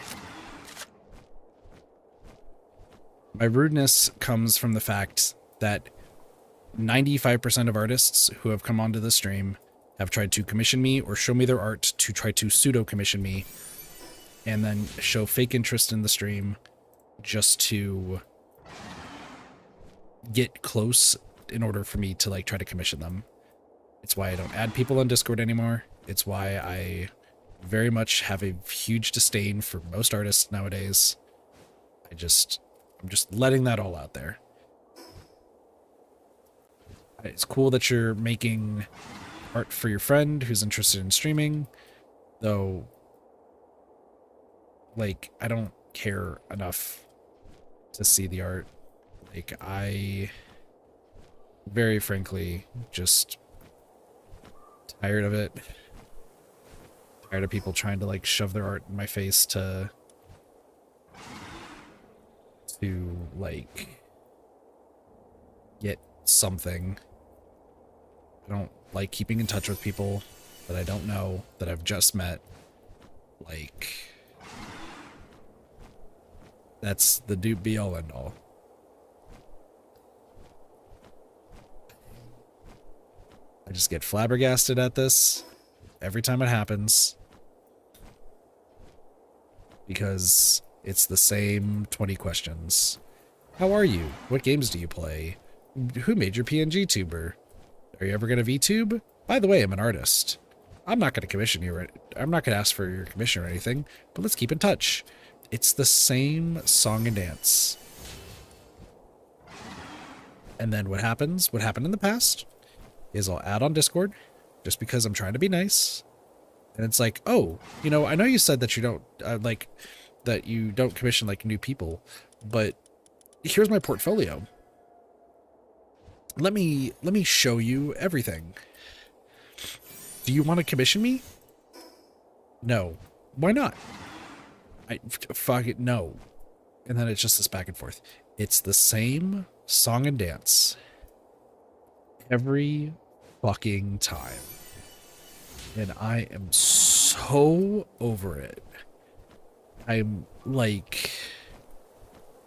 rudeness comes from the fact that 95% of artists who have come onto the stream have tried to commission me or show me their art to try to pseudo commission me and then show fake interest in the stream just to get close in order for me to like try to commission them. It's why I don't add people on Discord anymore. It's why I very much have a huge disdain for most artists nowadays. I'm just letting that all out there. It's cool that you're making art for your friend who's interested in streaming, though, like, I don't care enough to see the art. Like, I very frankly just tired of it. Tired of people trying to like shove their art in my face to like get something. I don't like keeping in touch with people that I don't know, that I've just met. Like, that's the be all end all. I just get flabbergasted at this every time it happens because it's the same 20 questions. How are you? What games do you play? Who made your PNG tuber? Are you ever going to VTube? By the way, I'm an artist. I'm not going to commission you. I'm not going to ask for your commission or anything, but let's keep in touch. It's the same song and dance. And then what happens? What happened in the past is I'll add on Discord just because I'm trying to be nice. And it's like, oh, you know, I know you said that you don't that you don't commission like new people, but here's my portfolio. Let me show you everything. Do you want to commission me? No. Why not? Fuck it, no. And then it's just this back and forth. It's the same song and dance every fucking time. And I am so over it. I'm like,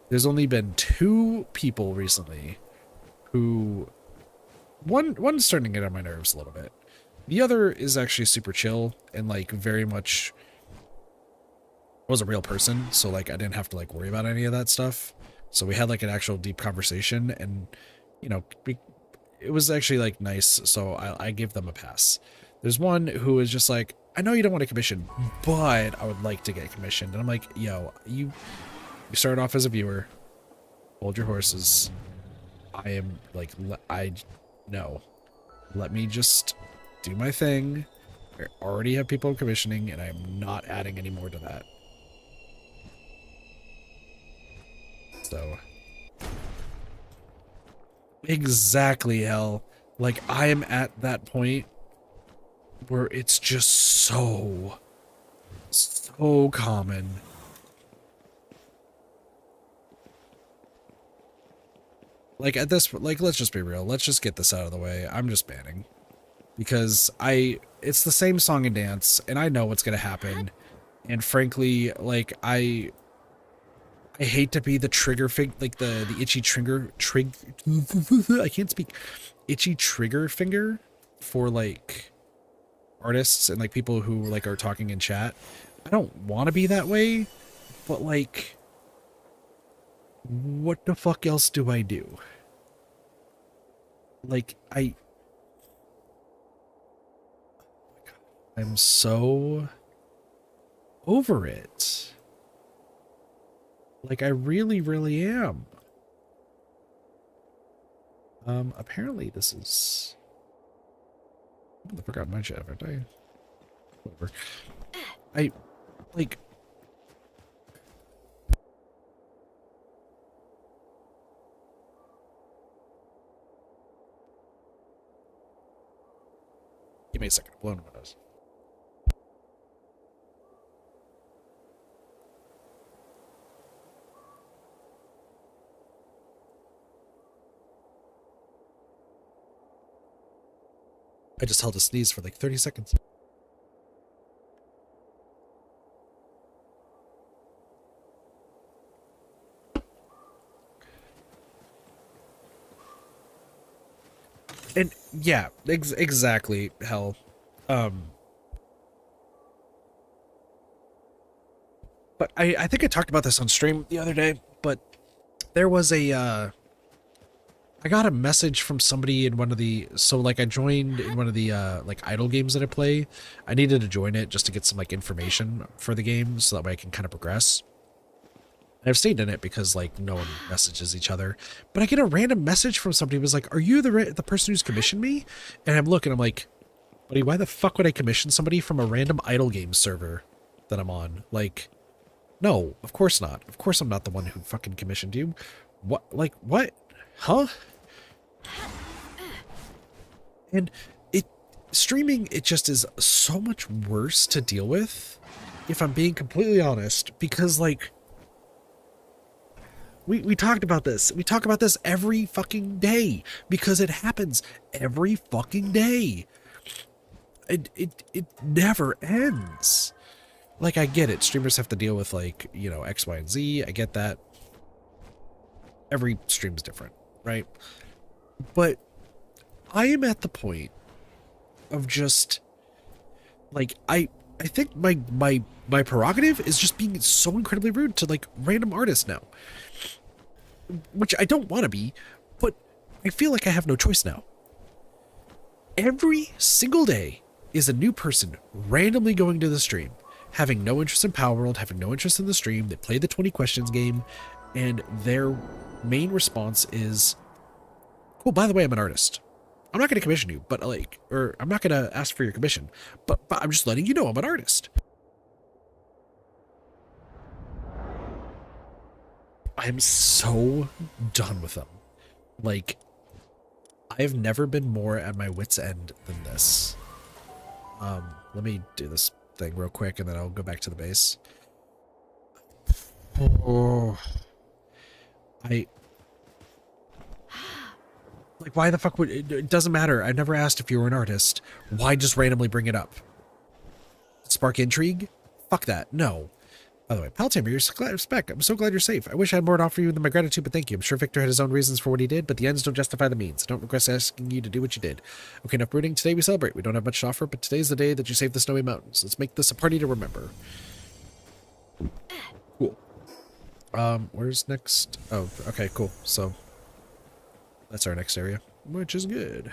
there's only been 2 people recently who, one's starting to get on my nerves a little bit. The other is actually super chill and like very much was a real person, so like I didn't have to like worry about any of that stuff. So we had like an actual deep conversation, and you know, it was actually like nice. So I give them a pass. There's one who is just like, I know you don't want to commission, but I would like to get commissioned, and I'm like, yo, you started off as a viewer. Hold your horses. I am like, no, let me just do my thing. I already have people commissioning, and I'm not adding any more to that. So exactly, hell. Like, I am at that point where it's just so common. Like at this, like, let's just be real. Let's just get this out of the way. I'm just banning because it's the same song and dance, and I know what's going to happen. And frankly, like, I hate to be the trigger like the itchy I can't speak. Itchy trigger finger for like artists and like people who like are talking in chat. I don't want to be that way, but like, what the fuck else do I do? Like, I'm so over it. Like, I really, really am. Apparently this is... I forgot my chat, haven't I? Whatever. Like... Give me a second, I'm blowing my nose. I just held a sneeze for like 30 seconds. And yeah, exactly, hell. But I think I talked about this on stream the other day, but there was a, I got a message from somebody in one of the, so like I joined in one of the like idle games that I play. I needed to join it just to get some like information for the game so that way I can kind of progress. And I've stayed in it because like no one messages each other, but I get a random message from somebody who was like, are you the person who's commissioned me? And I'm looking, I'm like, buddy, why the fuck would I commission somebody from a random idle game server that I'm on? Like, no, of course not. Of course I'm not the one who fucking commissioned you. What? Like, what? Huh? And streaming, it just is so much worse to deal with, if I'm being completely honest, because like, we talked about this. We talk about this every fucking day because it happens every fucking day. It never ends. Like, I get it. Streamers have to deal with like, you know, X, Y, and Z. I get that. Every stream's different, right? But I am at the point of just like, I think my prerogative is just being so incredibly rude to like random artists now, which I don't want to be, but I feel like I have no choice now. Every single day is a new person randomly going to the stream, having no interest in Palworld, having no interest in the stream. They play the 20 questions game, and their main response is, cool, by the way, I'm an artist. I'm not going to commission you, but like, or I'm not going to ask for your commission, but I'm just letting you know I'm an artist. I'm so done with them. Like, I've never been more at my wit's end than this. Let me do this thing real quick and then I'll go back to the base. Oh, Like, why the fuck would it doesn't matter. I never asked if you were an artist. Why just randomly bring it up? Spark intrigue? Fuck that. No. By the way, Paltamer, you're spec. I'm so glad you're safe. I wish I had more to offer you than my gratitude, but thank you. I'm sure Victor had his own reasons for what he did, but the ends don't justify the means. I don't regret asking you to do what you did. Okay, enough brooding. Today we celebrate. We don't have much to offer, but today's the day that you saved the snowy mountains. Let's make this a party to remember. Cool. Where's next? Oh, okay, cool. So that's our next area, which is good.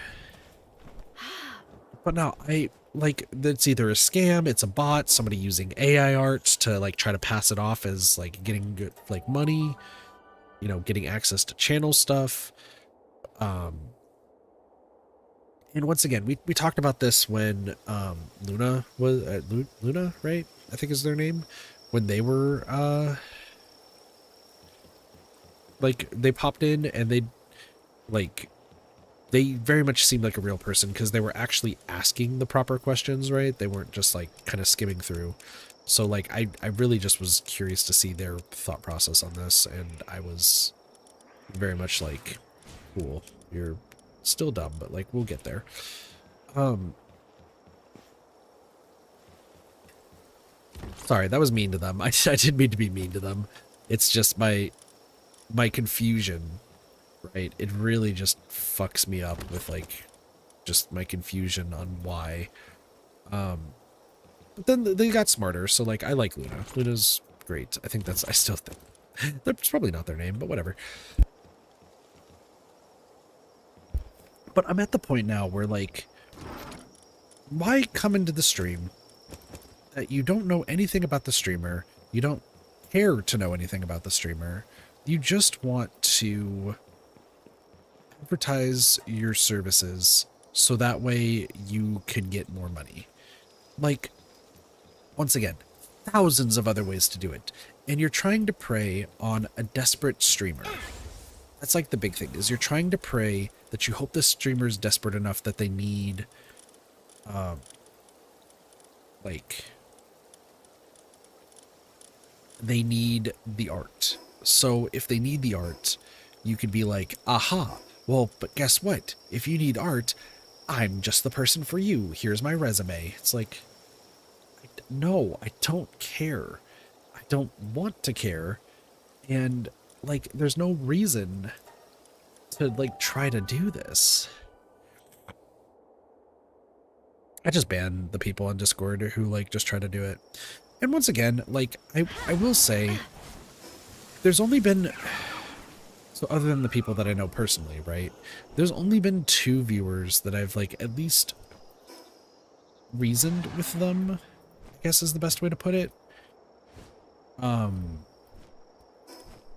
But no, it's either a scam, it's a bot, somebody using AI art to like try to pass it off as like getting good, like money, you know, getting access to channel stuff. And once again, we talked about this when Luna was Luna, right? I think is their name. When they were like they popped in and they very much seemed like a real person because they were actually asking the proper questions, right? They weren't just like kind of skimming through. So like I really just was curious to see their thought process on this, and I was very much like, cool, you're still dumb, but like we'll get there. Sorry, that was mean to them. I didn't mean to be mean to them. It's just my confusion, right? It really just fucks me up with like just my confusion on why. But then they got smarter, so like I like Luna. Luna's great. I still think that's probably not their name, but whatever. But I'm at the point now where like, why come into the stream that you don't know anything about the streamer, you don't care to know anything about the streamer, you just want to advertise your services so that way you can get more money. Like, once again, thousands of other ways to do it, and you're trying to prey on a desperate streamer. That's like the big thing, is you're trying to prey that you hope the streamer is desperate enough that they need they need the art. So if they need the art, you could be like, aha, well, but guess what? If you need art, I'm just the person for you. Here's my resume. It's like, no, I don't care. I don't want to care. And like, there's no reason to like try to do this. I just ban the people on Discord who like just try to do it. And once again, like I will say there's only been, so other than the people that I know personally, right? There's only been 2 viewers that I've like at least reasoned with them, I guess is the best way to put it.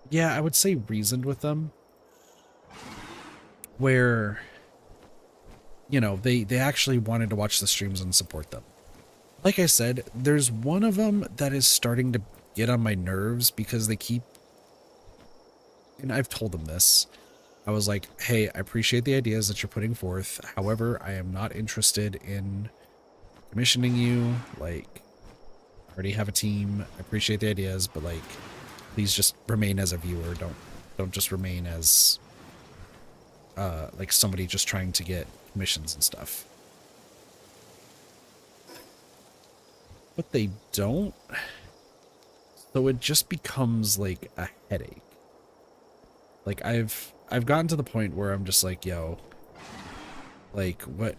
Yeah, I would say reasoned with them, where, you know, they actually wanted to watch the streams and support them. Like I said, there's one of them that is starting to get on my nerves because they keep, and I've told them this, I was like, hey, I appreciate the ideas that you're putting forth. However, I am not interested in commissioning you. Like, I already have a team. I appreciate the ideas, but like, please just remain as a viewer. Don't just remain as like somebody just trying to get commissions and stuff. But they don't. So it just becomes like a headache. Like I've gotten to the point where I'm just like, yo, like what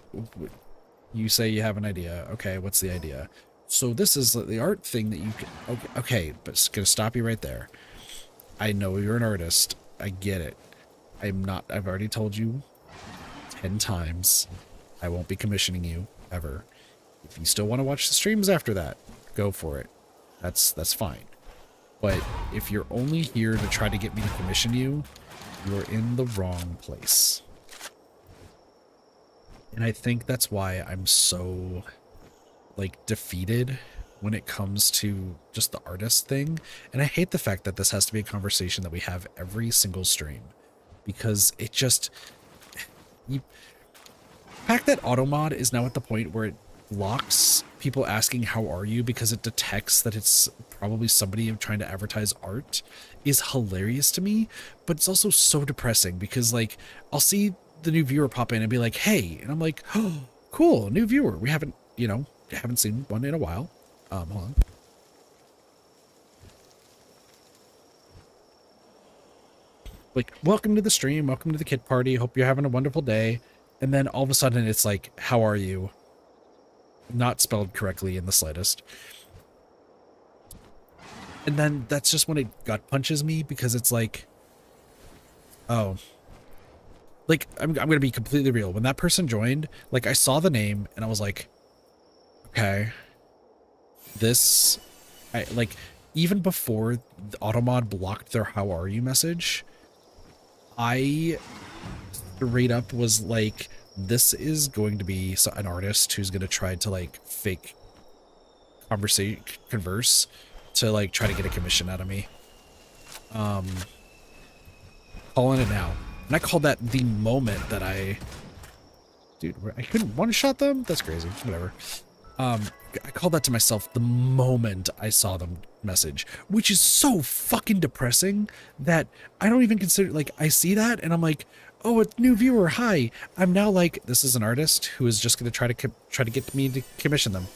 you say you have an idea. Okay, what's the idea? So this is the art thing that you can, okay, but it's gonna stop you right there. I know you're an artist. I get it. I've already told you 10 times. I won't be commissioning you ever. If you still want to watch the streams after that, go for it. That's fine. But if you're only here to try to get me to commission you, you're in the wrong place. And I think that's why I'm so like defeated when it comes to just the artist thing. And I hate the fact that this has to be a conversation that we have every single stream, because it just, the fact that automod is now at the point where it blocks people asking how are you because it detects that it's probably somebody trying to advertise art is hilarious to me. But it's also so depressing because like I'll see the new viewer pop in and be like, hey, and I'm like, oh, cool, new viewer. We haven't, haven't seen one in a while. Hold on. Like, welcome to the stream, welcome to the kid party, hope you're having a wonderful day. And then all of a sudden it's like, how are you? Not spelled correctly in the slightest. And then that's just when it gut punches me, because it's like, oh, like, I'm going to be completely real. When that person joined, like, I saw the name and I was like, okay, this, like, even before the Automod blocked their how are you message, I straight up was like, this is going to be an artist who's going to try to like fake converse to like try to get a commission out of me. Calling it now. And I called that the moment that dude, I couldn't one-shot them? That's crazy. Whatever. I called that to myself the moment I saw them message, which is so fucking depressing that I don't even consider, like, I see that and I'm like, oh, a new viewer, hi. I'm now like, this is an artist who is just going to try to get me to commission them.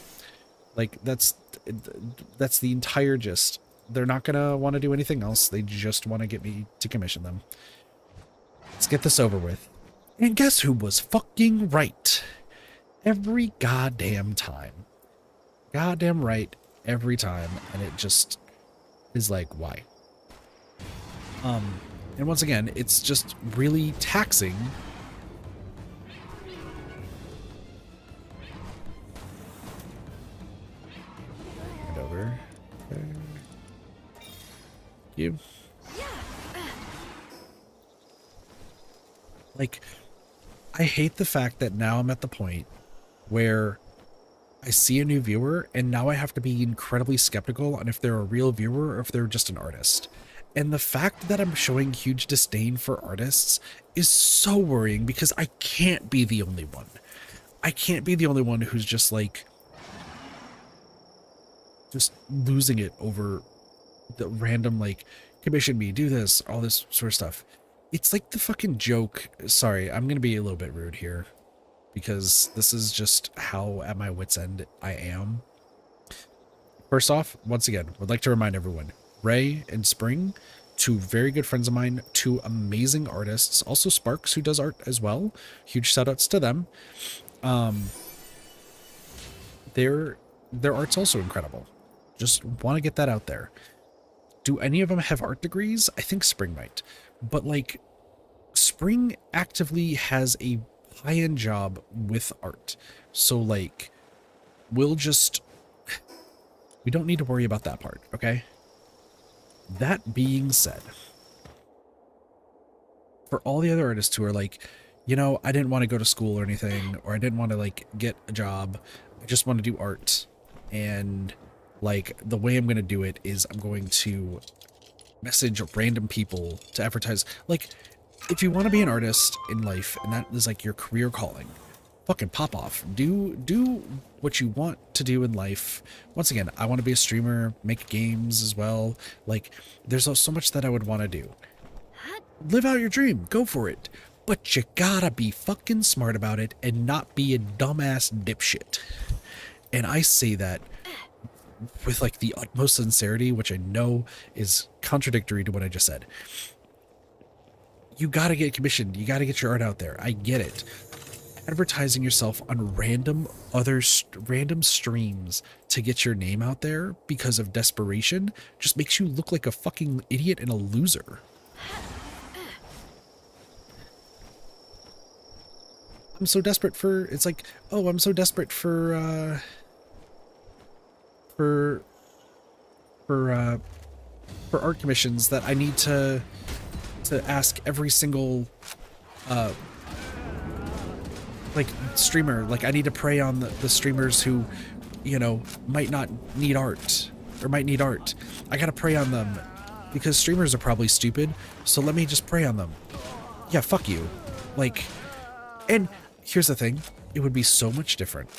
Like, that's the entire gist. They're not going to want to do anything else. They just want to get me to commission them. Let's get this over with. And guess who was fucking right? Every goddamn time. Goddamn right every time, and it just is like, why? And once again, it's just really taxing. And over. Okay. You. Like, I hate the fact that now I'm at the point where I see a new viewer and now I have to be incredibly skeptical on if they're a real viewer or if they're just an artist. And the fact that I'm showing huge disdain for artists is so worrying, because I can't be the only one. I can't be the only one who's just like, just losing it over the random, like, commission me, do this, all this sort of stuff. It's like the fucking joke. Sorry, I'm going to be a little bit rude here, because this is just how at my wit's end I am. First off, once again, would like to remind everyone, Ray and Spring, two very good friends of mine, two amazing artists, also Sparks, who does art as well. Huge shout outs to them. Their art's also incredible. Just want to get that out there. Do any of them have art degrees? I think Spring might. But like, Spring actively has a high-end job with art. So like, we don't need to worry about that part, okay? That being said, for all the other artists who are like, I didn't want to go to school or anything, or I didn't want to like get a job, I just want to do art, and like the way I'm going to do it is I'm going to message random people to advertise. Like, if you want to be an artist in life and that is like your career calling, fucking pop off. Do what you want to do in life. Once again, I want to be a streamer, make games as well. Like, there's so much that I would want to do. Live out your dream, go for it. But you gotta be fucking smart about it and not be a dumbass dipshit. And I say that with like the utmost sincerity, which I know is contradictory to what I just said. You gotta get commissioned. You gotta get your art out there. I get it. Advertising yourself on random streams to get your name out there because of desperation just makes you look like a fucking idiot and a loser. I'm so desperate for, it's like, oh, I'm so desperate for art commissions that I need to ask every single like streamer. Like, I need to prey on the streamers who, might not need art or might need art. I gotta prey on them because streamers are probably stupid, so let me just prey on them. Yeah, fuck you. Like, and here's the thing, it would be so much different.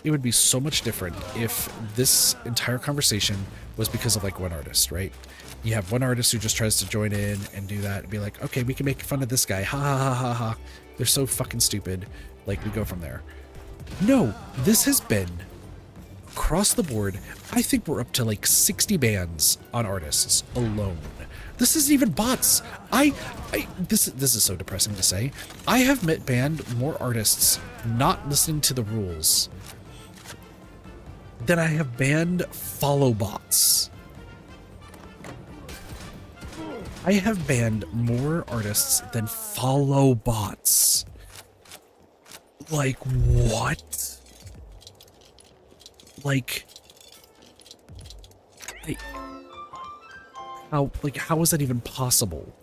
It would be so much different if this entire conversation was because of like one artist, right? You have one artist who just tries to join in and do that and be like, okay, we can make fun of this guy, ha ha ha ha ha. They're so fucking stupid. Like, we go from there. No, this has been across the board. I think we're up to like 60 bans on artists alone. This isn't even bots. This is so depressing to say. I have banned more artists not listening to the rules than I have banned follow bots. I have banned more artists than follow bots. Like, what? Like, how is that even possible?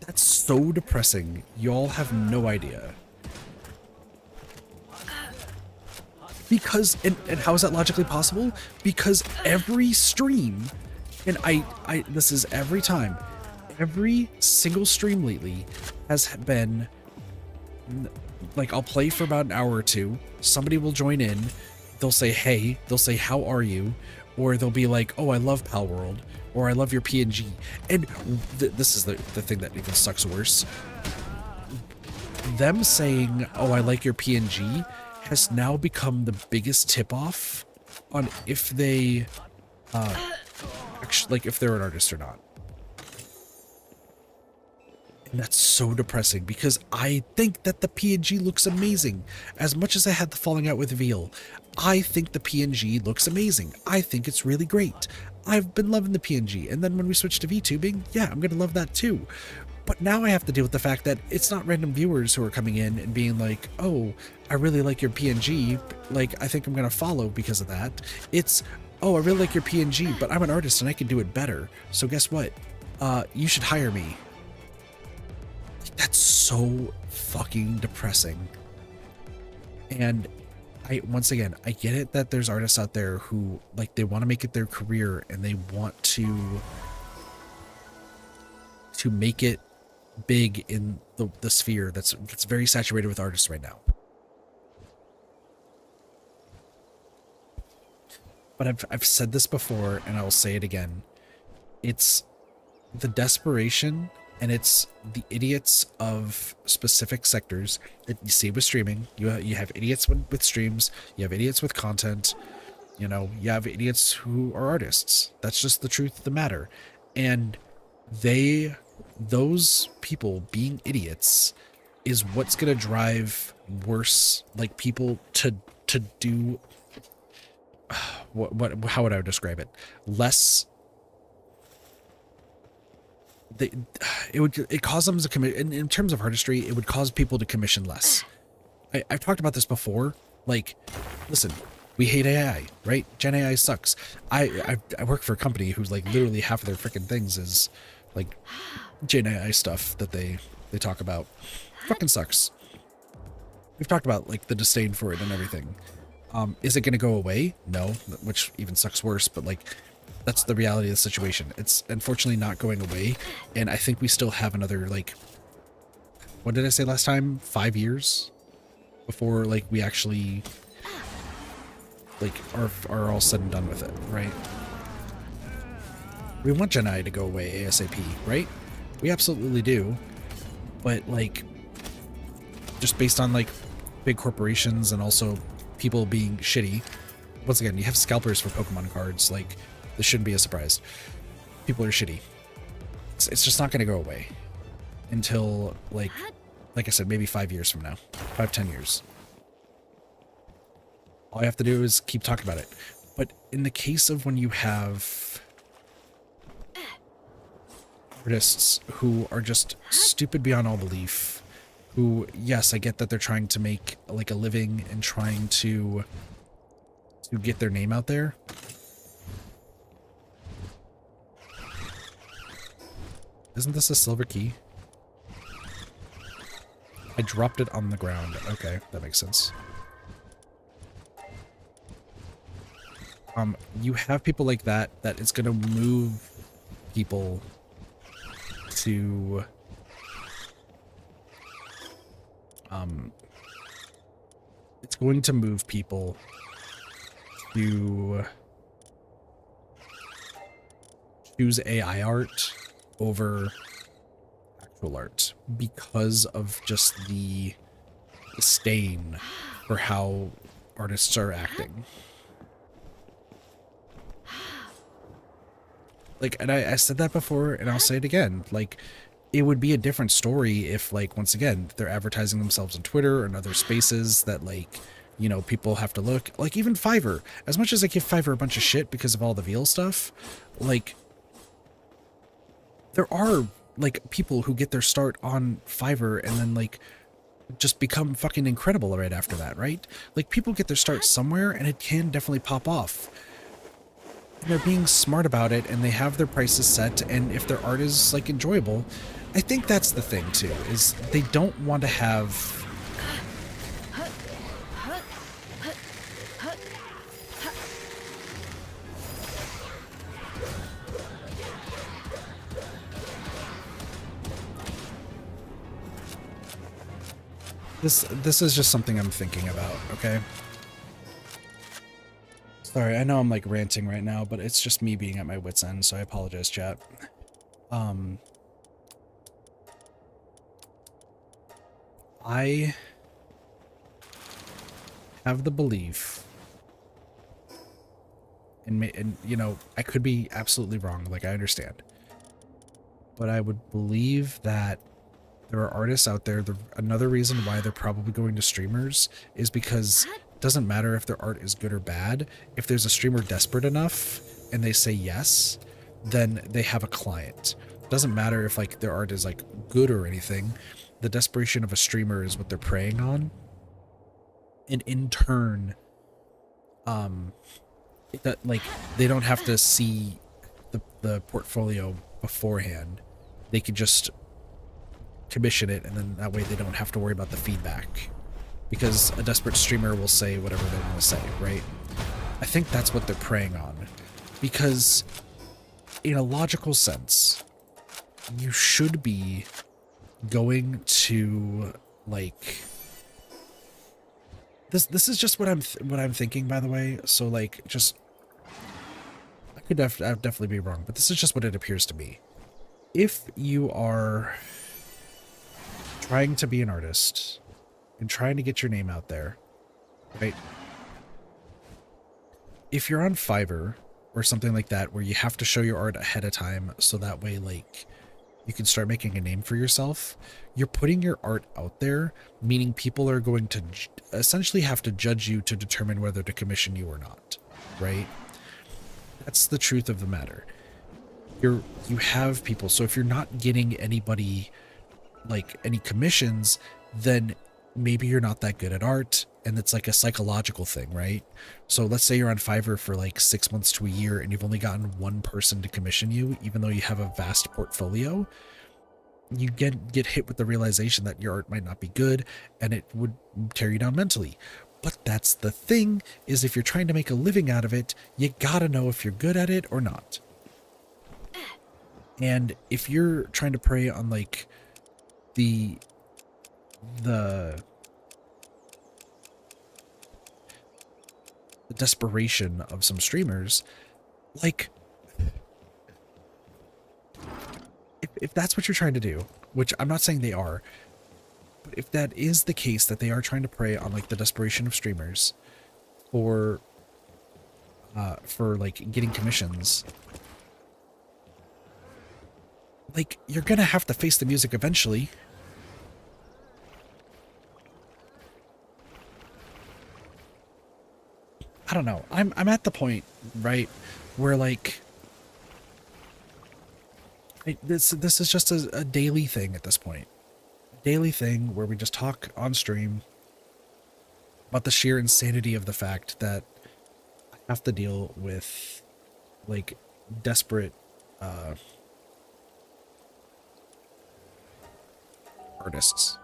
That's so depressing. Y'all have no idea. Because, and how is that logically possible? Because every stream, and this is every time, every single stream lately has been, like, I'll play for about an hour or two, somebody will join in, they'll say, hey, they'll say, how are you? Or they'll be like, oh, I love Palworld, or I love your PNG. And this is the thing that even sucks worse. Them saying, oh, I like your PNG has now become the biggest tip-off on if they, actually, like, if they're an artist or not. And that's so depressing because I think that the PNG looks amazing. As much as I had the falling out with Veal, I think the PNG looks amazing. I think it's really great. I've been loving the PNG. And then when we switch to VTubing, yeah, I'm going to love that too. But now I have to deal with the fact that it's not random viewers who are coming in and being like, oh, I really like your PNG. Like, I think I'm going to follow because of that. It's, oh, I really like your PNG, but I'm an artist and I can do it better. So guess what? You should hire me. That's so fucking depressing. And once again, I get it that there's artists out there who, like, they want to make it their career and they want to make it big in the sphere that's very saturated with artists right now. But I've said this before and I will say it again. It's the desperation and it's the idiots of specific sectors that you see with streaming. You have idiots with streams, you have idiots with content, you know, you have idiots who are artists. That's just the truth of the matter. And those people being idiots is what's going to drive worse, like, people to do how would I describe it? Less. It cause them to commit in terms of artistry. It would cause people to commission less. I've talked about this before. Like, listen, we hate AI, right? Gen AI sucks. I work for a company who's like literally half of their freaking things is like Gen AI stuff that they talk about. Fucking sucks. We've talked about like the disdain for it and everything. Is it going to go away? No, which even sucks worse. But like, that's the reality of the situation. It's unfortunately not going away. And I think we still have another, like, what did I say last time? 5 years before, like, we actually, like, are all said and done with it, right? We want Gen AI to go away ASAP, right? We absolutely do. But, like, just based on, like, big corporations and also people being shitty. Once again, you have scalpers for Pokemon cards, like, this shouldn't be a surprise. People are shitty. It's just not going to go away until, like I said, maybe 5 years from now. 5-10 years. All you have to do is keep talking about it. But in the case of when you have artists who are just stupid beyond all belief, who, yes, I get that they're trying to make, like, a living and trying to get their name out there. Isn't this a silver key? I dropped it on the ground. Okay, that makes sense. You have people like that it's gonna move people to it's going to move people to choose AI art over actual art, because of just the disdain for how artists are acting. Like, and I said that before, and I'll say it again. Like, it would be a different story if, like, once again, they're advertising themselves on Twitter and other spaces that, like, you know, people have to look. Like, even Fiverr. As much as I give Fiverr a bunch of shit because of all the veal stuff, like, there are, like, people who get their start on Fiverr and then, like, just become fucking incredible right after that, right? Like, people get their start somewhere, and it can definitely pop off. They're being smart about it, and they have their prices set, and if their art is, like, enjoyable, I think that's the thing too, is they don't want to have this is just something I'm thinking about, okay? Sorry, I know I'm like ranting right now, but it's just me being at my wit's end, so I apologize, chat. I have the belief, and you know, I could be absolutely wrong, like, I understand, but I would believe that there are artists out there. Another reason why they're probably going to streamers is because it doesn't matter if their art is good or bad. If there's a streamer desperate enough and they say yes, then they have a client. It doesn't matter if, like, their art is, like, good or anything. The desperation of a streamer is what they're preying on. And in turn, that, like, they don't have to see the portfolio beforehand. They could just commission it, and then that way they don't have to worry about the feedback, because a desperate streamer will say whatever they want to say, right? I think that's what they're preying on, because in a logical sense, you should be going to, like, this is just what I'm thinking, by the way. So, like, just, I could I'd definitely be wrong, but this is just what it appears to me. If you are trying to be an artist and trying to get your name out there, right? If you're on Fiverr or something like that, where you have to show your art ahead of time, so that way, like, you can start making a name for yourself, you're putting your art out there, meaning people are going to essentially have to judge you to determine whether to commission you or not, right? That's the truth of the matter. You have people, so if you're not getting anybody, like, any commissions, then maybe you're not that good at art, and it's like a psychological thing, right? So let's say you're on Fiverr for like 6 months to a year and you've only gotten one person to commission you, even though you have a vast portfolio. You get hit with the realization that your art might not be good, and it would tear you down mentally. But that's the thing, is if you're trying to make a living out of it, you gotta know if you're good at it or not. And if you're trying to prey on, like, the desperation of some streamers, like, if that's what you're trying to do, which I'm not saying they are, but if that is the case, that they are trying to prey on, like, the desperation of streamers for like getting commissions, like, you're gonna have to face the music eventually. I don't know. I'm at the point, right, where, like, this is just a daily thing at this point. Daily thing where we just talk on stream about the sheer insanity of the fact that I have to deal with, like, desperate artists.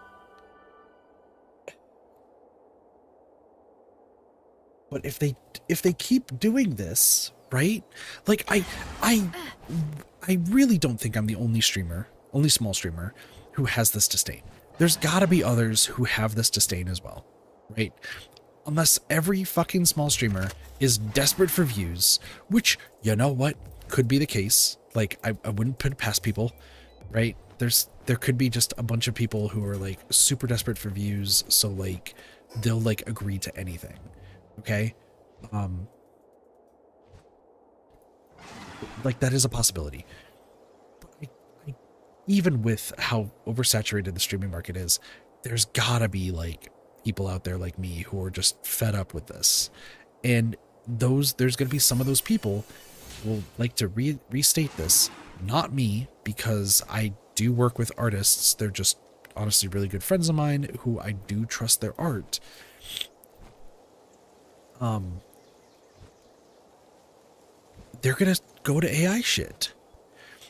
But if they keep doing this, right? Like, I really don't think I'm the only small streamer who has this disdain. There's got to be others who have this disdain as well, right? Unless every fucking small streamer is desperate for views, which, you know what, could be the case. Like, I wouldn't put it past people, right? There's there could be just a bunch of people who are like super desperate for views, so like they'll like agree to anything. Okay? Like that is a possibility. But even with how oversaturated the streaming market is, there's gotta be like people out there like me who are just fed up with this. And there's gonna be some of those people who will like to restate this. Not me, because I do work with artists. They're just honestly really good friends of mine who I do trust their art. They're gonna go to AI shit.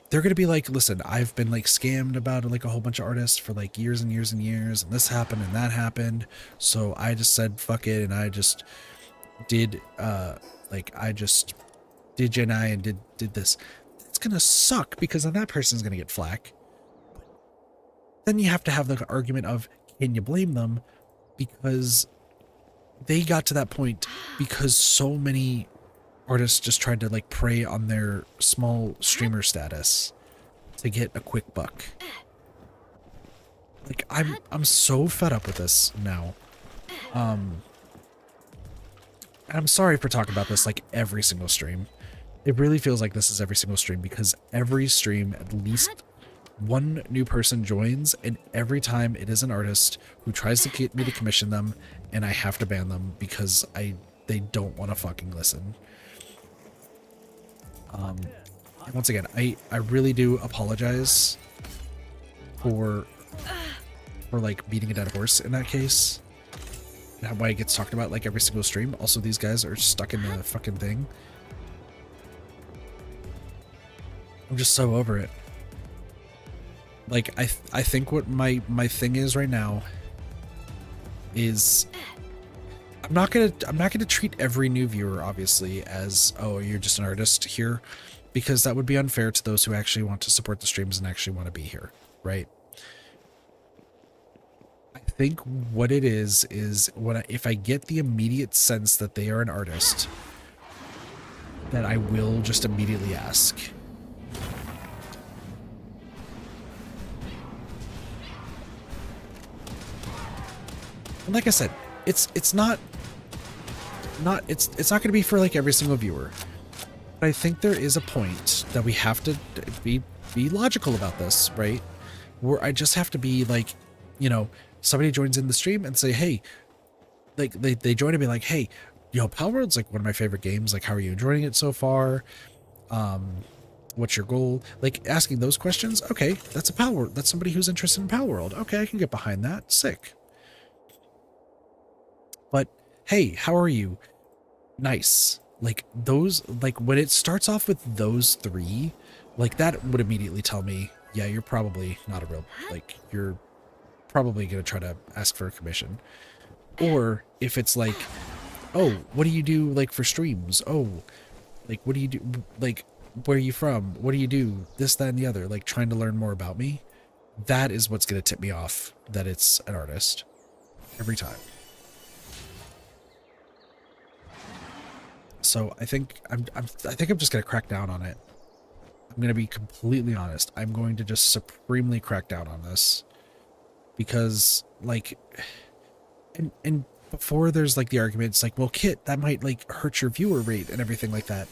They're gonna be like, listen, I've been like scammed about like a whole bunch of artists for like years and years and years, and this happened and that happened, so I just said fuck it, and I just did I just did Gen I and did this. It's gonna suck because then that person's gonna get flack. Then you have to have the argument of, can you blame them? Because they got to that point because so many artists just tried to like prey on their small streamer status to get a quick buck. Like I'm so fed up with this now. And I'm sorry for talking about this like every single stream. It really feels like this is every single stream, because every stream at least one new person joins, and every time it is an artist who tries to get me to commission them, and I have to ban them because they don't want to fucking listen. Once again, I really do apologize for like beating a dead horse in that case. And why it gets talked about like every single stream. Also, these guys are stuck in the fucking thing. I'm just so over it. Like I think what my thing is right now is I'm not gonna treat every new viewer obviously as, oh, you're just an artist here, because that would be unfair to those who actually want to support the streams and actually want to be here, right? I think what it is when if I get the immediate sense that they are an artist, that I will just immediately ask. And like I said, it's not going to be for like every single viewer. But I think there is a point that we have to be logical about this, right? Where I just have to be like, you know, somebody joins in the stream and say, hey, like they join and be like, hey, yo, Palworld's like one of my favorite games. Like, how are you enjoying it so far? What's your goal? Like asking those questions. Okay, that's a Palworld. That's somebody who's interested in Palworld. Okay, I can get behind that. Sick. But hey, how are you? Nice. Like those, like when it starts off with those three, like that would immediately tell me, yeah, you're probably not a real, like you're probably going to try to ask for a commission. Or if it's like, oh, what do you do like for streams? Oh, like what do you do? Like, where are you from? What do you do? This, that, and the other, like trying to learn more about me. That is what's going to tip me off that it's an artist every time. So I think I'm just gonna crack down on it. I'm gonna be completely honest. I'm going to just supremely crack down on this, because like, and before there's like the argument, it's like, well, Kit, that might like hurt your viewer rate and everything like that.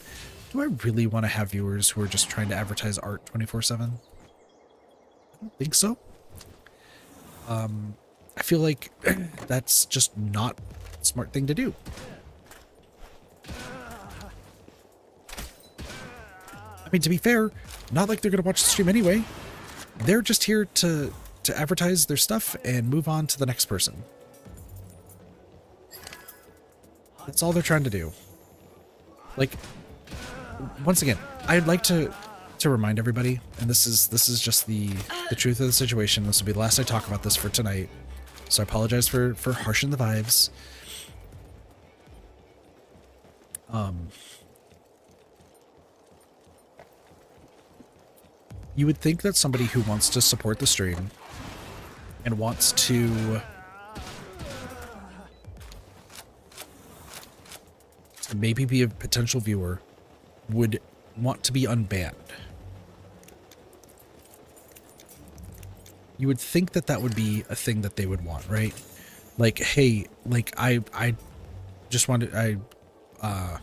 Do I really want to have viewers who are just trying to advertise art 24/7? I don't think so. I feel like that's just not a smart thing to do. I mean, to be fair, not like they're going to watch the stream anyway. They're just here to advertise their stuff and move on to the next person. That's all they're trying to do. Like, once again, I'd like to remind everybody, and this is just the truth of the situation. This will be the last I talk about this for tonight. So I apologize for harshing the vibes. You would think that somebody who wants to support the stream and wants to maybe be a potential viewer would want to be unbanned. You would think that that would be a thing that they would want, right? Like, hey, like I just wanted, what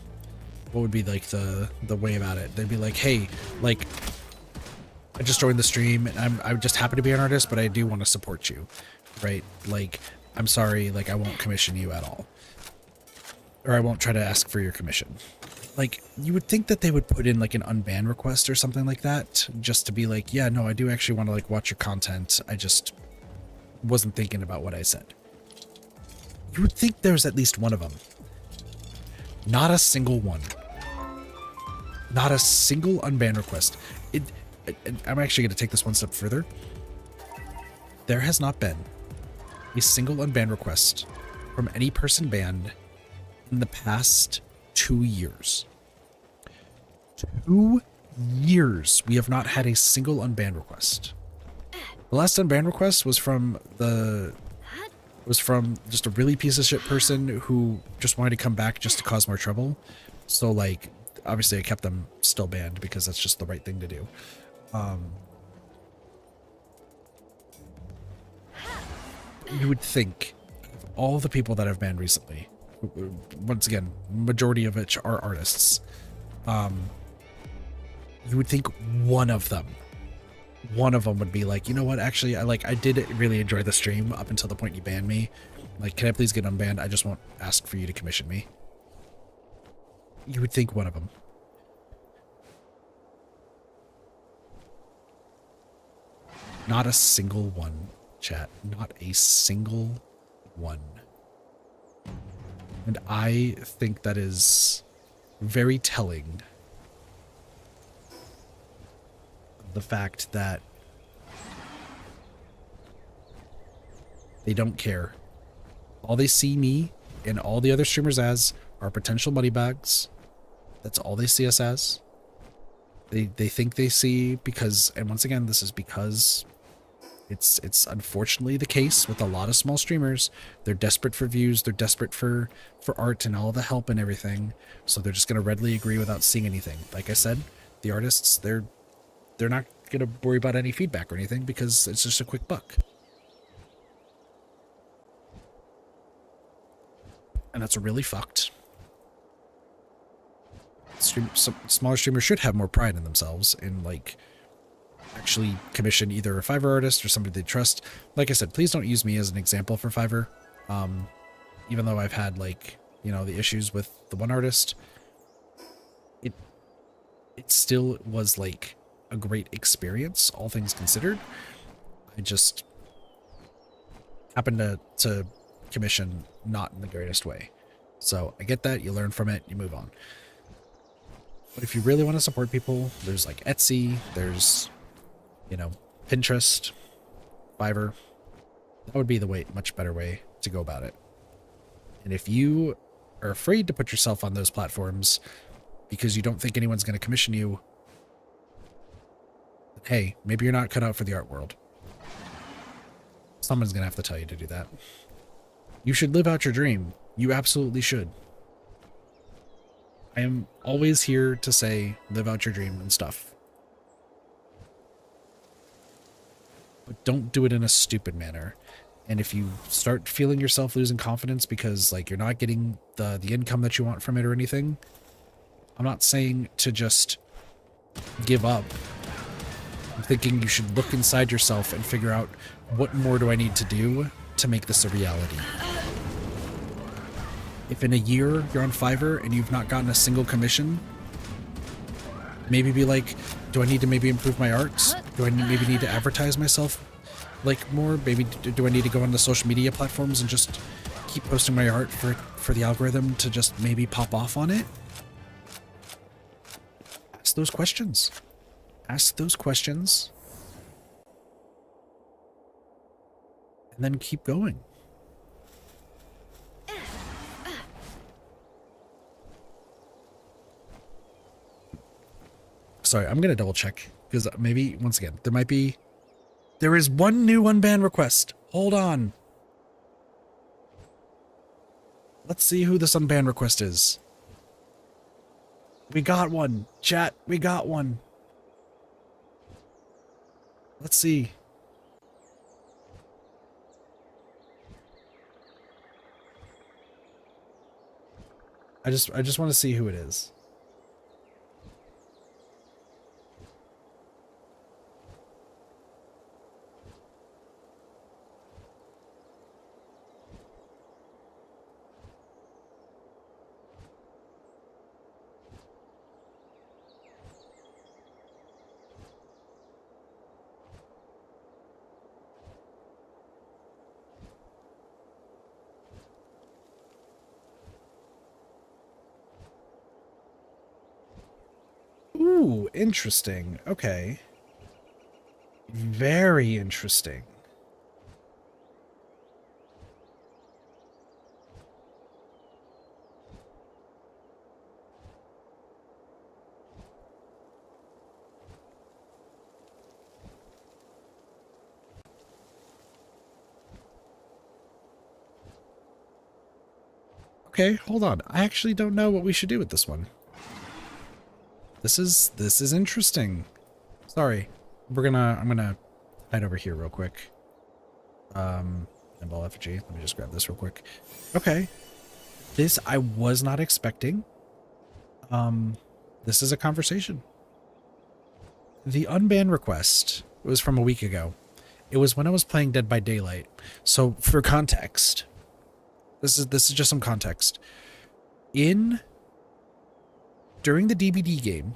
would be like the way about it? They'd be like, hey, like, I just joined the stream and I just happen to be an artist, but I do want to support you, right? Like, I'm sorry, like I won't commission you at all. Or I won't try to ask for your commission. Like, you would think that they would put in like an unban request or something like that, just to be like, yeah, no, I do actually want to like watch your content. I just wasn't thinking about what I said. You would think there's at least one of them. Not a single one. Not a single unban request. I'm actually going to take this one step further. There has not been a single unban request from any person banned in the past 2 years. 2 years we have not had a single unban request. The last unban request was from just a really piece of shit person who just wanted to come back just to cause more trouble. So like, obviously I kept them still banned because that's just the right thing to do. You would think of all the people that I've banned recently, once again, majority of which are artists, you would think one of them would be like, you know what, actually, I did really enjoy the stream up until the point you banned me. Like, can I please get unbanned? I just won't ask for you to commission me. You would think one of them. Not a single one, chat. Not a single one. And I think that is very telling of the fact that they don't care. All they see me and all the other streamers as are potential money bags. That's all they see us as. They think they see because, and once again, this is because it's unfortunately the case with a lot of small streamers. They're desperate for views, they're desperate for art and all the help and everything, so they're just going to readily agree without seeing anything. Like I said, the artists, they're not going to worry about any feedback or anything because it's just a quick buck. And that's really fucked. Some smaller streamers should have more pride in themselves and like actually commission either a Fiverr artist or somebody they trust. Like I said, please don't use me as an example for Fiverr. Even though I've had like, you know, the issues with the one artist, it still was like a great experience, all things considered. I just happened to commission not in the greatest way. So I get that, you learn from it, you move on. But if you really want to support people, there's like Etsy, there's, you know, Pinterest, Fiverr. That would be the way, much better way to go about it. And if you are afraid to put yourself on those platforms because you don't think anyone's going to commission you, hey, maybe you're not cut out for the art world. Someone's going to have to tell you to do that. You should live out your dream. You absolutely should. I am always here to say, live out your dream and stuff. But don't do it in a stupid manner. And if you start feeling yourself losing confidence because like you're not getting the income that you want from it or anything, I'm not saying to just give up. I'm thinking you should look inside yourself and figure out what more do I need to do to make this a reality. If in a year you're on Fiverr and you've not gotten a single commission, maybe be like, do I need to maybe improve my art? Do I maybe need to advertise myself like more? Maybe do I need to go on the social media platforms and just keep posting my art for the algorithm to just maybe pop off on it? Ask those questions. Ask those questions. And then keep going. Sorry, I'm going to double check because maybe, once again, there is one new unban request. Hold on. Let's see who this unban request is. We got one. Chat, we got one. Let's see. I just want to see who it is. Ooh, interesting. Okay. Very interesting. Okay, hold on. I actually don't know what we should do with this one. This is interesting. Sorry. I'm gonna hide over here real quick. Symbol effigy. Let me just grab this real quick. Okay. This I was not expecting. This is a conversation. The unban request was from a week ago. It was when I was playing Dead by Daylight. So for context, this is just some context. During the DBD game,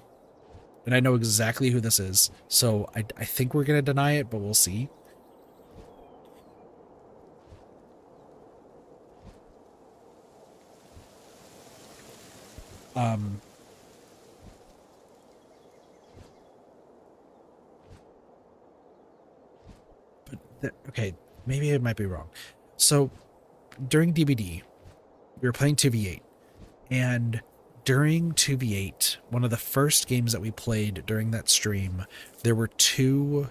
and I know exactly who this is, so I think we're gonna deny it, but we'll see. Um, okay, maybe it might be wrong. So during DBD, we were playing 2v8, and during 2v8, one of the first games that we played during that stream, there were two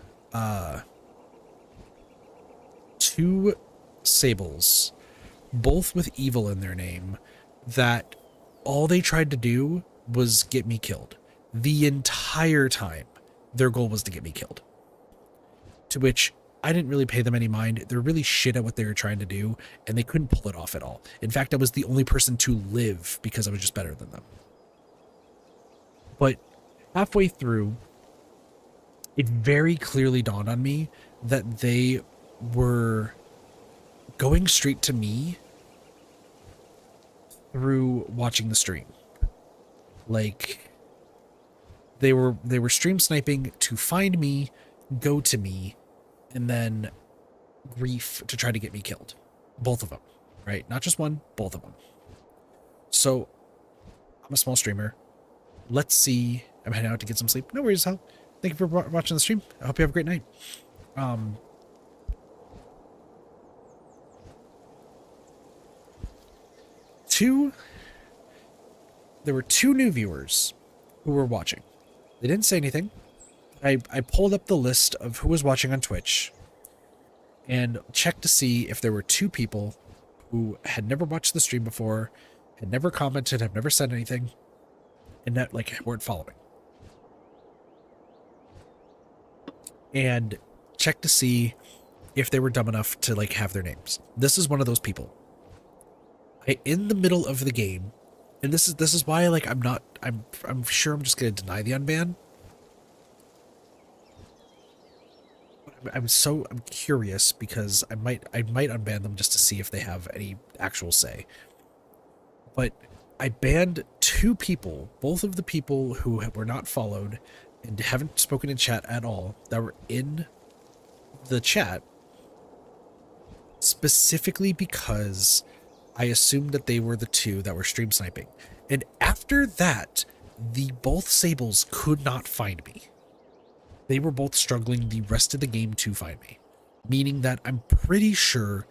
Sables, both with evil in their name, that all they tried to do was get me killed. The entire time, their goal was to get me killed. To which I didn't really pay them any mind. They're really shit at what they were trying to do, and they couldn't pull it off at all. In fact, I was the only person to live because I was just better than them. But halfway through, it very clearly dawned on me that they were going straight to me through watching the stream. Like they were stream sniping to find me, go to me, and then grief to try to get me killed. Both of them, right? Not just one, both of them. So I'm a small streamer. Let's see. I'm heading out to get some sleep. No worries, hell. Thank you for watching the stream. I hope you have a great night. There were two new viewers who were watching. They didn't say anything. I pulled up the list of who was watching on Twitch and checked to see if there were two people who had never watched the stream before, had never commented, have never said anything, and that like weren't following. And checked to see if they were dumb enough to like have their names. This is one of those people. In the middle of the game, and this is why like I'm sure I'm just gonna deny the unban. I'm curious because I might unban them just to see if they have any actual say. But I banned two people, both of the people who were not followed and haven't spoken in chat at all, that were in the chat, specifically because I assumed that they were the two that were stream sniping. And after that, the both Sables could not find me. They were both struggling the rest of the game to find me, meaning that I'm pretty sure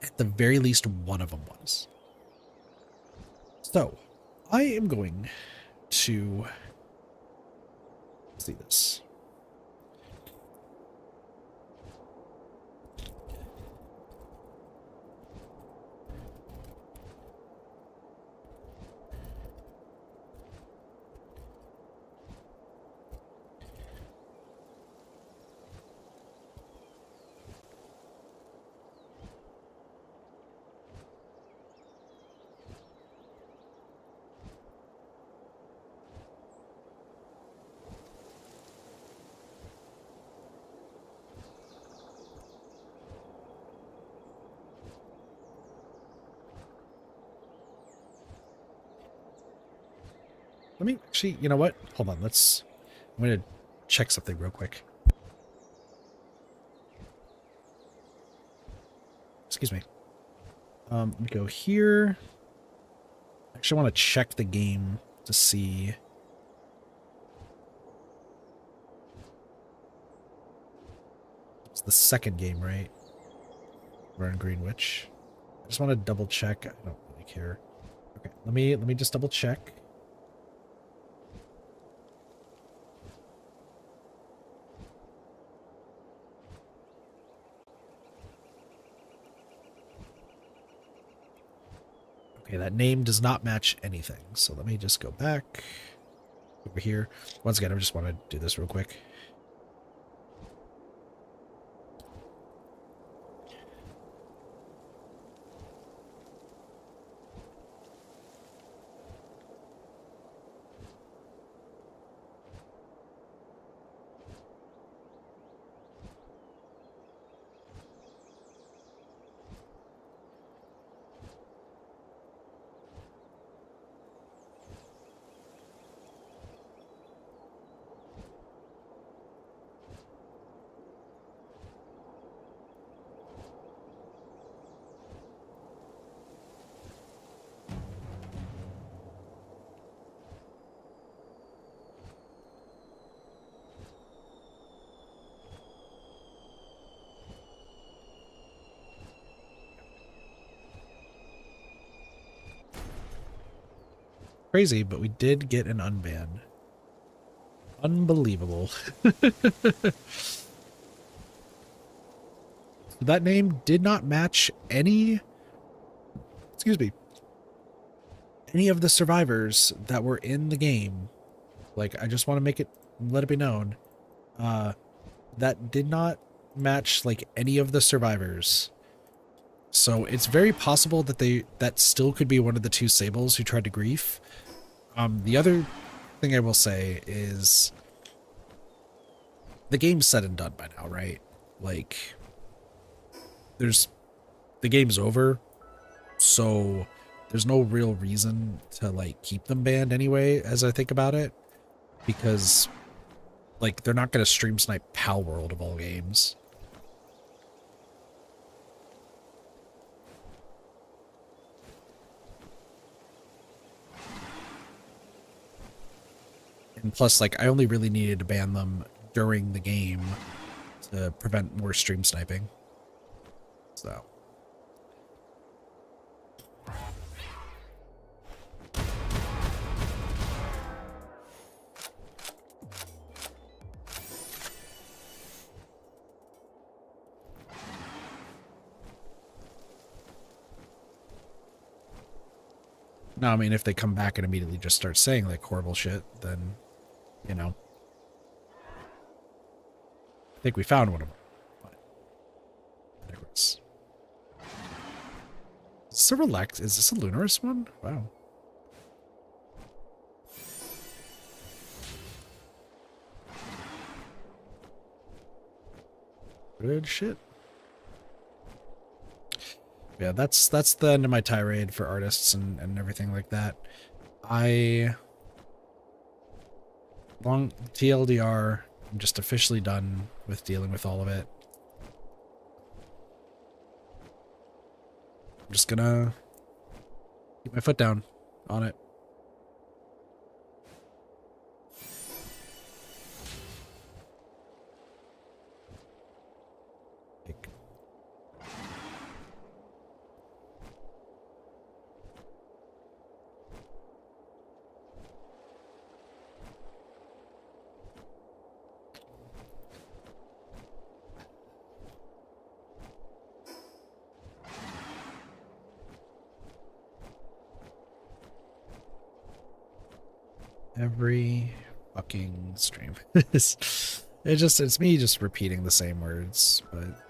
at the very least one of them was. So I am going to see this. Let me actually, you know what? Hold on, I'm gonna check something real quick. Excuse me. Let me go here. I actually want to check the game to see. It's the second game, right? We're in Greenwich. I just want to double check. I don't really care. Okay, let me just double check. Okay, that name does not match anything. So let me just go back over here. Once again, I just want to do this real quick. Crazy, but we did get an unban. Unbelievable. That name did not match any, excuse me, any of the survivors that were in the game. Like, I just want to let it be known, that did not match, like, any of the survivors. So it's very possible that that still could be one of the two Sables who tried to grief. The other thing I will say is the game's said and done by now, right? Like, the game's over, so there's no real reason to, like, keep them banned anyway, as I think about it, because, like, they're not going to stream snipe Palworld of all games. And plus, like, I only really needed to ban them during the game to prevent more stream sniping. So. No, I mean, if they come back and immediately just start saying, like, horrible shit, then, you know. I think we found one of them. But anyways. Is this a Relax? Is this a Lunaris one? Wow. Good shit. Yeah, that's the end of my tirade for artists and everything like that. Long TLDR, I'm just officially done with dealing with all of it. I'm just gonna keep my foot down on it. Every fucking stream. It's me just repeating the same words, but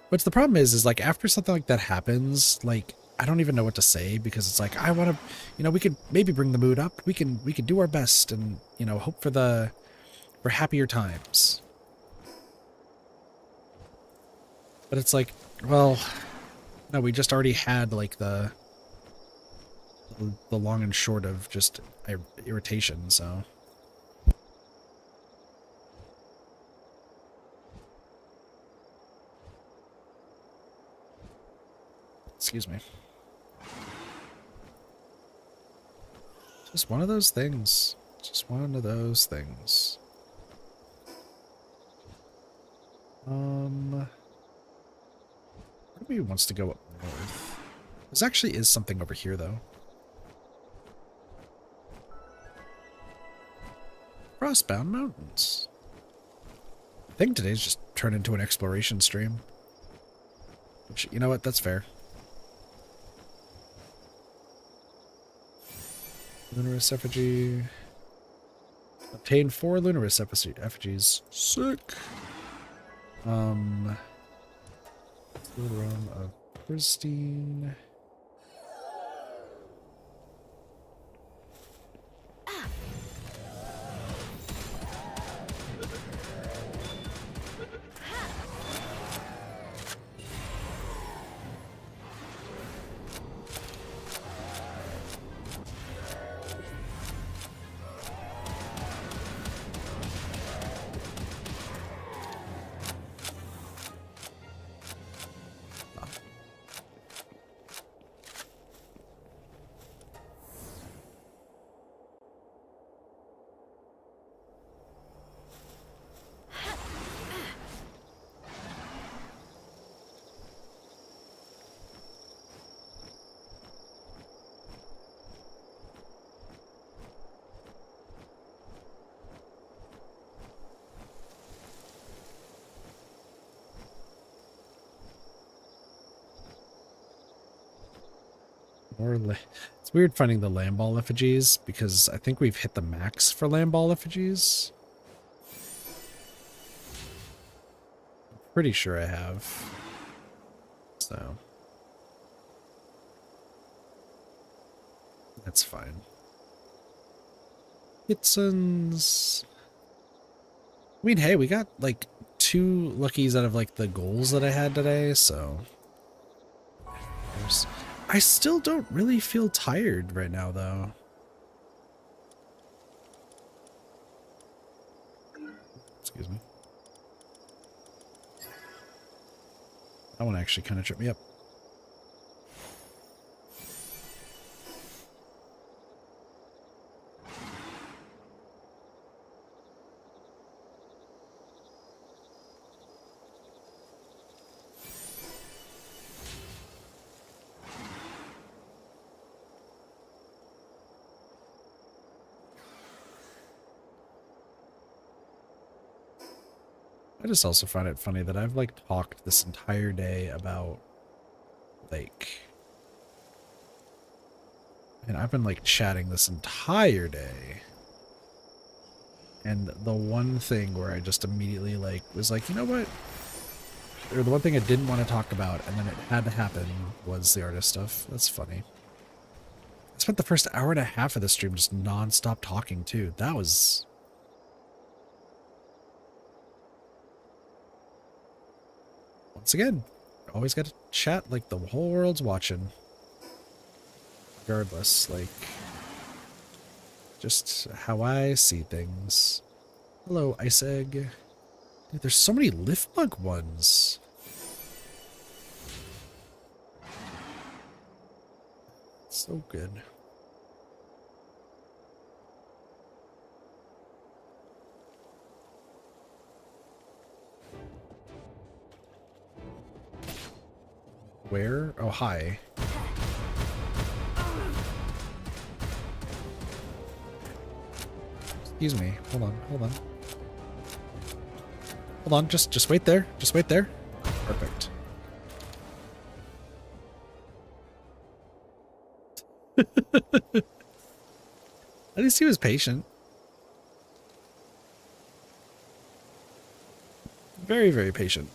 what's the problem is like after something like that happens, like I don't even know what to say because it's like I want to, you know, we could maybe bring the mood up. We can do our best and, you know, hope for happier times. But it's like, well, no, we just already had like the the long and short of just irritation, so. Excuse me. Just one of those things. Just one of those things. Maybe wants to go up north. There actually is something over here, though. Frostbound Mountains. I think today's just turned into an exploration stream. Which, you know what? That's fair. Lunaris effigy. Obtain 4 Lunaris effigies. Sick. Realm of Pristine. It's weird finding the Lamball effigies because I think we've hit the max for Lamball effigies. Pretty sure I have. So that's fine. Hitsons. I mean, hey, we got like 2 luckies out of like the goals that I had today, so I still don't really feel tired right now, though. Excuse me. That one actually kind of tripped me up. I just also find it funny that I've like talked this entire day about like, and I've been like chatting this entire day, and the one thing where I just immediately like was like, you know what, or the one thing I didn't want to talk about and then it had to happen was the artist stuff. That's funny. I spent the first hour and a half of the stream just non-stop talking too. That was... Once again, always got to chat like the whole world's watching. Regardless, like, just how I see things. Hello, Ice Egg. Dude, there's so many lift bug ones. So good. Where? Oh, hi. Excuse me. Hold on, hold on. Hold on, just wait there. Just wait there. Perfect. At least he was patient. Very, very patient.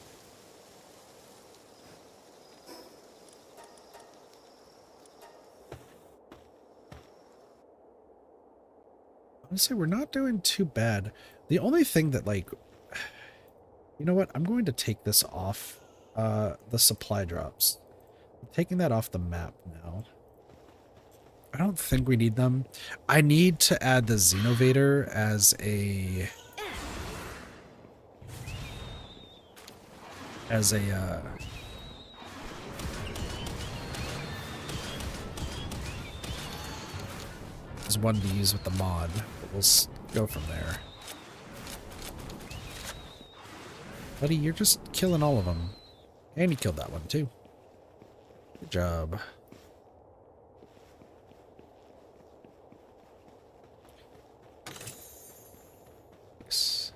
Honestly, we're not doing too bad. The only thing that, like... You know what? I'm going to take this off the supply drops. I'm taking that off the map now. don't think we need them. I need to add the Xenovator as a as one to use with the mod, but we'll go from there. Buddy, you're just killing all of them. And you killed that one too. Good job. Nice.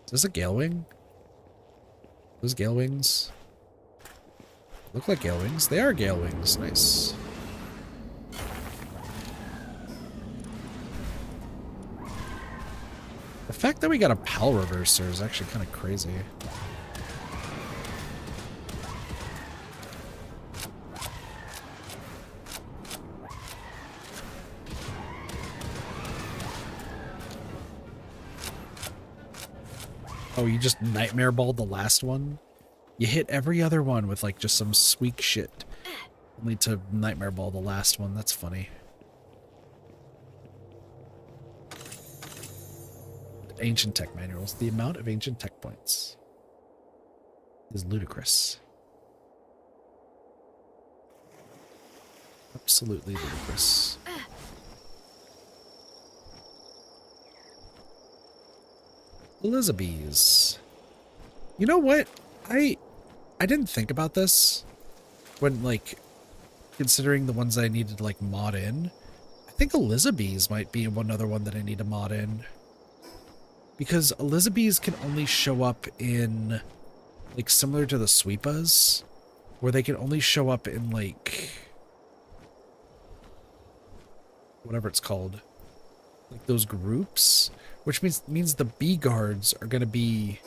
Is this a Gale Wing? Those Gale Wings look like Gale Wings. They are Gale Wings. Nice. The fact that we got a PAL reverser is actually kind of crazy. Oh, you just nightmare balled the last one? You hit every other one with like just some sweet shit. Only to nightmare ball the last one. That's funny. Ancient tech manuals. The amount of ancient tech points is ludicrous. Absolutely ludicrous. Elizabeth. You know what? I didn't think about this when, like, considering the ones I needed to, like, mod in. I think Elizabeth might be one other one that I need to mod in. Because Elizabeth can only show up in, like, similar to the Sweepas, where they can only show up in, like, whatever it's called. Like, those groups. Which means the B guards are going to be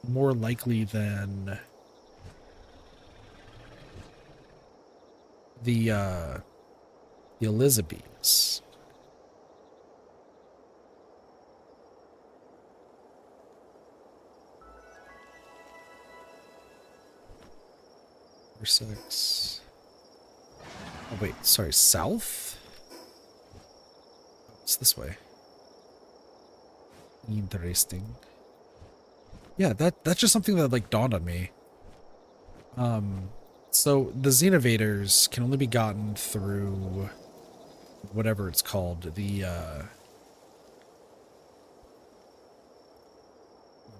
more likely than the Elizabeths. Number 6. Oh wait, sorry, south? Oh, it's this way. Interesting. Yeah, that's just something that like dawned on me. So the Xenovators can only be gotten through whatever it's called, the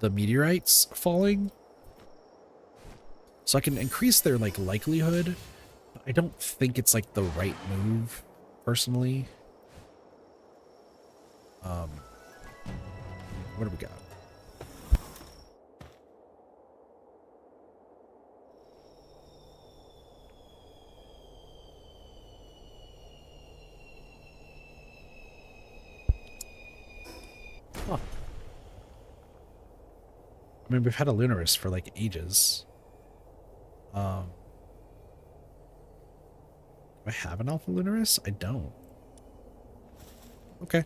meteorites falling. So I can increase their like likelihood. I don't think it's like the right move, personally. What do we got? Huh. I mean, we've had a Lunaris for like ages. Do I have an Alpha Lunaris? I don't. Okay.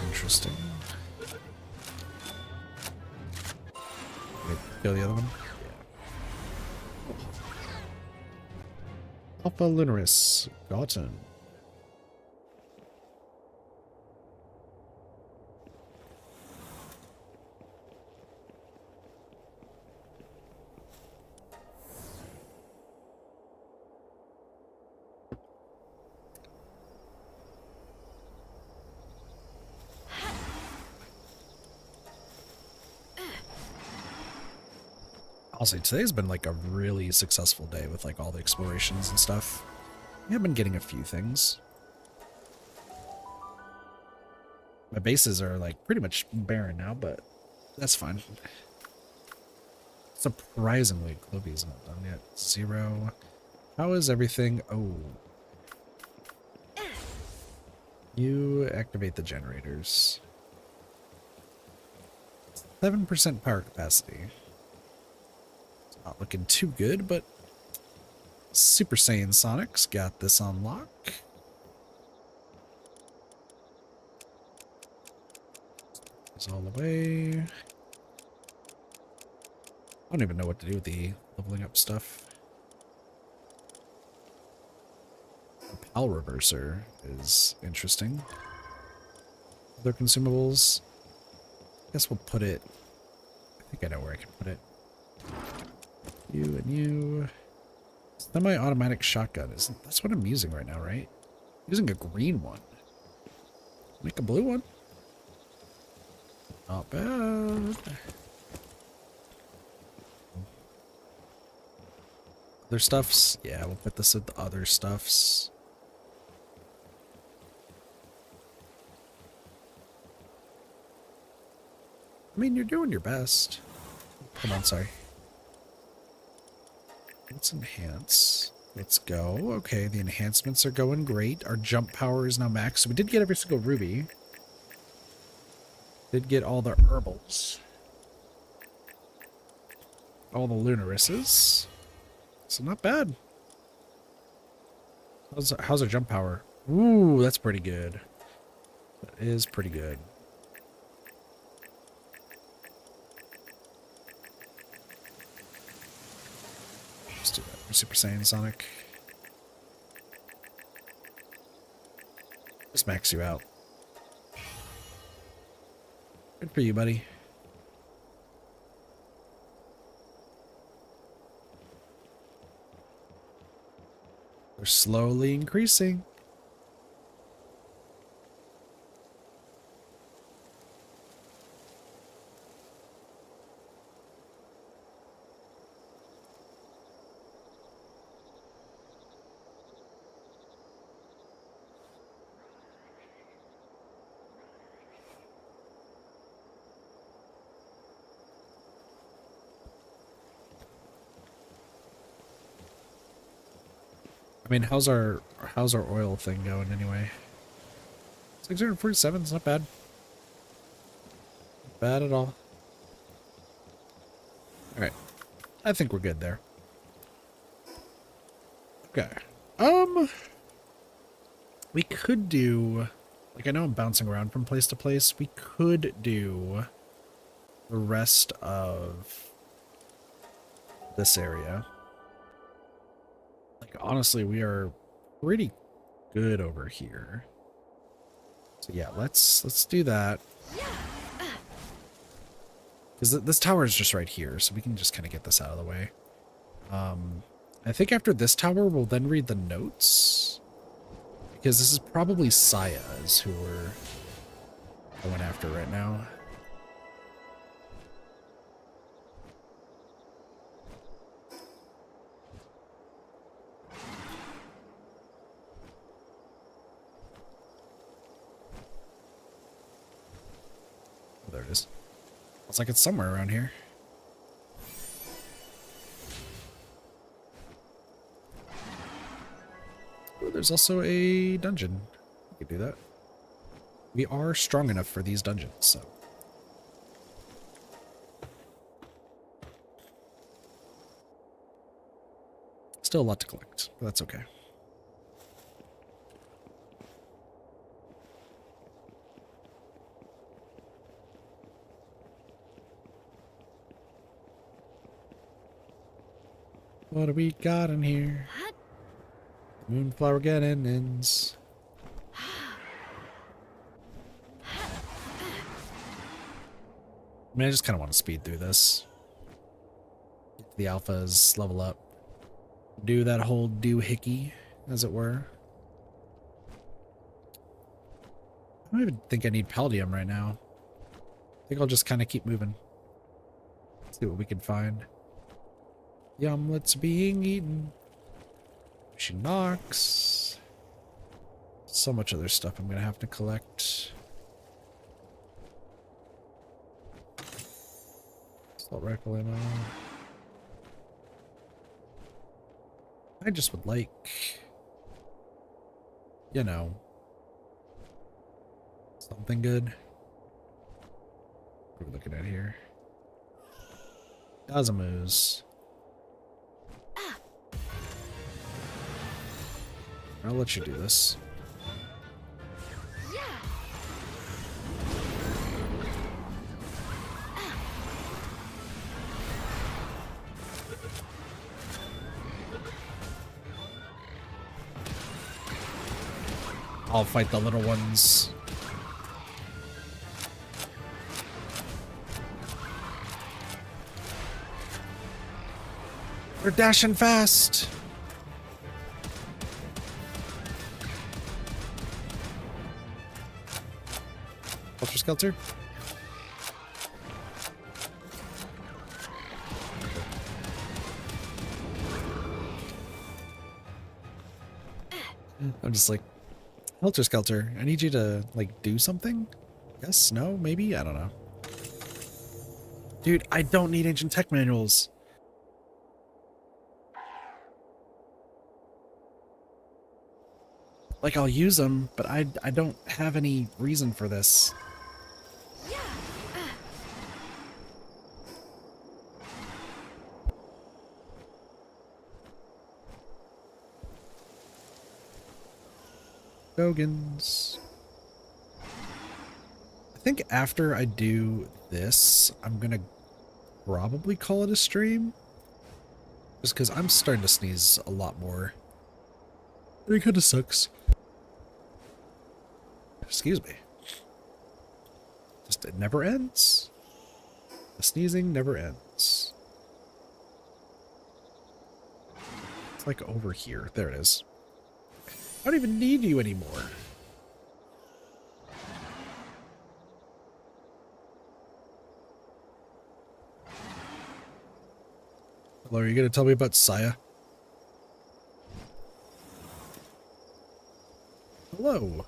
Interesting. Wait, kill the other one? Yeah. Alpha Lunaris gotten. Honestly, today's been like a really successful day with like all the explorations and stuff. I have been getting a few things. My bases are like pretty much barren now, but that's fine. Surprisingly, Clovy's not done yet. 0. How is everything? Oh. You activate the generators. 7% power capacity. Not looking too good, but Super Saiyan Sonic's got this on lock. Is all the way. I don't even know what to do with the leveling up stuff. The Pal Reverser is interesting. Other consumables. I guess we'll put it. I think I know where I can put it. You and you. Semi-automatic shotgun. That's what I'm using right now, right? I'm using a green one. Make a blue one. Not bad. Other stuffs? Yeah, we'll put this with the other stuffs. I mean, you're doing your best. Come on, sorry. Let's enhance. Let's go. Okay, the enhancements are going great. Our jump power is now max. So we did get every single ruby. Did get all the herbals. All the lunarisses. So not bad. How's our jump power? Ooh, that's pretty good. That is pretty good. Let's do that. We're Super Saiyan Sonic. Just max you out. Good for you, buddy. They're slowly increasing. I mean, how's our oil thing going anyway? 647 is not bad. Not bad at all. Alright. I think we're good there. Okay. We could do, like, I know I'm bouncing around from place to place. We could do the rest of this area. Like, honestly, we are pretty good over here. So yeah, let's do that. Because this tower is just right here, so we can just kind of get this out of the way. I think after this tower, we'll then read the notes. Because this is probably Saya's who we're going after right now. Oh, there it is. Looks like it's somewhere around here. Oh, there's also a dungeon. We could do that. We are strong enough for these dungeons, so. Still a lot to collect, but that's okay. What do we got in here? Moonflower cannons. I mean, I just kind of want to speed through this. Get the alphas, level up. Do that whole doohickey, as it were. I don't even think I need Palladium right now. I think I'll just kind of keep moving. See what we can find. Yumlets being eaten. Mission knocks. So much other stuff I'm gonna have to collect. Assault rifle ammo. I just would like, you know, something good. What are we looking at here? Gazamus. I'll let you do this. I'll fight the little ones. They're dashing fast. Helter Skelter. I'm just like, Helter Skelter, I need you to, like, do something? Yes? No? Maybe? I don't know. Dude, I don't need ancient tech manuals. Like, I'll use them, but I don't have any reason for this. Gogans. I think after I do this, I'm gonna probably call it a stream. Just because I'm starting to sneeze a lot more. It kind of sucks. Excuse me. Just, it never ends. The sneezing never ends. It's like over here. There it is. I don't even need you anymore. Hello, are you going to tell me about Saya? Hello.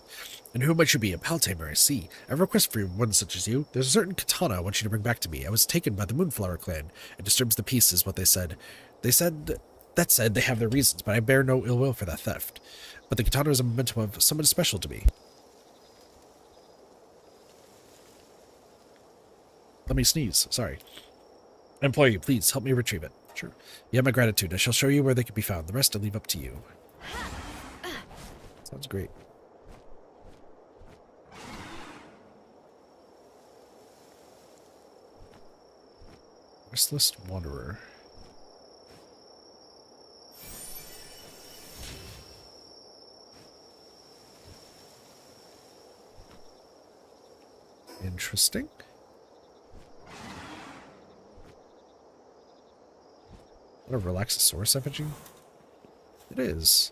And who might you be? A Paltamer, I see. I have a request for one such as you. There's a certain katana I want you to bring back to me. I was taken by the Moonflower clan. It disturbs the peace, is what they said. That said, they have their reasons, but I bear no ill will for that theft. But the katana is a memento of someone special to me. Let me sneeze. Sorry. I implore you, please, help me retrieve it. Sure. You have my gratitude. I shall show you where they can be found. The rest I leave up to you. Sounds great. Restless Wanderer. Interesting. What a Relaxosaurus effigy? It is.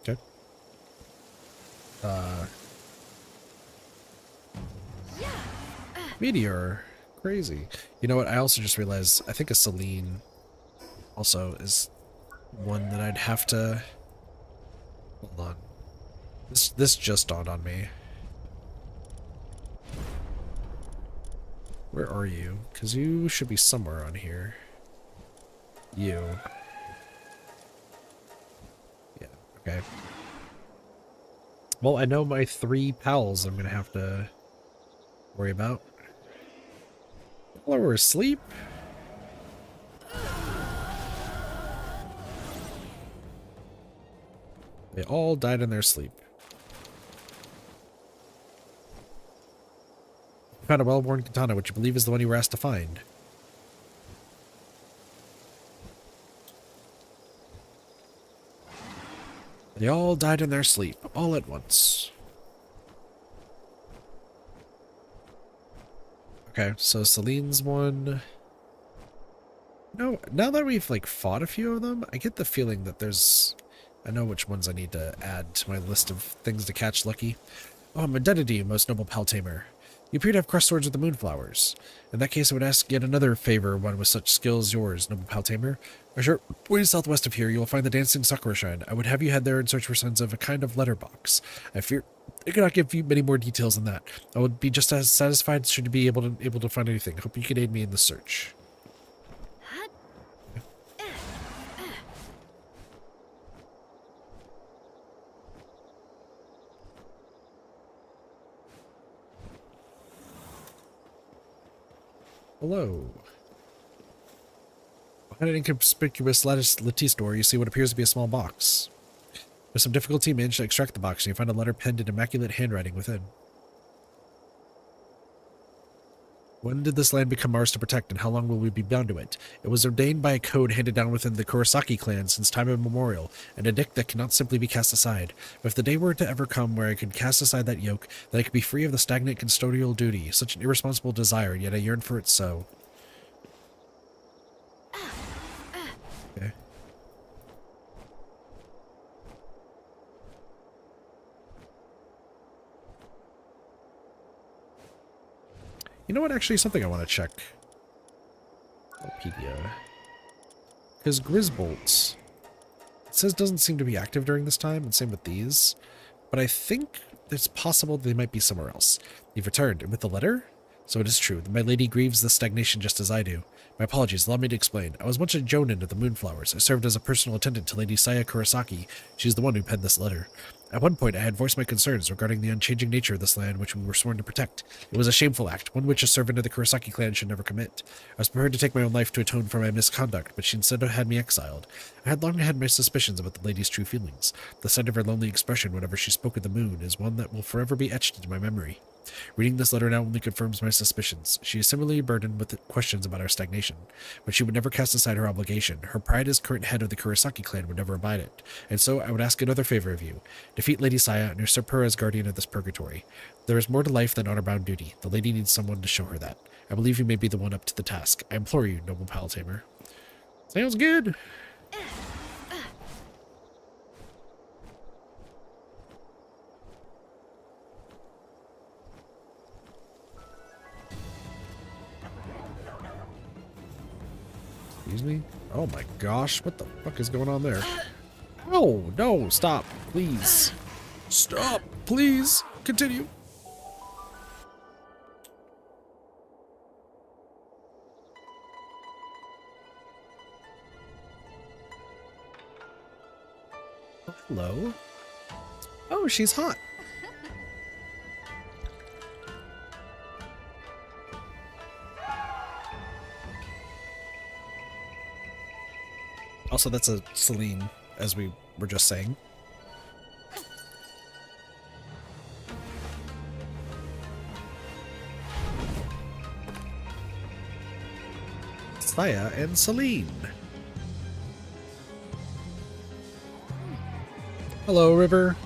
Okay. Meteor. Crazy. You know what? I also just realized, I think a Selene also is one that I'd have to... Hold on. This just dawned on me. Where are you? Because you should be somewhere on here. You. Yeah, okay. Well, I know my 3 pals I'm going to have to worry about. While we're asleep? They all died in their sleep. You found a well-worn katana, which you believe is the one you were asked to find. They all died in their sleep, all at once. Okay, so Celine's one. No, now that we've like fought a few of them, I get the feeling that there's... I know which ones I need to add to my list of things to catch lucky. Oh, I'm indebted to you, most noble Paltamer. You appear to have crossed swords with the Moonflowers. In that case, I would ask yet another favor, one with such skill as yours, noble Paltamer. A short way southwest of here, you will find the Dancing Sakura Shrine. I would have you head there in search for signs of a kind of letterbox. I fear I cannot give you many more details than that. I would be just as satisfied should you be able to find anything. Hope you can aid me in the search. Hello. Behind an inconspicuous lattice door, you see what appears to be a small box. With some difficulty, you manage to extract the box, and you find a letter penned in immaculate handwriting within. When did this land become ours to protect, and how long will we be bound to it? It was ordained by a code handed down within the Kurosaki clan since time immemorial, and a dict that cannot simply be cast aside. But if the day were to ever come where I could cast aside that yoke, then I could be free of the stagnant custodial duty, such an irresponsible desire, yet I yearn for it so. Okay. You know what? Actually, something I want to check. Wikipedia. Because Grisbolts, it says doesn't seem to be active during this time, and same with these. But I think it's possible they might be somewhere else. You've returned, and with the letter? So it is true that my lady grieves the stagnation just as I do. My apologies, allow me to explain. I was once a jonin of the Moonflowers. I served as a personal attendant to Lady Saya Kurosaki. She's the one who penned this letter. At one point, I had voiced my concerns regarding the unchanging nature of this land which we were sworn to protect. It was a shameful act, one which a servant of the Kurosaki clan should never commit. I was prepared to take my own life to atone for my misconduct, but she instead had me exiled. I had long had my suspicions about the lady's true feelings. The sight of her lonely expression whenever she spoke of the moon is one that will forever be etched into my memory. Reading this letter now only confirms my suspicions. She is similarly burdened with questions about our stagnation, but she would never cast aside her obligation. Her pride as current head of the Kurosaki clan would never abide it, and so I would ask another favor of you. Defeat Lady Saya and usurp her as guardian of this purgatory. There is more to life than honor-bound duty. The lady needs someone to show her that. I believe you may be the one up to the task. I implore you, noble Paltamer. Sounds good. Excuse me? Oh my gosh, what the fuck is going on there? Oh, no, stop, please. Stop, please. Continue. Oh, hello. Oh, she's hot. Also, that's a Celine, as we were just saying. Saya and Celine. Hello, River.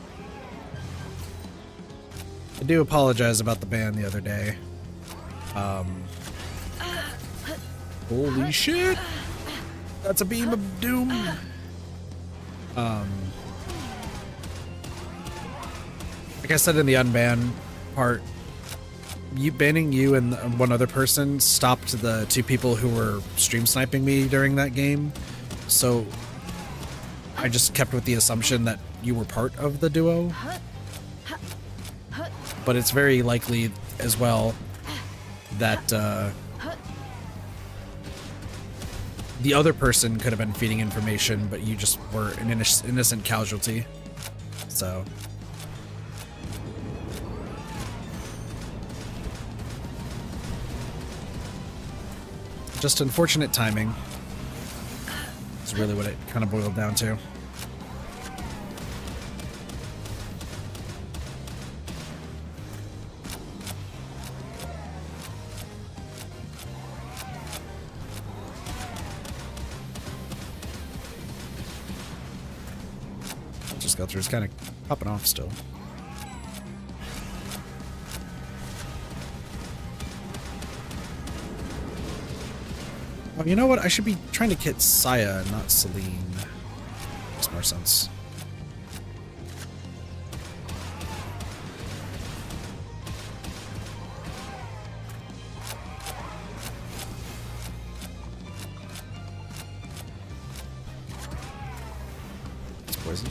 I do apologize about the ban the other day. Holy shit! That's a beam of doom. Like I said in the unban part, banning you and one other person stopped the two people who were stream sniping me during that game. So I just kept with the assumption that you were part of the duo. But it's very likely as well that the other person could have been feeding information, but you just were an innocent casualty. So. Just unfortunate timing is really what it kind of boiled down to. Skelter is kind of popping off still. Oh, you know what? I should be trying to hit Saya, not Celine. Makes more sense. It's poison.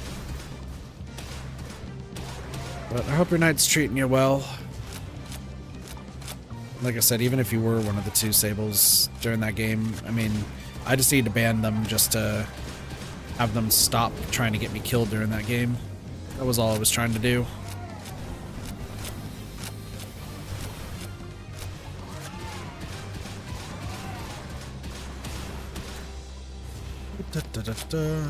But I hope your night's treating you well. Like I said, even if you were one of the two Sables during that game, I mean, I just need to ban them just to have them stop trying to get me killed during that game. That was all I was trying to do. Da, da, da, da.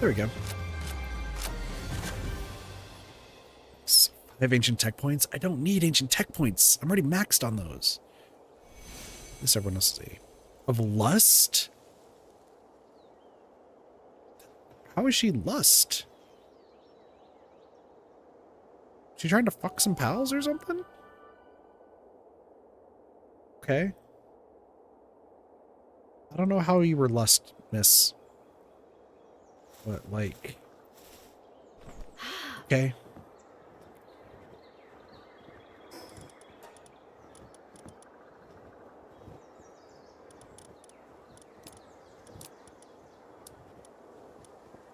There we go. I have ancient tech points. I don't need ancient tech points. I'm already maxed on those. This everyone else see. Of lust? How is she lust? She trying to fuck some pals or something? Okay. I don't know how you were lust, miss. But, like... Okay.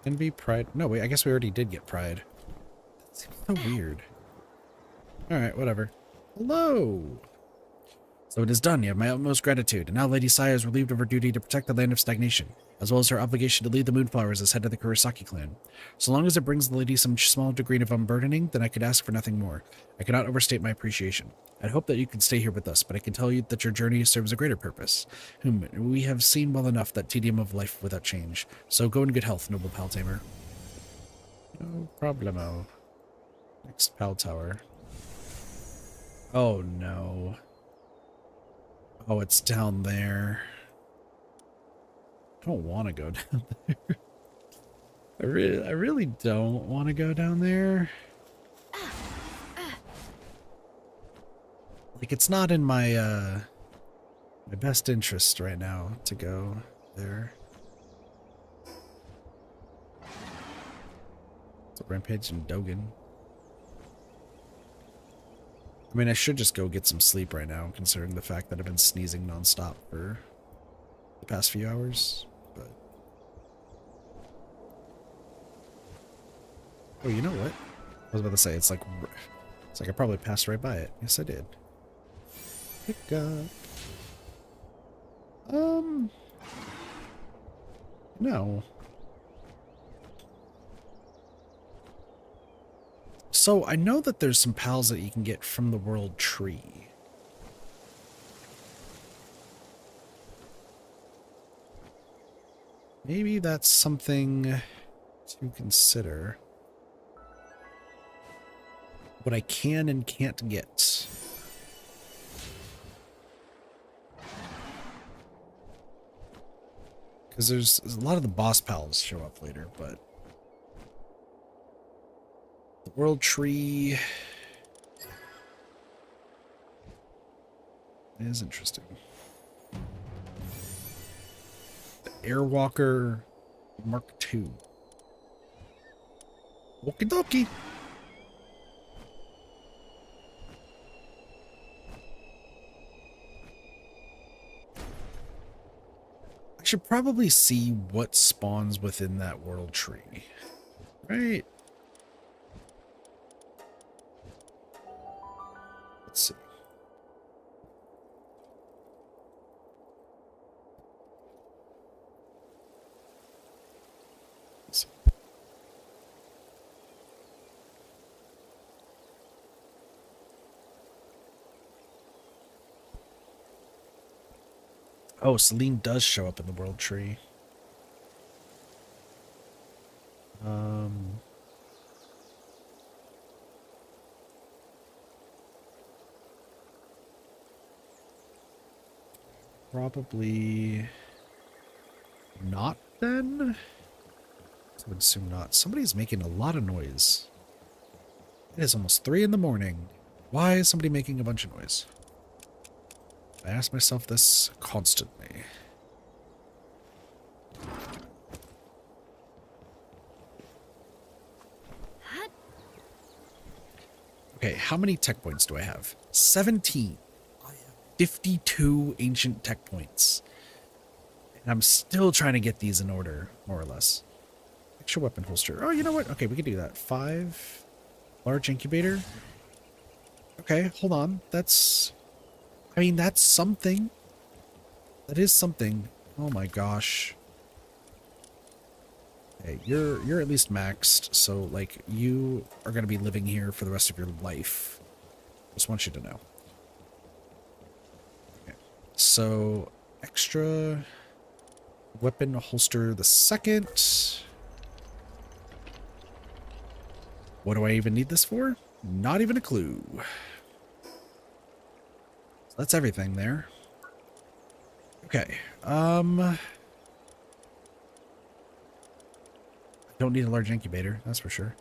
Envy, pride. No, wait, I guess we already did get pride. That seems so weird. Alright, whatever. Hello! So it is done. You have my utmost gratitude. And now Lady Saya is relieved of her duty to protect the land of stagnation, as well as her obligation to lead the Moonflowers as head of the Kurosaki clan. So long as it brings the lady some small degree of unburdening, then I could ask for nothing more. I cannot overstate my appreciation. I'd hope that you could stay here with us, but I can tell you that your journey serves a greater purpose. We have seen well enough that tedium of life without change. So go in good health, noble pal tamer. No problemo. Next pal tower. Oh no. Oh, it's down there. I don't want to go down there. I really don't want to go down there. Like, it's not in my my best interest right now to go there. It's a Rampage and Dogen. I mean, I should just go get some sleep right now, considering the fact that I've been sneezing nonstop for the past few hours, but... Oh, you know what? I was about to say, it's like I probably passed right by it. Yes, I did. Pick up. No. So, I know that there's some pals that you can get from the World Tree. Maybe that's something to consider. What I can and can't get. Because there's a lot of the boss pals show up later, but... The World Tree is interesting. The Airwalker Mark II. Okie dokie. I should probably see what spawns within that World Tree. Right? Let's see. Oh, Celine does show up in the World Tree. Probably not then? I would assume not. Somebody's making a lot of noise. It is almost 3 in the morning. Why is somebody making a bunch of noise? I ask myself this constantly. Okay, how many tech points do I have? 17. I have 52 ancient tech points. And I'm still trying to get these in order, more or less. Extra weapon holster. Oh, you know what? Okay, we can do that. 5. Large incubator. Okay, hold on. That's... I mean, that's something. That is something. Oh my gosh. Hey, you're at least maxed, so like you are gonna be living here for the rest of your life. Just want you to know. Okay. So extra weapon holster the second. What do I even need this for? Not even a clue. So that's everything there. Okay. I don't need a large incubator, that's for sure.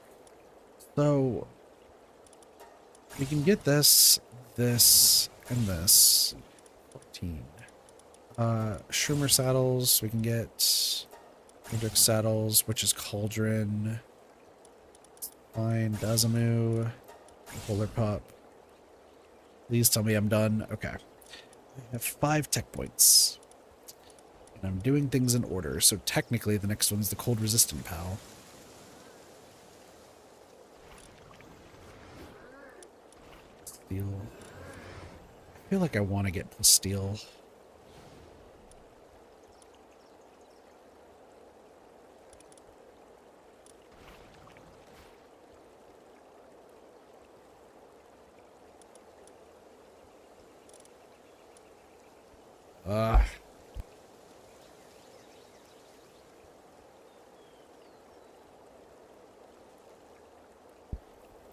So we can get this, this, and this. 14. Shroomer saddles, we can get Hendrick saddles, which is Cauldron. Fine, Dazamu, Polar Pup. Please tell me I'm done. Okay. I have 5 tech points. And I'm doing things in order, so technically the next one's the cold resistant pal. Steel. I feel like I want to get steel.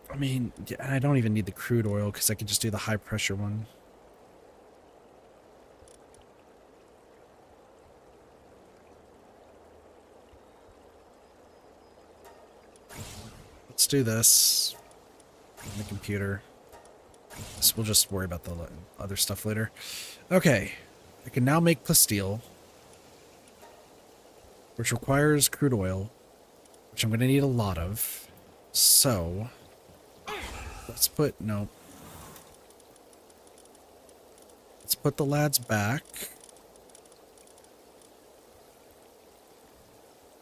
I mean, yeah, I don't even need the crude oil because I could just do the high pressure one. Let's do this on the computer. So we'll just worry about the other stuff later. Okay, I can now make plasteel, which requires crude oil, which I'm going to need a lot of. So let's put, no. Let's put the lads back.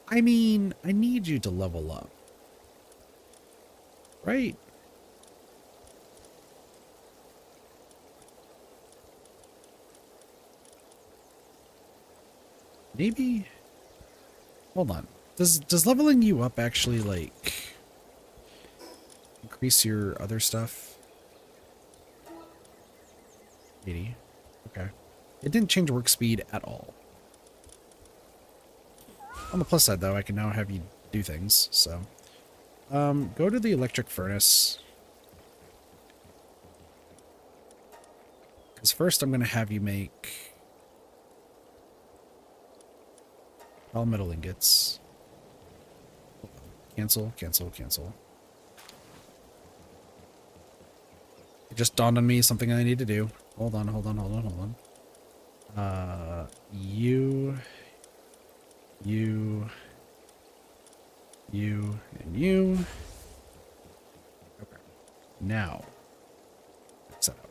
I mean, I need you to level up. Right? Maybe? Hold on. Does leveling you up actually, like, increase your other stuff? 80. Okay. It didn't change work speed at all. On the plus side, though, I can now have you do things, so. Go to the electric furnace. Because first I'm going to have you make all metal ingots. Cancel, cancel, cancel. It just dawned on me something I need to do. Hold on, hold on, hold on, hold on. You, and you. Okay. Now, set up.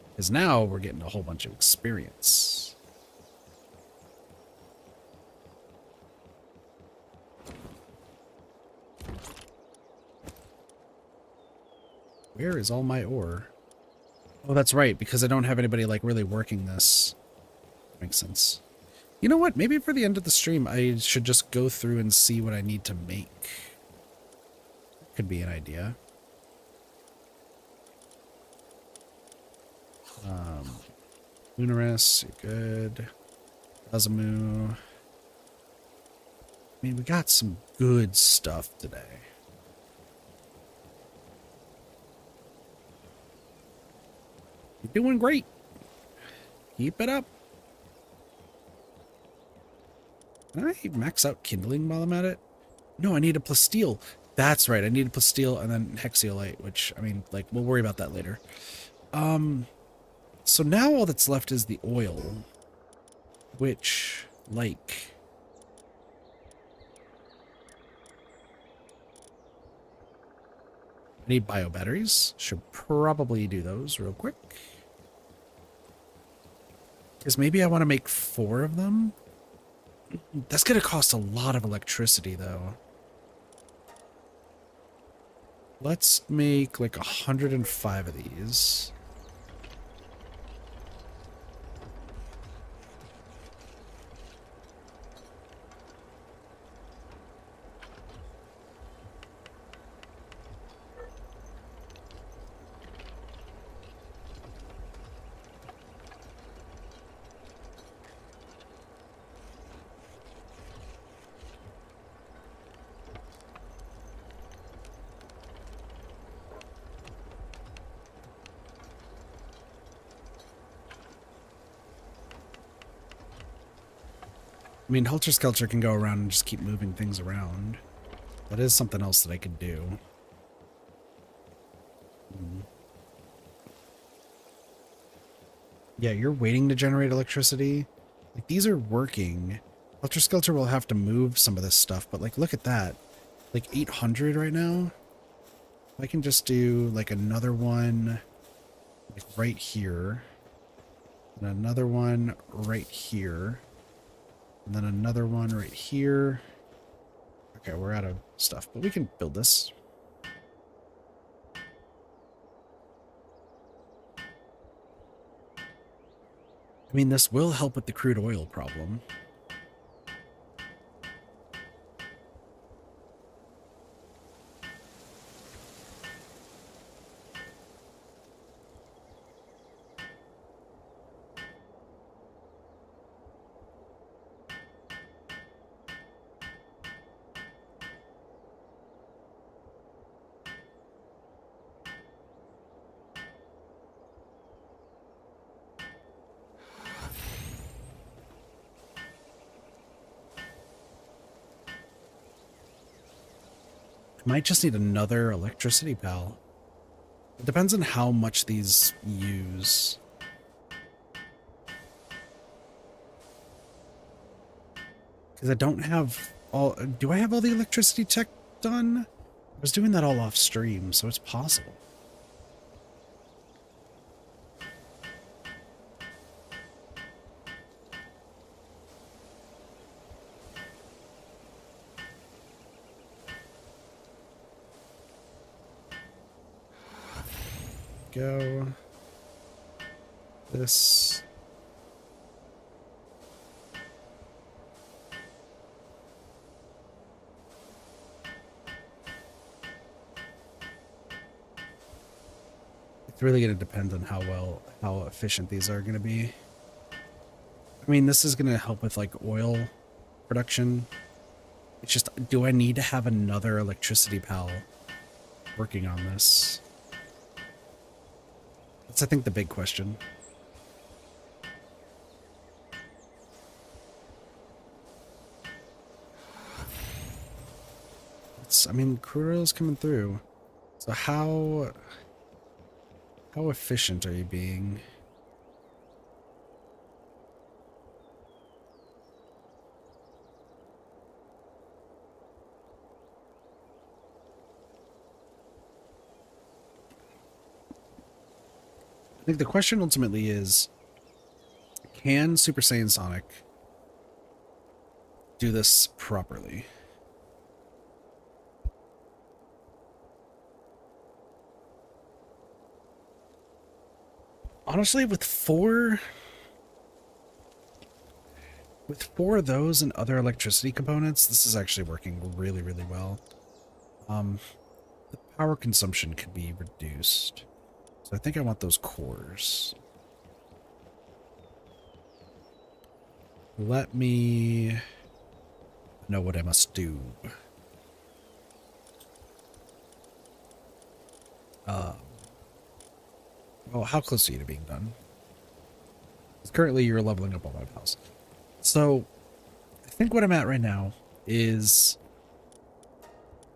Because now we're getting a whole bunch of experience. Where is all my ore? Oh, that's right, because I don't have anybody, like, really working this. Makes sense. You know what? Maybe for the end of the stream, I should just go through and see what I need to make. Could be an idea. Lunaris, you're good. Azamu. I mean, we got some good stuff today. You're doing great. Keep it up. Can I max out kindling while I'm at it? No, I need a plasteel. That's right, I need a plasteel and then hexiolite, which, I mean, like, we'll worry about that later. So now all that's left is the oil, which, like, I need bio batteries. Should probably do those real quick. Because maybe I want to make 4 of them. That's going to cost a lot of electricity, though. Let's make like 105 of these. I mean, Helter Skelter can go around and just keep moving things around. That is something else that I could do. Yeah, you're waiting to generate electricity. Like, these are working. Helter Skelter will have to move some of this stuff, but like, look at that. Like 800 right now. I can just do like another one like right here. And another one right here. And then another one right here. Okay, we're out of stuff, but we can build this. I mean, this will help with the crude oil problem. Might just need another electricity pal. It depends on how much these use. Because I don't have all... Do I have all the electricity tech done? I was doing that all off stream, so it's possible. Go. This. It's really going to depend on how efficient these are going to be. I mean, this is going to help with like oil production. It's just, do I need to have another electricity pal working on this? That's, I think, the big question. I mean, crude oil is coming through. So how efficient are you being? I think the question ultimately is, can Super Saiyan Sonic do this properly? Honestly, with four of those and other electricity components, this is actually working really, really well. The power consumption could be reduced. So I think I want those cores. Let me know what I must do. Well, how close are you to being done? Currently, you're leveling up all my pals. So, I think what I'm at right now is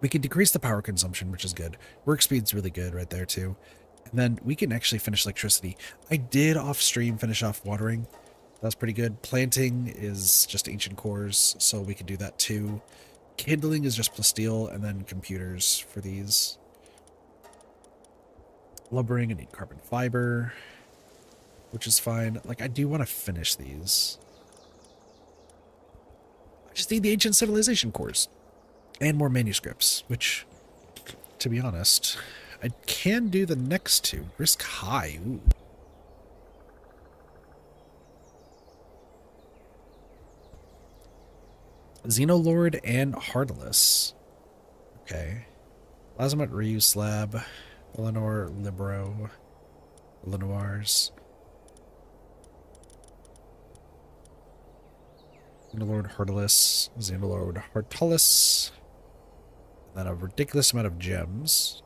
we can decrease the power consumption, which is good. Work speed's really good right there, too. And then we can actually finish electricity. I did off-stream finish off watering. That's pretty good. Planting is just ancient cores, so we can do that, too. Kindling is just plasteel, and then computers for these. Lumbering, I need carbon fiber, which is fine. Like, I do want to finish these. I just need the ancient civilization cores and more manuscripts, which, to be honest, I can do the next two. Risk high. Ooh. Xenolord and Heartless. Okay. Plasmat Ryu Slab. Eleanor Libero. Lenoirs. Xenolord Heartless. Xenolord Heartless. And then a ridiculous amount of gems.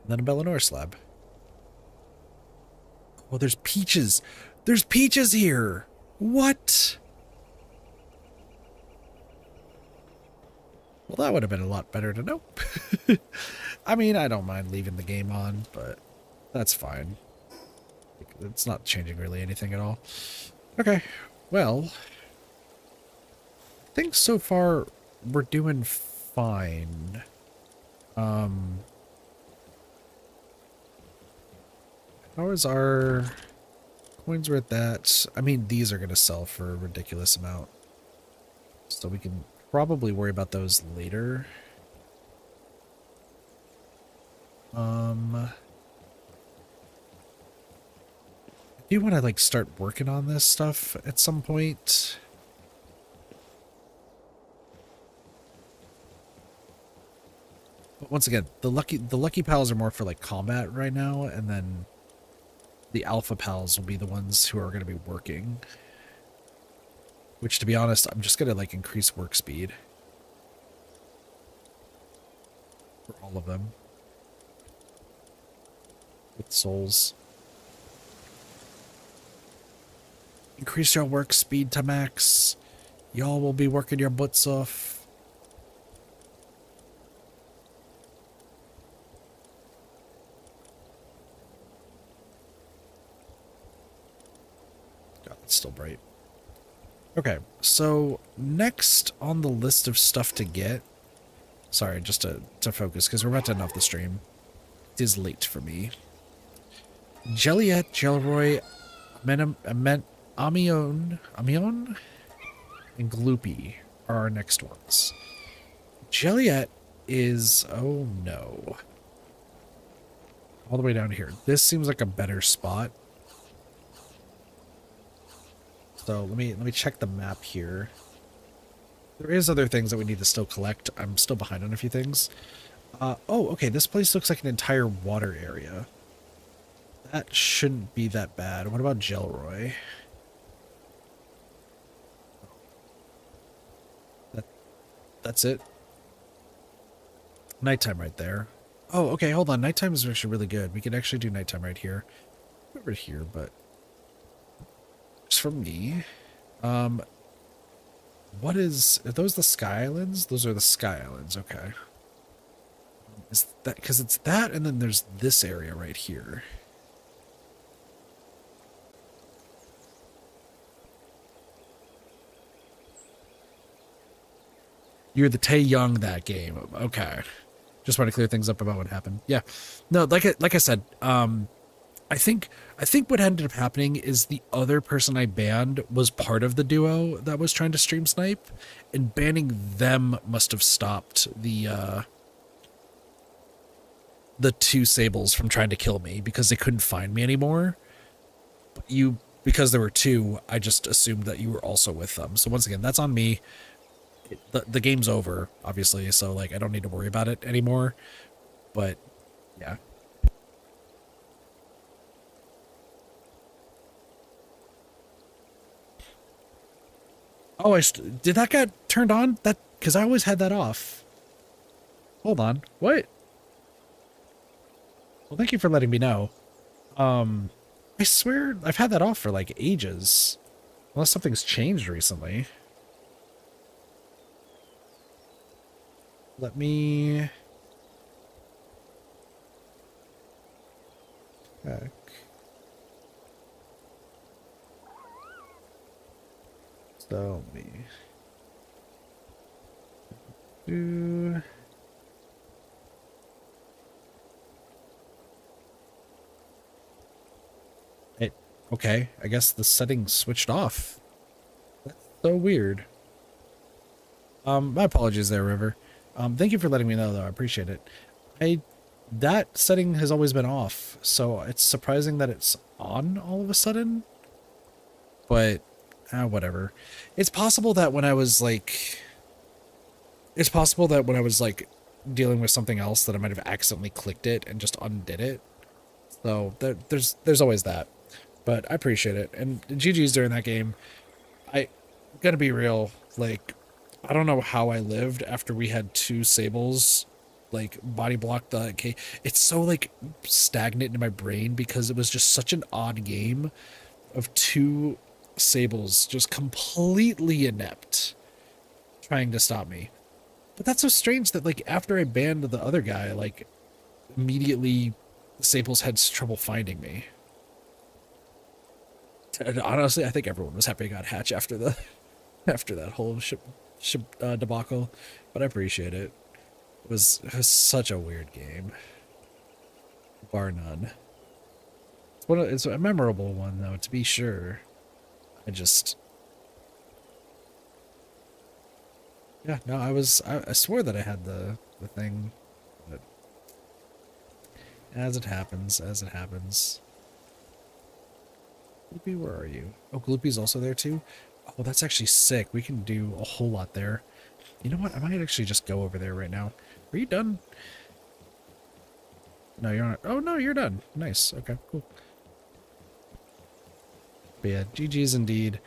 And then a Bellinor slab. Oh, there's peaches. There's peaches here. What? Well, that would have been a lot better to know. I mean, I don't mind leaving the game on, but that's fine. It's not changing really anything at all. Okay, well, I think so far we're doing fine. How is our coins were at that? I mean, these are going to sell for a ridiculous amount. So we can probably worry about those later. I do want to like start working on this stuff at some point. But once again, the lucky pals are more for like combat right now, and then the alpha pals will be the ones who are going to be working. Which, to be honest, I'm just going to like increase work speed for all of them with souls. Increase your work speed to max. Y'all will be working your butts off. God, it's still bright. Okay, so next on the list of stuff to get... Sorry, just to focus, because we're about to end off the stream. It is late for me. Jelliet, Gelroy, Amion, and Gloopy are our next ones. Jelliet is... Oh no. All the way down here. This seems like a better spot. So let me check the map here. There is other things that we need to still collect. I'm still behind on a few things. Oh, okay. This place looks like an entire water area. That shouldn't be that bad. What about Gelroy? That's it. Nighttime right there. Oh, okay. Hold on. Nighttime is actually really good. We can actually do nighttime right here. Over here, but it's for me. What is... Are those the Sky Islands? Those are the Sky Islands. Okay. Is that... Because it's that, and then there's this area right here. You're the Tae Young that game. Okay. Just want to clear things up about what happened. Yeah. No, like I said, I think what ended up happening is the other person I banned was part of the duo that was trying to stream snipe, and banning them must have stopped the two Sables from trying to kill me because they couldn't find me anymore. But because there were two, I just assumed that you were also with them. So once again, that's on me. The game's over, obviously, so like I don't need to worry about it anymore. But yeah. Oh, did that get turned on? That because I always had that off. Hold on. What? Well, thank you for letting me know. I swear I've had that off for like ages. Unless something's changed recently. Let me check. So me do it. Okay, I guess the settings switched off. That's so weird. My apologies there, River. Thank you for letting me know, though. I appreciate it. That setting has always been off, so it's surprising that it's on all of a sudden. But, whatever. It's possible that when I was like... It's possible that when I was like dealing with something else that I might have accidentally clicked it and just undid it. So there's always that. But I appreciate it. And GG's during that game. I gotta be real, like... I don't know how I lived after we had two Sables, like, body block the K. It's so, like, stagnant in my brain because it was just such an odd game of two Sables just completely inept trying to stop me. But that's so strange that like after I banned the other guy, like immediately Staples had trouble finding me. And honestly, I think everyone was happy I got Hatch after the after that whole ship debacle, but I appreciate it. It was such a weird game, bar none. It's a memorable one though, to be sure. I just, yeah, no, I swore that I had the thing, but as it happens, as it happens. Gloopy, where are you? Oh, Gloopy's also there too? Oh, that's actually sick. We can do a whole lot there. You know what? I might actually just go over there right now. Are you done? No, you're not. Oh, no, you're done. Nice. Okay, cool. But yeah, GG's indeed.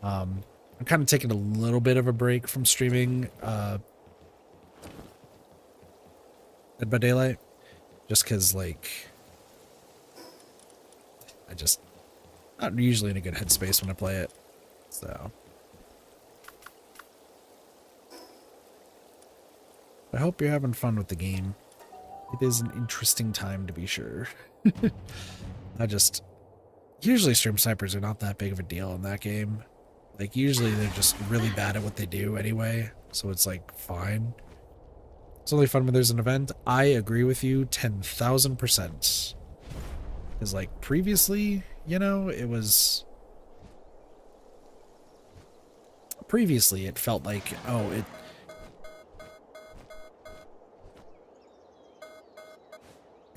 I'm kind of taking a little bit of a break from streaming Dead by Daylight. Just because, like, I just not usually in a good headspace when I play it. So I hope you're having fun with the game. It is an interesting time to be sure. Usually stream snipers are not that big of a deal in that game. Like usually they're just really bad at what they do anyway. So it's like fine. It's only fun when there's an event. I agree with you 10,000%. Because like previously, you know, previously it felt like, oh,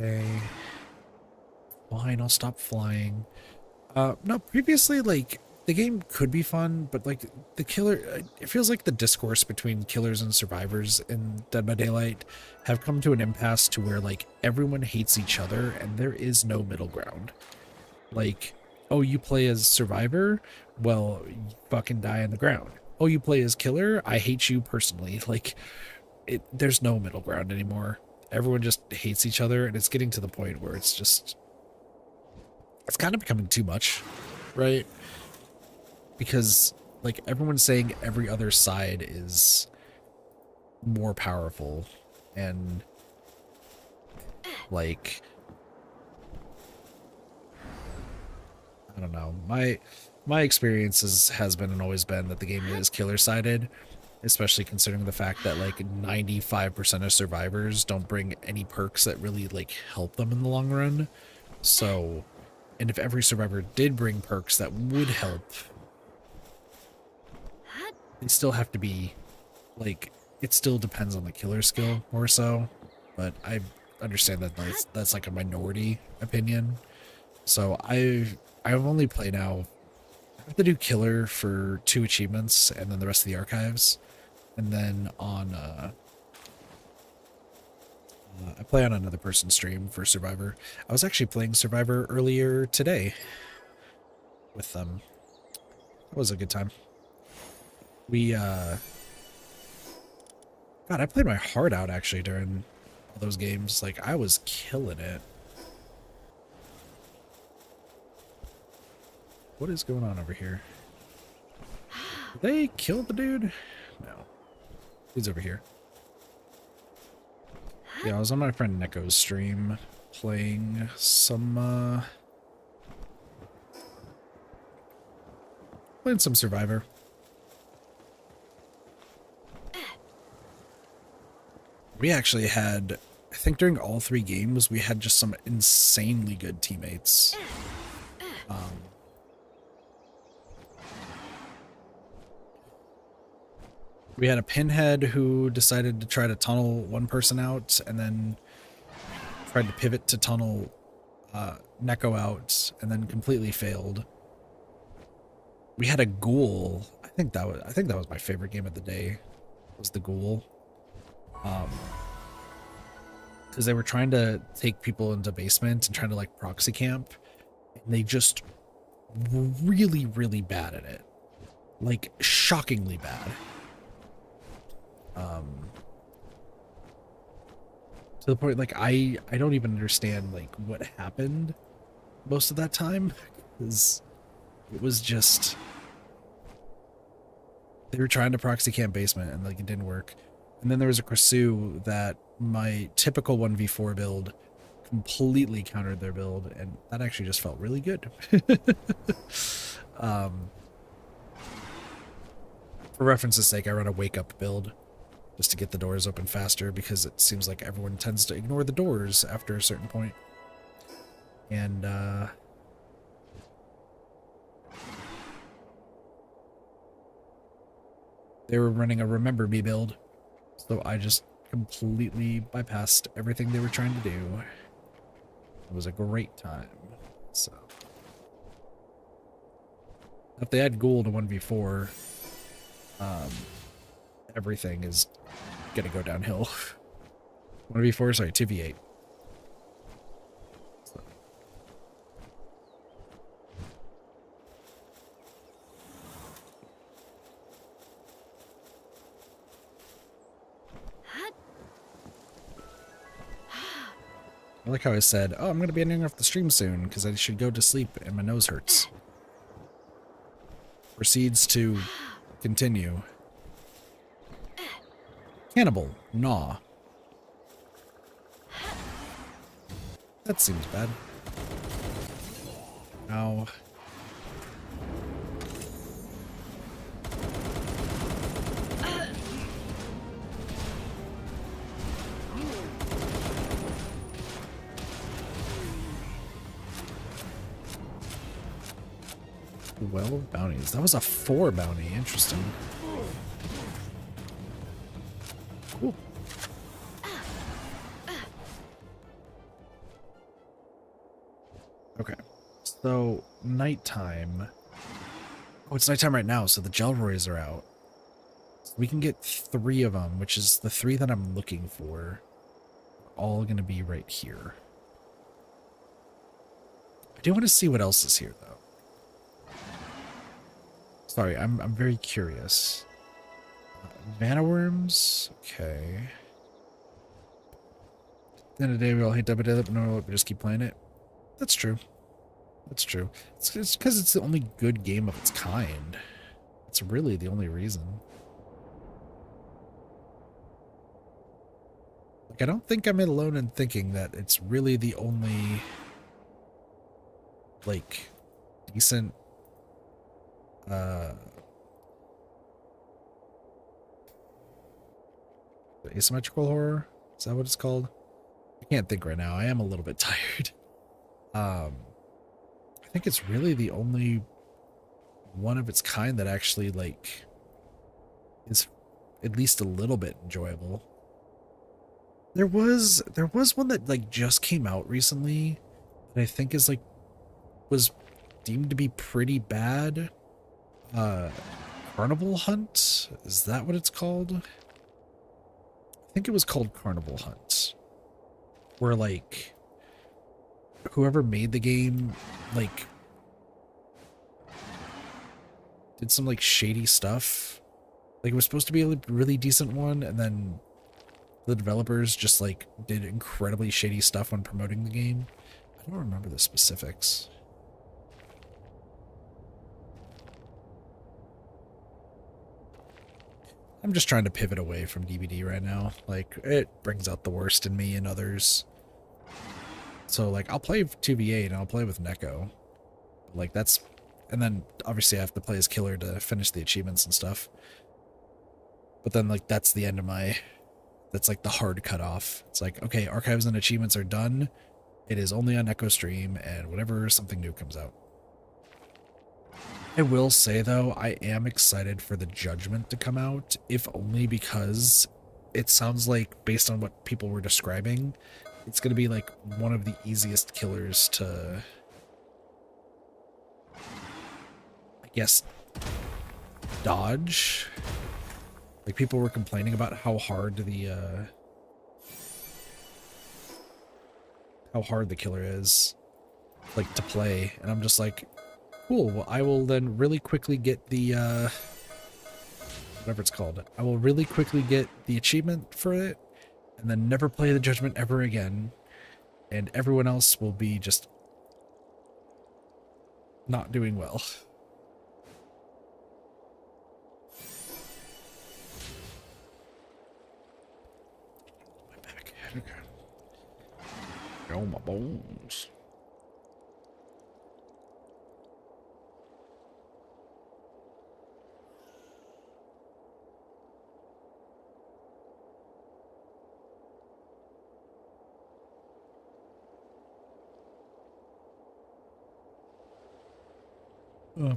okay, fine, I'll stop flying. No, previously, like, the game could be fun, but, like, it feels like the discourse between killers and survivors in Dead by Daylight have come to an impasse to where, like, everyone hates each other and there is no middle ground. Like, oh, you play as survivor? Well, you fucking die on the ground. Oh, you play as killer? I hate you personally. Like, there's no middle ground anymore. Everyone just hates each other, and it's getting to the point where it's kind of becoming too much, right? Because, like, everyone's saying every other side is more powerful, and, like, I don't know. My experience has been and always been that the game is killer-sided, especially considering the fact that, like, 95% of survivors don't bring any perks that really, like, help them in the long run. So, and if every survivor did bring perks that would help, they still have to be, like, it still depends on the killer skill more so, but I understand that that's like a minority opinion. So I've only played now, I have to do killer for 2 achievements and then the rest of the archives. And then on, I play on another person's stream for Survivor. I was actually playing Survivor earlier today with them. It was a good time. God, I played my heart out actually during all those games. Like, I was killing it. What is going on over here? Did they kill the dude? No. He's over here. Yeah, I was on my friend Neko's stream playing some Survivor. We actually had, I think during all 3 games, we had just some insanely good teammates. We had a pinhead who decided to try to tunnel one person out and then tried to pivot to tunnel Neko out and then completely failed. We had a ghoul. I think that was my favorite game of the day, was the ghoul. Because they were trying to take people into basement and trying to like proxy camp, and they just were really, really bad at it. Like shockingly bad. To the point like I don't even understand like what happened most of that time, because it was just, they were trying to proxy camp basement and like it didn't work. And then there was a Krasue that my typical 1v4 build completely countered their build, and that actually just felt really good. um, for reference's sake, I run a wake up build just to get the doors open faster because it seems like everyone tends to ignore the doors after a certain point. And they were running a Remember Me build, so I just completely bypassed everything they were trying to do. It was a great time. So if they add Ghoul to 1v4, everything is gonna go downhill. 1v4, sorry, 2v8. So. I like how I said, oh, I'm going to be ending off the stream soon because I should go to sleep and my nose hurts. Proceeds to continue. Cannibal. Gnaw. That seems bad. Ow. Well, bounties. That was a 4 bounty. Interesting. Cool. Okay. So, nighttime. Oh, it's nighttime right now, so the Gelroys are out. So we can get 3 of them, which is the 3 that I'm looking for. All going to be right here. I do want to see what else is here, though. Sorry, I'm very curious. Vanaworms? Okay. At the end of the day, we all hate WWE, but no, we just keep playing it. That's true. That's true. It's because it's the only good game of its kind. It's really the only reason. Like, I don't think I'm alone in thinking that it's really the only, like, decent, asymmetrical horror? Is that what it's called? I can't think right now. I am a little bit tired. I think it's really the only one of its kind that actually, like, is at least a little bit enjoyable. There was one that, like, just came out recently that I think is, like, was deemed to be pretty bad. Carnival Hunt? Is that what it's called? I think it was called Carnival Hunt. Where, like, whoever made the game, like, did some, like, shady stuff. Like, it was supposed to be a really decent one, and then the developers just, like, did incredibly shady stuff when promoting the game. I don't remember the specifics. I'm just trying to pivot away from DBD right now. Like, it brings out the worst in me and others. So, like, I'll play 2v8 and I'll play with Neko. Like, that's... And then, obviously, I have to play as killer to finish the achievements and stuff. But then, like, that's the end of my... That's, like, the hard cutoff. It's like, okay, archives and achievements are done. It is only on Neko stream, and whenever something new comes out. I will say, though, I am excited for the Judgment to come out, if only because it sounds like, based on what people were describing, it's going to be, like, one of the easiest killers to, I guess, dodge. Like, people were complaining about how hard the killer is, like, to play, and I'm just like, cool, well, I will then really quickly get the, whatever it's called. I will really quickly get the achievement for it, and then never play the Judgment ever again, and everyone else will be just not doing well. Okay. Oh, my bones.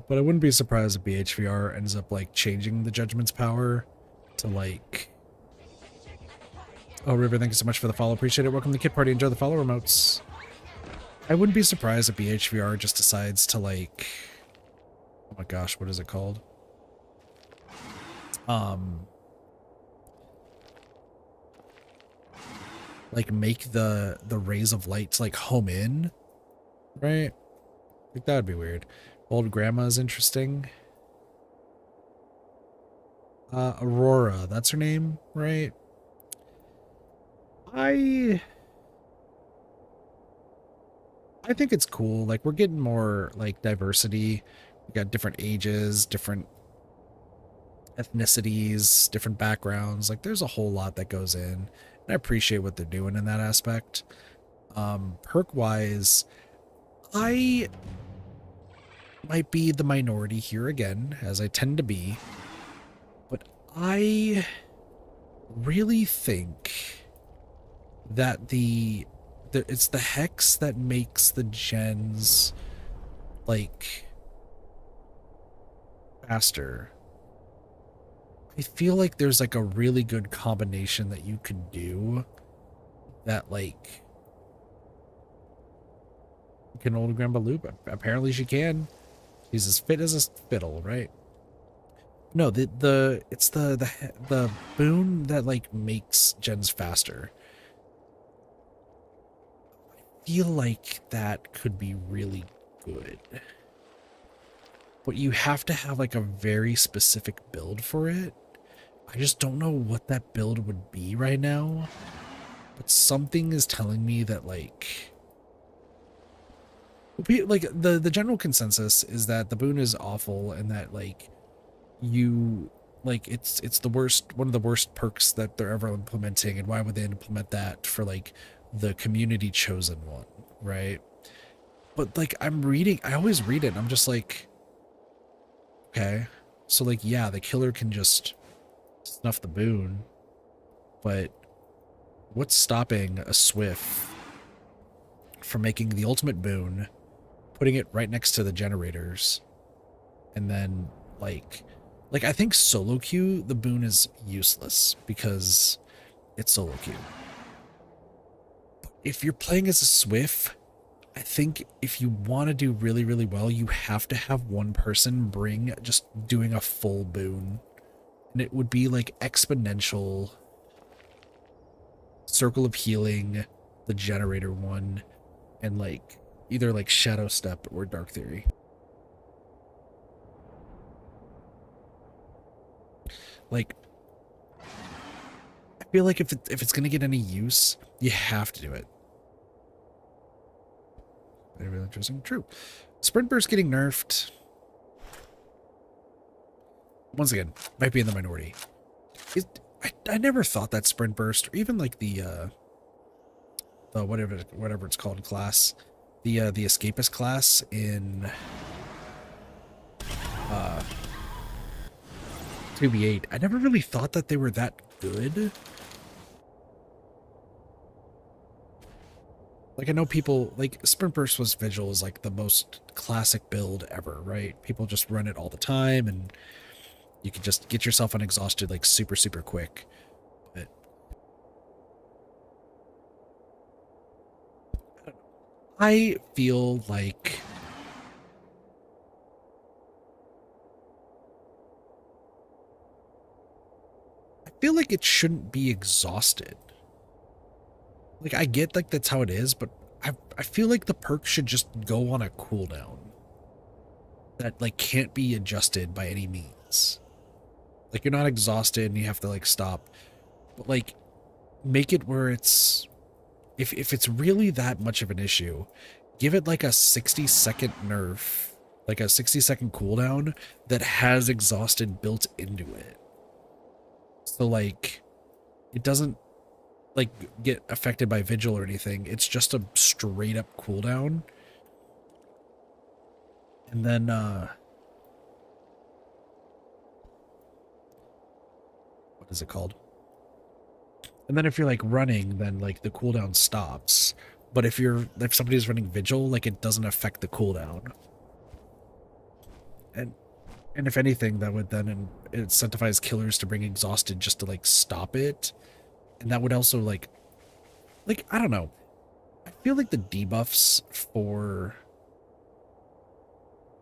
But I wouldn't be surprised if BHVR ends up like changing the judgment's power to like. Oh, River, thank you so much for the follow. Appreciate it. Welcome to the Kid Party. Enjoy the follow remotes. I wouldn't be surprised if BHVR just decides to like. Oh my gosh, what is it called? Like make the rays of light like home in, right? Like that would be weird. Old grandma is interesting. Aurora, that's her name, right? I think it's cool. Like we're getting more like diversity. We got different ages, different ethnicities, different backgrounds. Like there's a whole lot that goes in. And I appreciate what they're doing in that aspect. Perk wise, I might be the minority here again, as I tend to be, but I really think that it's the hex that makes the gens like faster. I feel like there's like a really good combination that you could do that like can old grandma loop. Apparently she can. She's as fit as a fiddle, right? No, it's the boon that like makes gens faster. I feel like that could be really good. But you have to have like a very specific build for it. I just don't know what that build would be right now. But something is telling me that like the general consensus is that the boon is awful and that like you like it's the worst, one of the worst perks that they're ever implementing, and why would they implement that for like the community chosen one, right? But like I always read it and I'm just like, okay, so like yeah, the killer can just snuff the boon, but what's stopping a Swift from making the ultimate boon, putting it right next to the generators, and then like I think solo queue, the boon is useless because it's solo queue. But if you're playing as a Swift, I think if you want to do really, really well, you have to have one person bring just doing a full boon. And it would be like exponential, circle of healing, the generator one, and like either like Shadow Step or Dark Theory. Like, I feel like if it's gonna get any use, you have to do it. Very, really interesting. True. Sprint burst getting nerfed. Once again, might be in the minority. I never thought that sprint burst, or even like the whatever it's called class, the escapist class in 2v8. I never really thought that they were that good. Like I know people like sprint burst was Vigil is like the most classic build ever, right? People just run it all the time and you can just get yourself unexhausted like super, super quick. But I feel like it shouldn't be exhausted. Like I get like that's how it is, but I feel like the perk should just go on a cooldown that like can't be adjusted by any means. Like you're not exhausted and you have to like stop, but like make it where it's if it's really that much of an issue, give it like a 60-second nerf, like a 60-second cooldown that has exhausted built into it. So like it doesn't like get affected by vigil or anything. It's just a straight up cooldown. And then what is it called? And then if you're like running, then like the cooldown stops. But if somebody's running vigil, like it doesn't affect the cooldown. And and if anything, that would then incentivize killers to bring exhausted just to like stop it. And that would also like I don't know. I feel like the debuffs for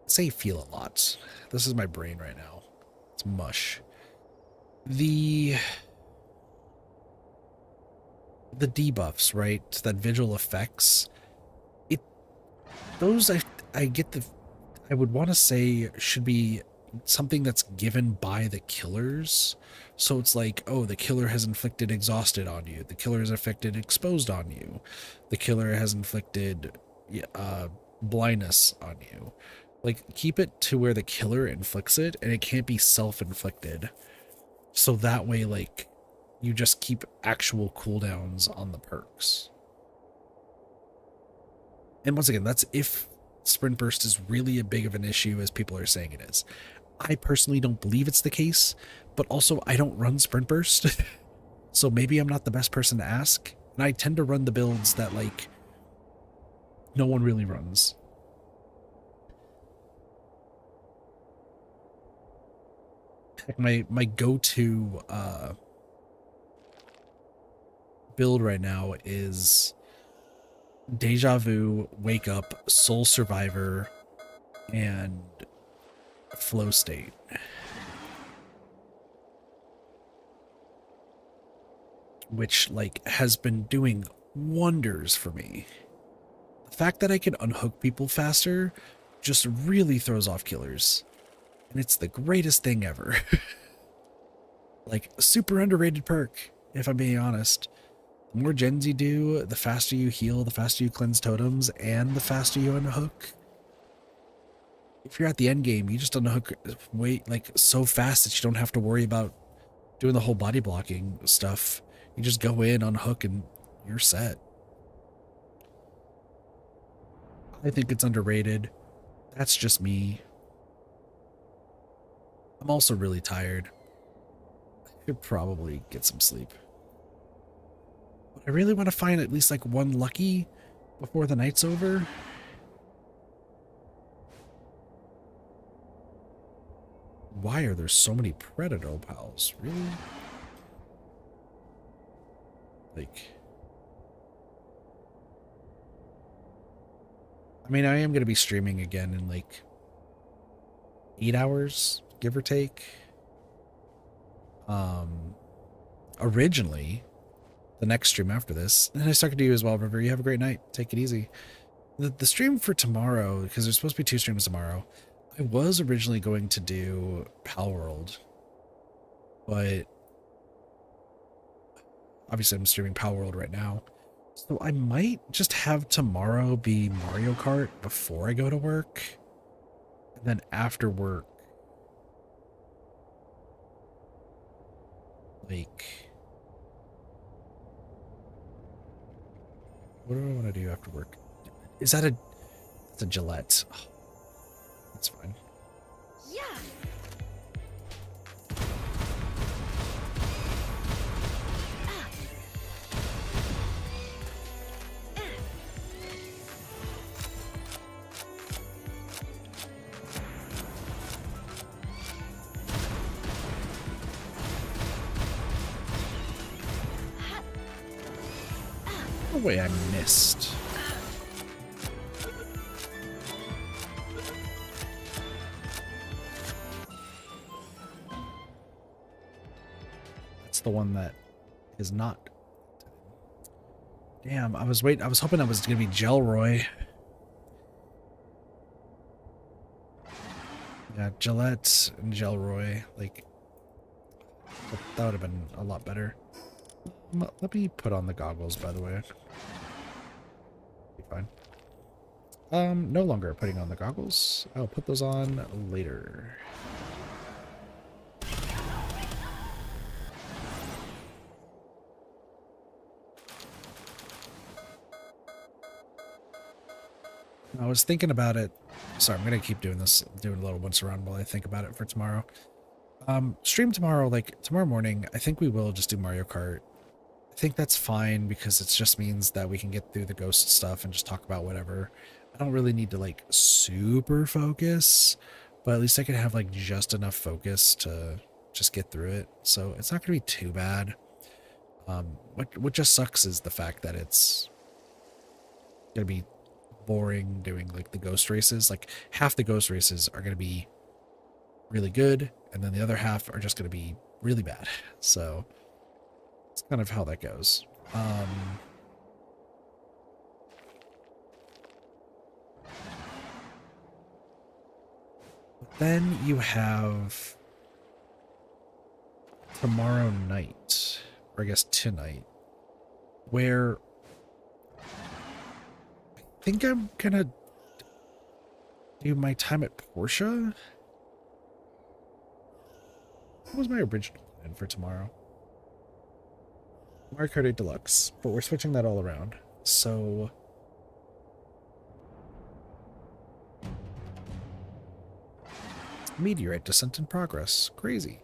say feel a lot. This is my brain right now. It's mush. The debuffs, right? That vigil affects it. Those I get the. I would want to say should be something that's given by the killers. So it's like, oh, the killer has inflicted exhausted on you. The killer has affected exposed on you. The killer has inflicted blindness on you. Like, keep it to where the killer inflicts it, and it can't be self-inflicted. So that way, like, you just keep actual cooldowns on the perks. And once again, that's if sprint burst is really as big of an issue as people are saying it is. I personally don't believe it's the case, but also I don't run sprint burst. So maybe I'm not the best person to ask. And I tend to run the builds that like no one really runs. My go-to build right now is Deja Vu, Wake Up, Soul Survivor, and Flow State. Which like has been doing wonders for me. The fact that I can unhook people faster just really throws off killers. And it's the greatest thing ever. Like, super underrated perk, if I'm being honest. The more gens you do, the faster you heal, the faster you cleanse totems, and the faster you unhook. If you're at the end game, you just unhook like so fast that you don't have to worry about doing the whole body blocking stuff. You just go in, unhook, and you're set. I think it's underrated. That's just me. I'm also really tired. I could probably get some sleep. But I really want to find at least like one lucky before the night's over. Why are there so many predator pals? Really? Like, I mean, I am going to be streaming again in like 8 hours, give or take. Originally, the next stream after this, and I talking to you as well, River. You have a great night. Take it easy. The stream for tomorrow, because there's supposed to be 2 streams tomorrow, I was originally going to do Palworld, but obviously I'm streaming Palworld right now. So I might just have tomorrow be Mario Kart before I go to work, and then after work, like, what do I want to do after work? Is that it's a Gillette? Oh, that's fine. Yeah. No way I missed. That's the one that is not. Damn, I was hoping I was gonna be Gelroy. Yeah, Gillette and Gelroy, like, that would have been a lot better. Let me put on the goggles, by the way. Be fine. No longer putting on the goggles. I'll put those on later. I was thinking about it. Sorry, I'm gonna keep doing this, doing a little once around while I think about it for tomorrow. Stream tomorrow, like tomorrow morning, I think we will just do Mario Kart. I think that's fine because it just means that we can get through the ghost stuff and just talk about whatever. I don't really need to like super focus, but at least I can have like just enough focus to just get through it. So it's not gonna be too bad. What just sucks is the fact that it's gonna be boring doing like the ghost races. Like half the ghost races are gonna be really good, and then the other half are just gonna be really bad. So it's kind of how that goes. Then you have tomorrow night, or I guess tonight, where I think I'm gonna do my time at Porsche. What was my original plan for tomorrow? Mario Kart 8 Deluxe, but we're switching that all around. So meteorite descent in progress. Crazy.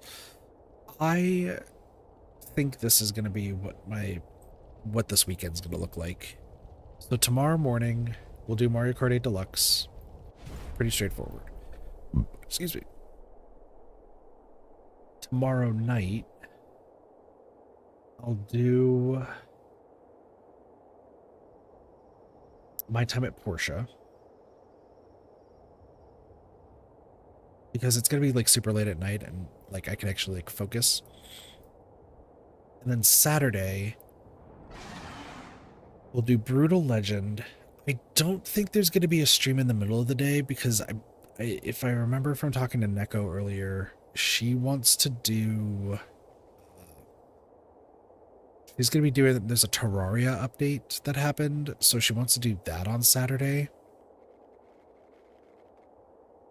I think this is going to be what this weekend's going to look like. So tomorrow morning we'll do Mario Kart 8 Deluxe. Pretty straightforward. Excuse me. Tomorrow night I'll do my time at Porsche, because it's gonna be like super late at night and like I can actually like focus. And then Saturday we'll do Brutal Legend. I don't think there's gonna be a stream in the middle of the day because if I remember from talking to Neko earlier, she wants to do. She's gonna be doing. There's a Terraria update that happened, so she wants to do that on Saturday.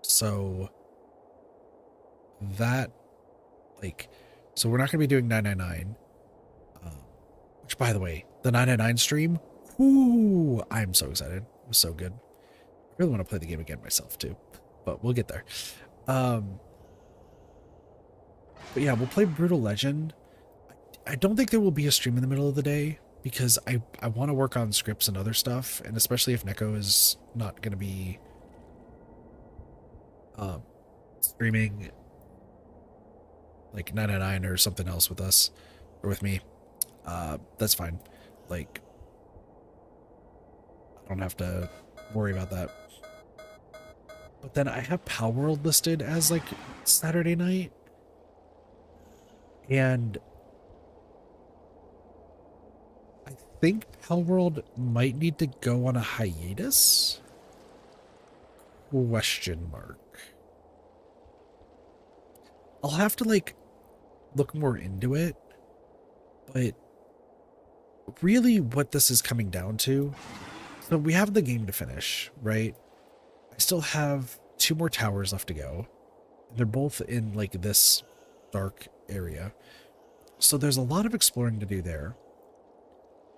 So that, like, so we're not gonna be doing 999. Which, by the way, the 999 stream. Ooh, I'm so excited. It was so good. I really want to play the game again myself too, but we'll get there. But yeah, we'll play Brutal Legend. I don't think there will be a stream in the middle of the day because I want to work on scripts and other stuff, and especially if Neko is not going to be streaming like 999 or something else with us or with me. That's fine. Like, I don't have to worry about that. But then I have Palworld listed as like Saturday night, and I think Palworld might need to go on a hiatus? Question mark. I'll have to like look more into it, but really what this is coming down to, so we have the game to finish, right? I still have 2 more towers left to go. They're both in like this dark area. So there's a lot of exploring to do there.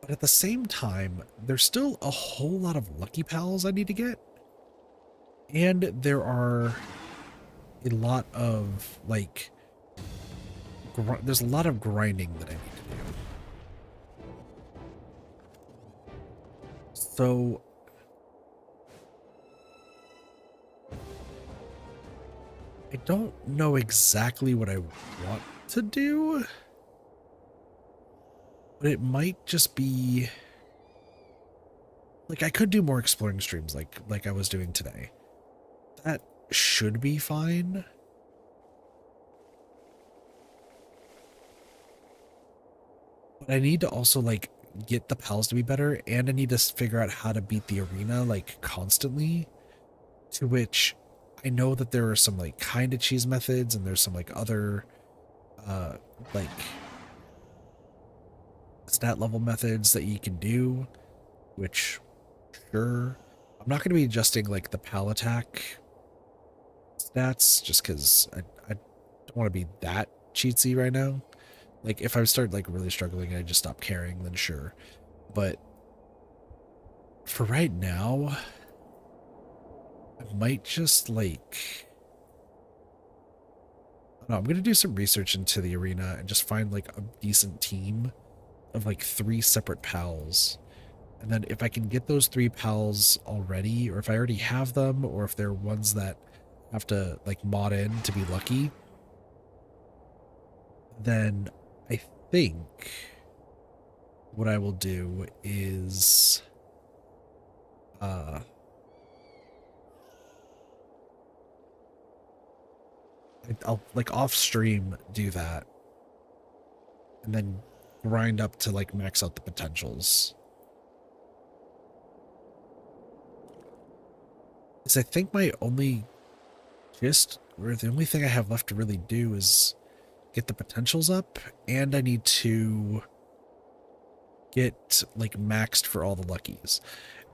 But at the same time, there's still a whole lot of Lucky Pals I need to get. And there are a lot of like, there's a lot of grinding that I need to do. So I don't know exactly what I want to do, but it might just be like I could do more exploring streams like I was doing today. That should be fine. But I need to also like get the pals to be better, and I need to figure out how to beat the arena like constantly, to which I know that there are some like kind of cheese methods and there's some like other like stat level methods that you can do, which sure, I'm not going to be adjusting like the pal attack stats just because I don't want to be that cheatsy right now. Like if I start like really struggling and I just stop caring, then sure. But for right now, I might just like, no, I'm gonna do some research into the arena and just find like a decent team of like 3 separate pals. And then if I can get those 3 pals already, or if I already have them, or if they're ones that have to like mod in to be lucky, then I think what I will do is uh I'll like off stream do that and then grind up to like max out the potentials. Because I think my only or the only thing I have left to really do is get the potentials up, and I need to get like maxed for all the luckies.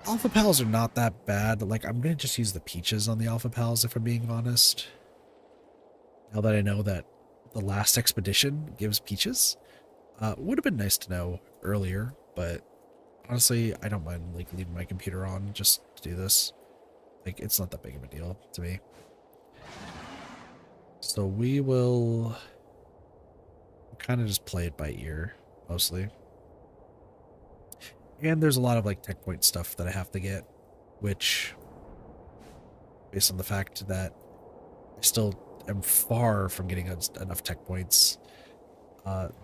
Alpha pals are not that bad. Like, I'm gonna just use the peaches on the alpha pals if I'm being honest. Now that I know that the last expedition gives peaches. Would have been nice to know earlier, but honestly, I don't mind like leaving my computer on just to do this. Like, it's not that big of a deal to me. So we will kind of just play it by ear, mostly. And there's a lot of like tech point stuff that I have to get, which, based on the fact that I still am far from getting enough tech points,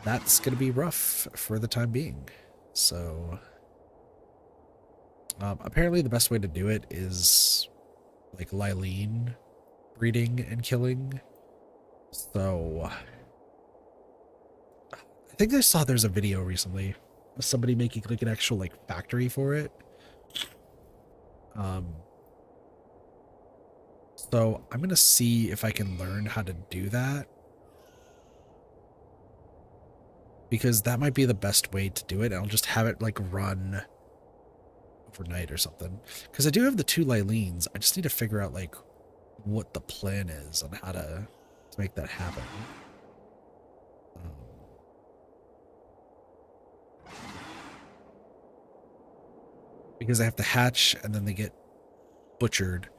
that's going to be rough for the time being. So apparently the best way to do it is like Lylene breeding and killing. So I think I saw there's a video recently of somebody making like an actual like factory for it. So I'm gonna see if I can learn how to do that, because that might be the best way to do it. I'll just have it like run overnight or something, because I do have the 2 Lylenes. I just need to figure out like what the plan is on how to make that happen. Because I have to hatch and then they get butchered,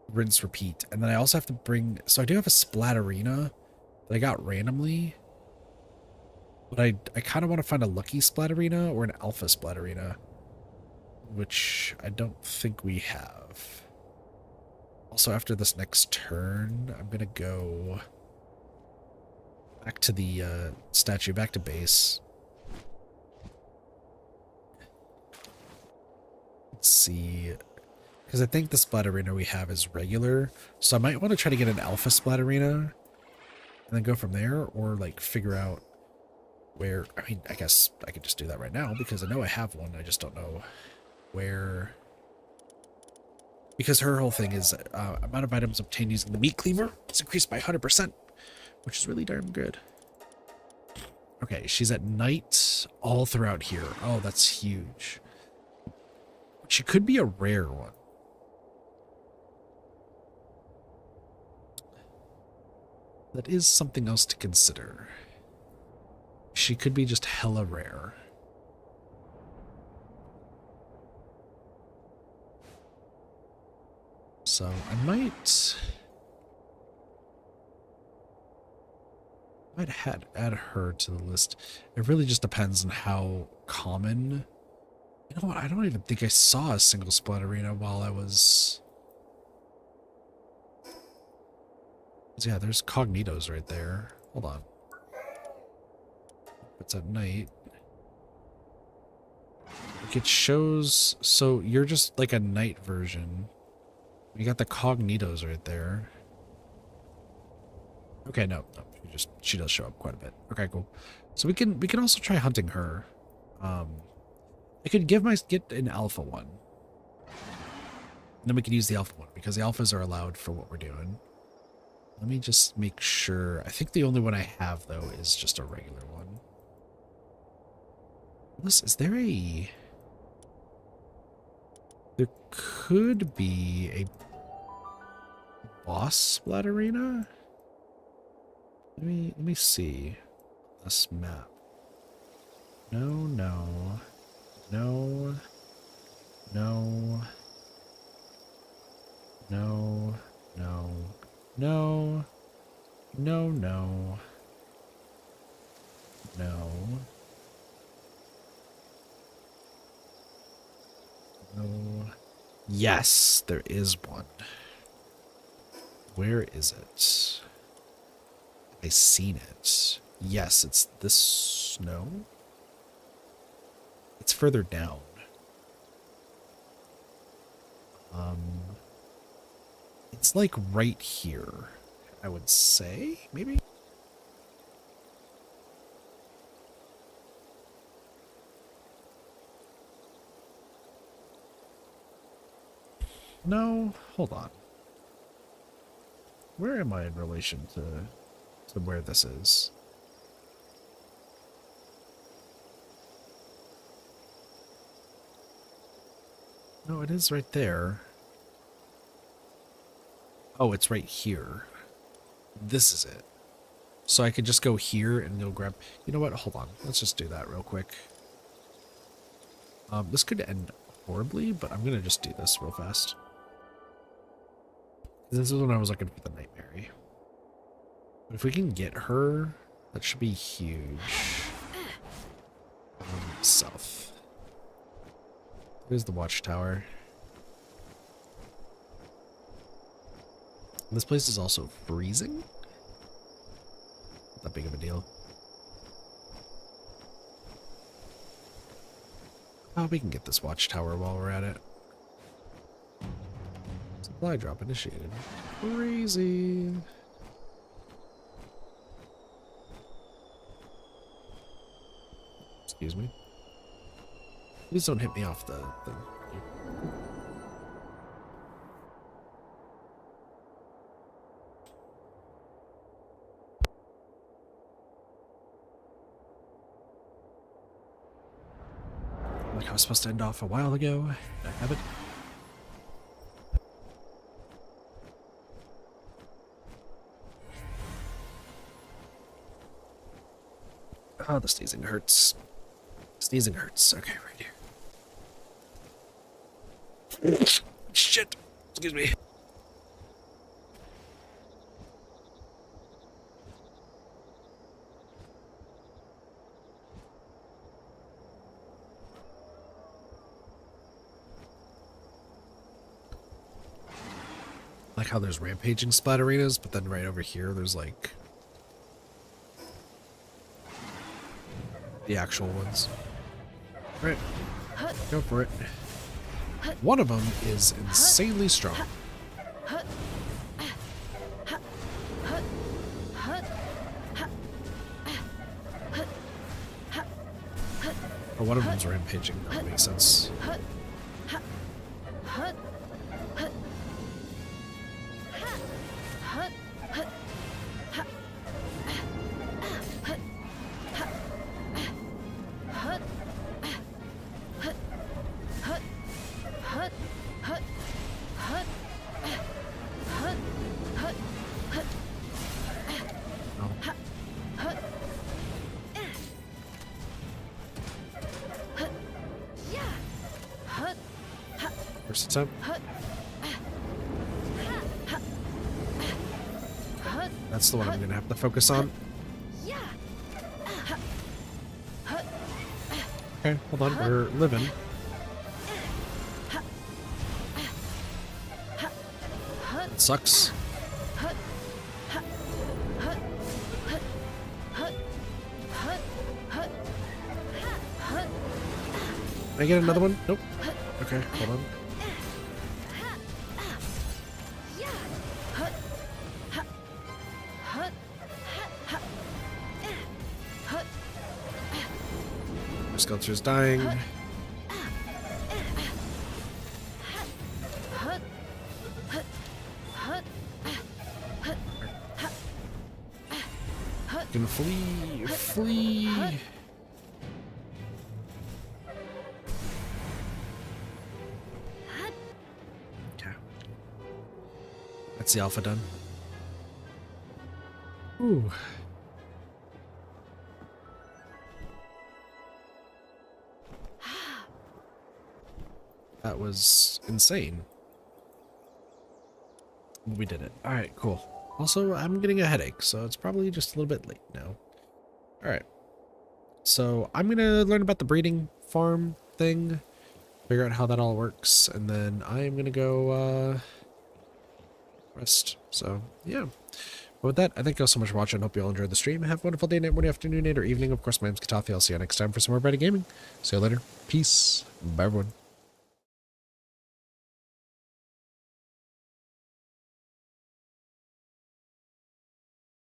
rinse, repeat. And then I also have to bring, so I do have a Splatterina that I got randomly, but I kind of want to find a lucky Splatterina or an alpha Splatterina, which I don't think we have. Also, after this next turn, I'm going to go back to the statue, back to base. Let's see, because I think the Splatterina we have is regular, so I might want to try to get an alpha Splatterina and then go from there, or like figure out where, I mean, I guess I could just do that right now because I know I have one. I just don't know where, because her whole thing is amount of items obtained using the meat cleaver is increased by 100%, which is really darn good. Okay, she's at night all throughout here. Oh, that's huge. She could be a rare one. That is something else to consider. She could be just hella rare. So I might add her to the list. It really just depends on how common. You know what? I don't even think I saw a single Splatterina while I was. Yeah, there's Cognitos right there. Hold on. It's at night. Like, it shows, so you're just like a night version. You got the Cognitos right there. Okay, no, she does show up quite a bit. Okay, cool. So we can also try hunting her. I could get an alpha one. And then we could use the alpha one because the alphas are allowed for what we're doing. Let me just make sure. I think the only one I have though is just a regular one. Is there a... There could be a boss Splatterina? Let me see this map. No. No, no, no, no, no, no, no. Yes, there is one. Where is it? I seen it. Yes, it's this snow. It's further down. It's like right here, I would say, maybe? No, hold on. Where am I in relation to where this is? No, it is right there. Oh, it's right here. This is it. So I could just go here and go grab... You know what? Hold on. Let's just do that real quick. This could end horribly, but I'm going to just do this real fast. This is when I was looking for the Night Mary. But if we can get her, that should be huge. South. There's the watchtower. This place is also freezing. Not that big of a deal. Oh, we can get this watchtower while we're at it. Supply drop initiated. Crazy. Excuse me. Please don't hit me off the thing. Like I was supposed to end off a while ago. Did I have it? Oh, the sneezing hurts. Sneezing hurts. Okay, right here. Shit. Excuse me. Like how there's rampaging splatterinas, but then right over here there's like the actual ones. Right. Go for it. One of them is insanely strong. Oh, one of them's rampaging. That makes sense. First attempt. That's the one I'm gonna have to focus on. Okay, hold on, we're living. It sucks. Can I get another one? Nope. Okay, hold on. Our sculpture's dying. Gonna flee, flee. Okay. That's the alpha done. Ooh. That was insane. We did it. All right, cool. Also, I'm getting a headache, so it's probably just a little bit late now. All right. So I'm going to learn about the breeding farm thing, figure out how that all works, and then I am going to go rest. So, yeah. But with that, I thank you all so much for watching. I hope you all enjoyed the stream. Have a wonderful day, night, morning, afternoon, night, or evening. Of course, my name's Katafi. I'll see you next time for some more Reddit gaming. See you later. Peace. Bye, everyone.